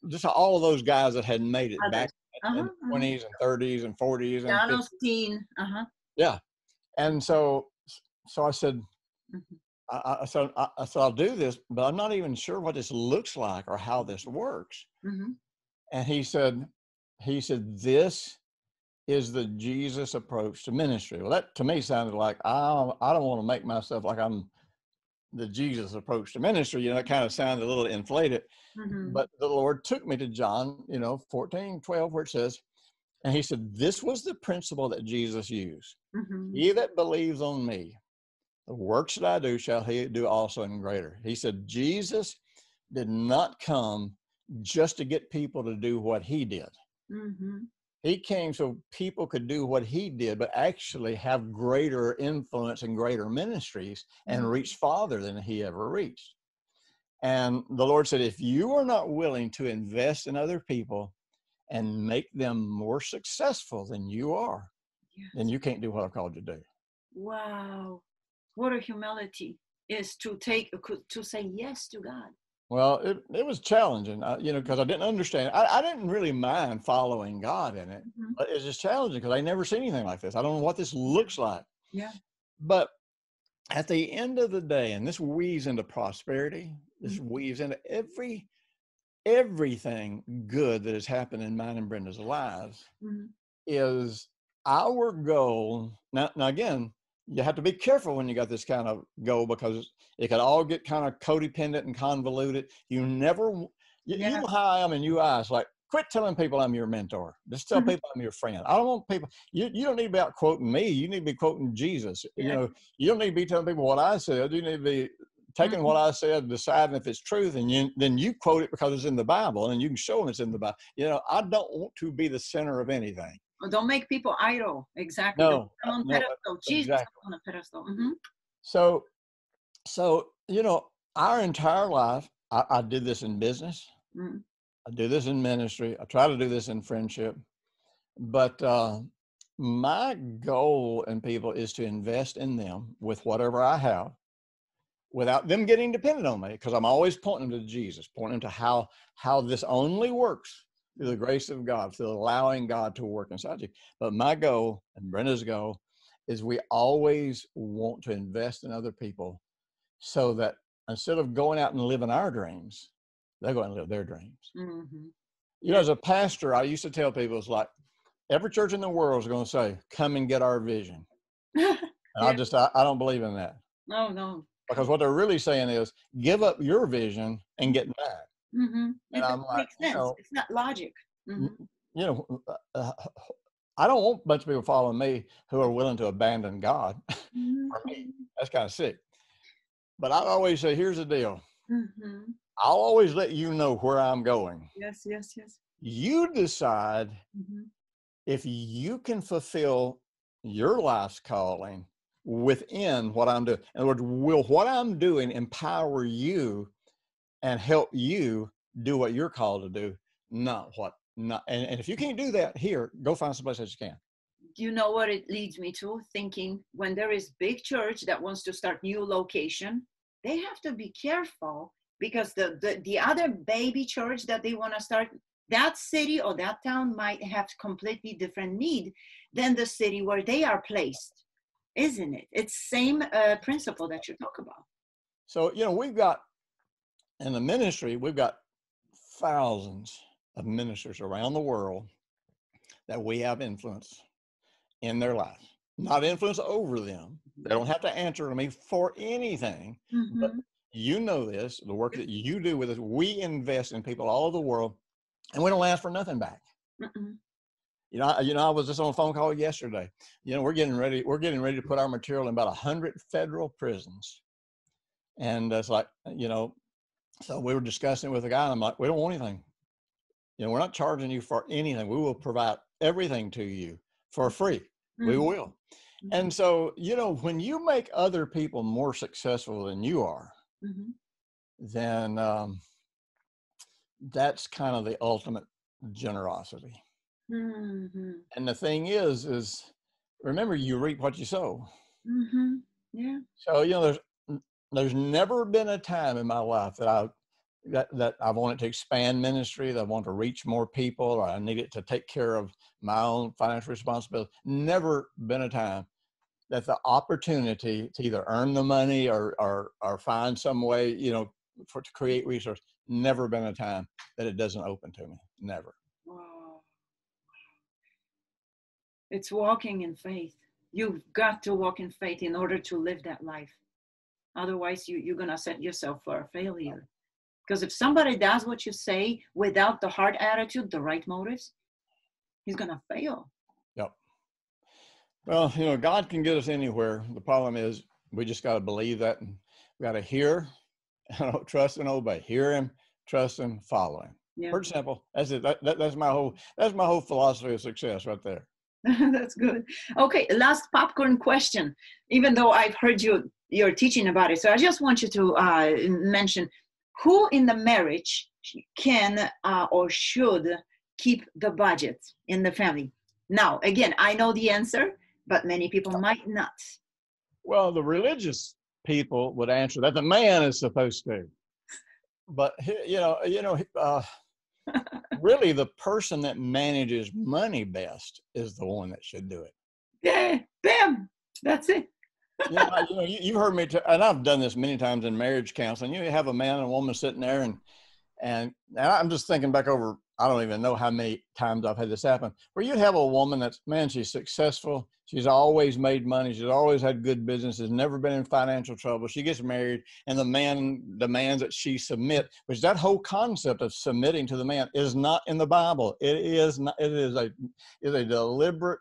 just all of those guys that had made it back in the 20s and 30s and 40s and John Osteen. Yeah. And so I said, I said, I'll do this, but I'm not even sure what this looks like or how this works. And he said, this is the Jesus approach to ministry. Well, that to me sounded like, I don't want to make myself like I'm the Jesus approach to ministry. It kind of sounded a little inflated, but the Lord took me to John, 14:12, where it says, and he said, this was the principle that Jesus used. He that believes on me, the works that I do shall he do also in greater. He said, Jesus did not come just to get people to do what he did. He came so people could do what he did, but actually have greater influence and greater ministries and reach farther than he ever reached. And the Lord said, if you are not willing to invest in other people and make them more successful than you are, then you can't do what I've called you to do. Wow. What a humility is to say yes to God. Well, it was challenging, because I didn't understand. I didn't really mind following God in it, but it's just challenging because I never seen anything like this. I don't know what this looks like. Yeah. But at the end of the day, and this weaves into prosperity, this weaves into everything good that has happened in mine and Brenda's lives, is our goal. Now again, you have to be careful when you got this kind of goal, because it could all get kind of codependent and convoluted. You know how I am in UI. It's like, quit telling people I'm your mentor. Just tell people I'm your friend. I don't want people, you don't need to be out quoting me. You need to be quoting Jesus. You don't need to be telling people what I said. You need to be taking what I said, deciding if it's truth, and then you quote it because it's in the Bible, and you can show them it's in the Bible. I don't want to be the center of anything. Don't make people idol. Exactly. No, on pedestal. Jesus exactly. On a pedestal. So, our entire life, I did this in business. I do this in ministry. I try to do this in friendship. But my goal in people is to invest in them with whatever I have, without them getting dependent on me, because I'm always pointing them to Jesus, pointing them to how this only works through the grace of God, through allowing God to work inside you. But my goal and Brenda's goal is we always want to invest in other people, so that instead of going out and living our dreams, they're going to live their dreams. As a pastor, I used to tell people, it's like, every church in the world is going to say, come and get our vision. And I don't believe in that. No. Because what they're really saying is, give up your vision and get mine. And I'm like, makes sense. It's not logic. I don't want a bunch of people following me who are willing to abandon God for me. That's kind of sick. But I always say, here's the deal. I'll always let you know where I'm going. Yes. You decide if you can fulfill your life's calling within what I'm doing. In other words, will what I'm doing empower you and help you do what you're called to do, and if you can't do that here, go find someplace that you can. You know what it leads me to? Thinking, when there is big church that wants to start new location, they have to be careful, because the other baby church that they want to start, that city or that town might have completely different need than the city where they are placed, isn't it? It's same principle that you talk about. So, we've got, in the ministry, we've got thousands of ministers around the world that we have influence in their lives. Not influence over them. They don't have to answer to me for anything. But this, the work that you do with us, we invest in people all over the world and we don't ask for nothing back. Mm-mm. I was just on a phone call yesterday. We're getting ready to put our material in about 100 federal prisons. And it's like, so we were discussing it with a guy, and I'm like, we don't want anything. We're not charging you for anything. We will provide everything to you for free. Mm-hmm. We will. Mm-hmm. And so, when you make other people more successful than you are, mm-hmm. then that's kind of the ultimate generosity. Mm-hmm. And the thing is remember, you reap what you sow. Mm-hmm. Yeah. So, there's never been a time in my life that I wanted to expand ministry, that I wanted to reach more people, or I needed to take care of my own financial responsibility. Never been a time that the opportunity to either earn the money or find some way, to create resources. Never been a time that it doesn't open to me. Never. Wow. It's walking in faith. You've got to walk in faith in order to live that life. Otherwise, you're going to set yourself for a failure. Because if somebody does what you say without the heart attitude, the right motives, he's going to fail. Yep. Well, God can get us anywhere. The problem is we just got to believe that, and we got to hear, trust and obey. Hear him, trust him, follow him. Yeah. Pretty simple. That's it. That's my whole philosophy of success right there. That's good. Okay, last popcorn question. Even though I've heard you're teaching about it, so I just want you to mention who in the marriage can or should keep the budget in the family. Now, again, I know the answer, but many people might not. Well, the religious people would answer that the man is supposed to. But really, the person that manages money best is the one that should do it. Yeah, bam, that's it. You've heard me, and I've done this many times in marriage counseling. You have a man and a woman sitting there, and I'm just thinking back over, I don't even know how many times I've had this happen, where you'd have a woman she's successful, she's always made money, she's always had good business, has never been in financial trouble. She gets married, and the man demands that she submit, which that whole concept of submitting to the man is not in the Bible. It is a deliberate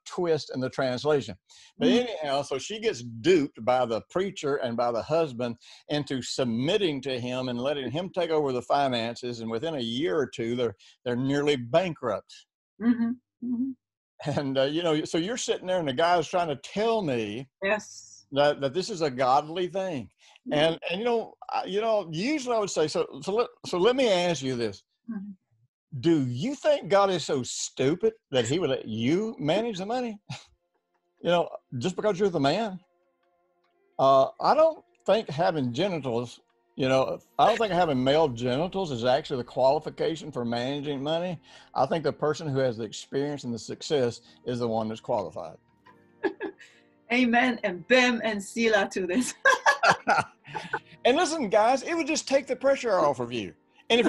twist in the translation. But anyhow, so she gets duped by the preacher and by the husband into submitting to him and letting him take over the finances. And within a year or two, they're nearly bankrupt. Mm-hmm. Mm-hmm. And so you're sitting there, and the guy's trying to tell me yes that this is a godly thing. Mm-hmm. And usually I would say so let me ask you this. Mm-hmm. Do you think God is so stupid that he would let you manage the money? Just because you're the man? I don't think having genitals, I don't think having male genitals is actually the qualification for managing money. I think the person who has the experience and the success is the one that's qualified. Amen. And bam and Selah to this. And listen, guys, it would just take the pressure off of you. And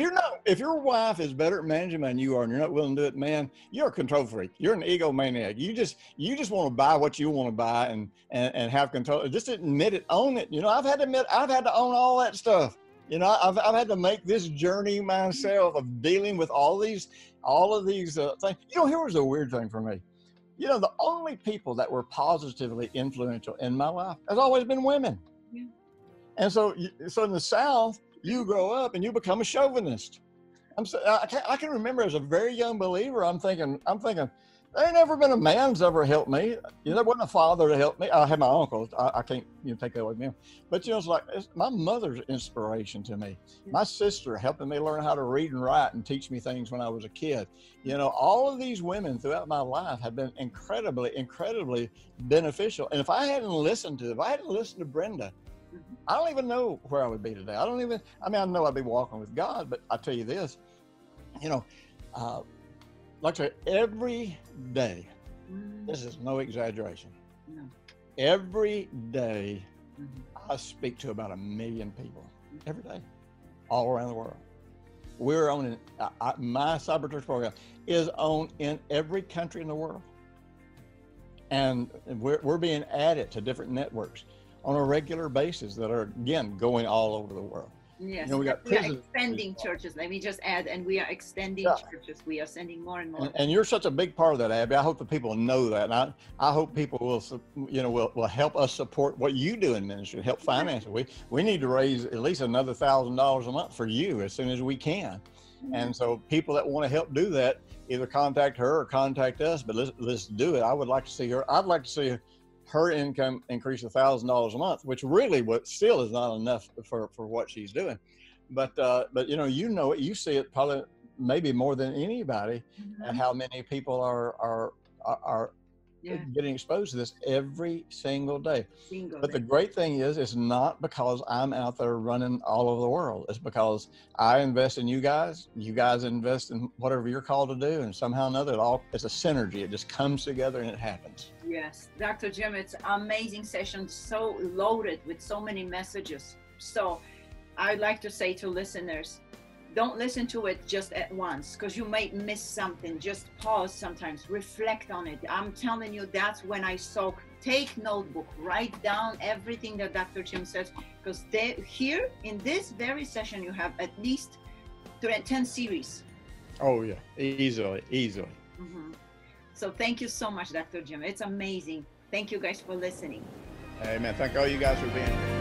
if your wife is better at managing than you are, and you're not willing to do it, man, you're a control freak. You're an egomaniac. You just want to buy what you want to buy and have control. Just admit it, own it. I've had to own all that stuff. I've had to make this journey myself of dealing with all of these things. Here was a weird thing for me. The only people that were positively influential in my life has always been women. Yeah. And so in the South, you grow up and you become a chauvinist. I can remember as a very young believer, I'm thinking, there ain't never been a man who's ever helped me. There wasn't a father to help me. I had my uncles. I can't take that away from him. But it's like my mother's inspiration to me. My sister helping me learn how to read and write and teach me things when I was a kid. All of these women throughout my life have been incredibly, incredibly beneficial. And if I hadn't listened to Brenda, I don't even know where I would be today. I know I'd be walking with God, but I tell you this, like I say, every day, this is no exaggeration. No. Every day, I speak to about 1 million people every day, all around the world. We're on, my Cyber Church program is on in every country in the world. And we're being added to different networks on a regular basis that are, again, going all over the world. Yes, You know, we got we are prison expanding churches. Let me just add, and we are extending churches. We are sending more and more. And you're such a big part of that, Abby. I hope that people know that, and I hope people will help us support what you do in ministry, help finance it. We need to raise at least another $1,000 a month for you as soon as we can. And so people that want to help do that, either contact her or contact us. But let's do it. I would like to see her. I'd like to see her income increase $1,000 a month, which really still is not enough for what she's doing. But you know it. You see it probably maybe more than anybody, and how many people are getting exposed to this every single day. But the great thing is, it's not because I'm out there running all over the world. It's because I invest in you guys invest in whatever you're called to do, and somehow or another it's a synergy. It just comes together and it happens. Yes, Dr. Jim, it's amazing session, so loaded with so many messages. So I'd like to say to listeners, don't listen to it just at once, because you might miss something. Just pause sometimes, reflect on it. I'm telling you, that's when I soak. Take notebook, write down everything that Dr. Jim says, because here in this very session, you have at least 10 series. Oh yeah, easily. So thank you so much, Dr. Jim. It's amazing. Thank you guys for listening. Amen. Thank all you guys for being here.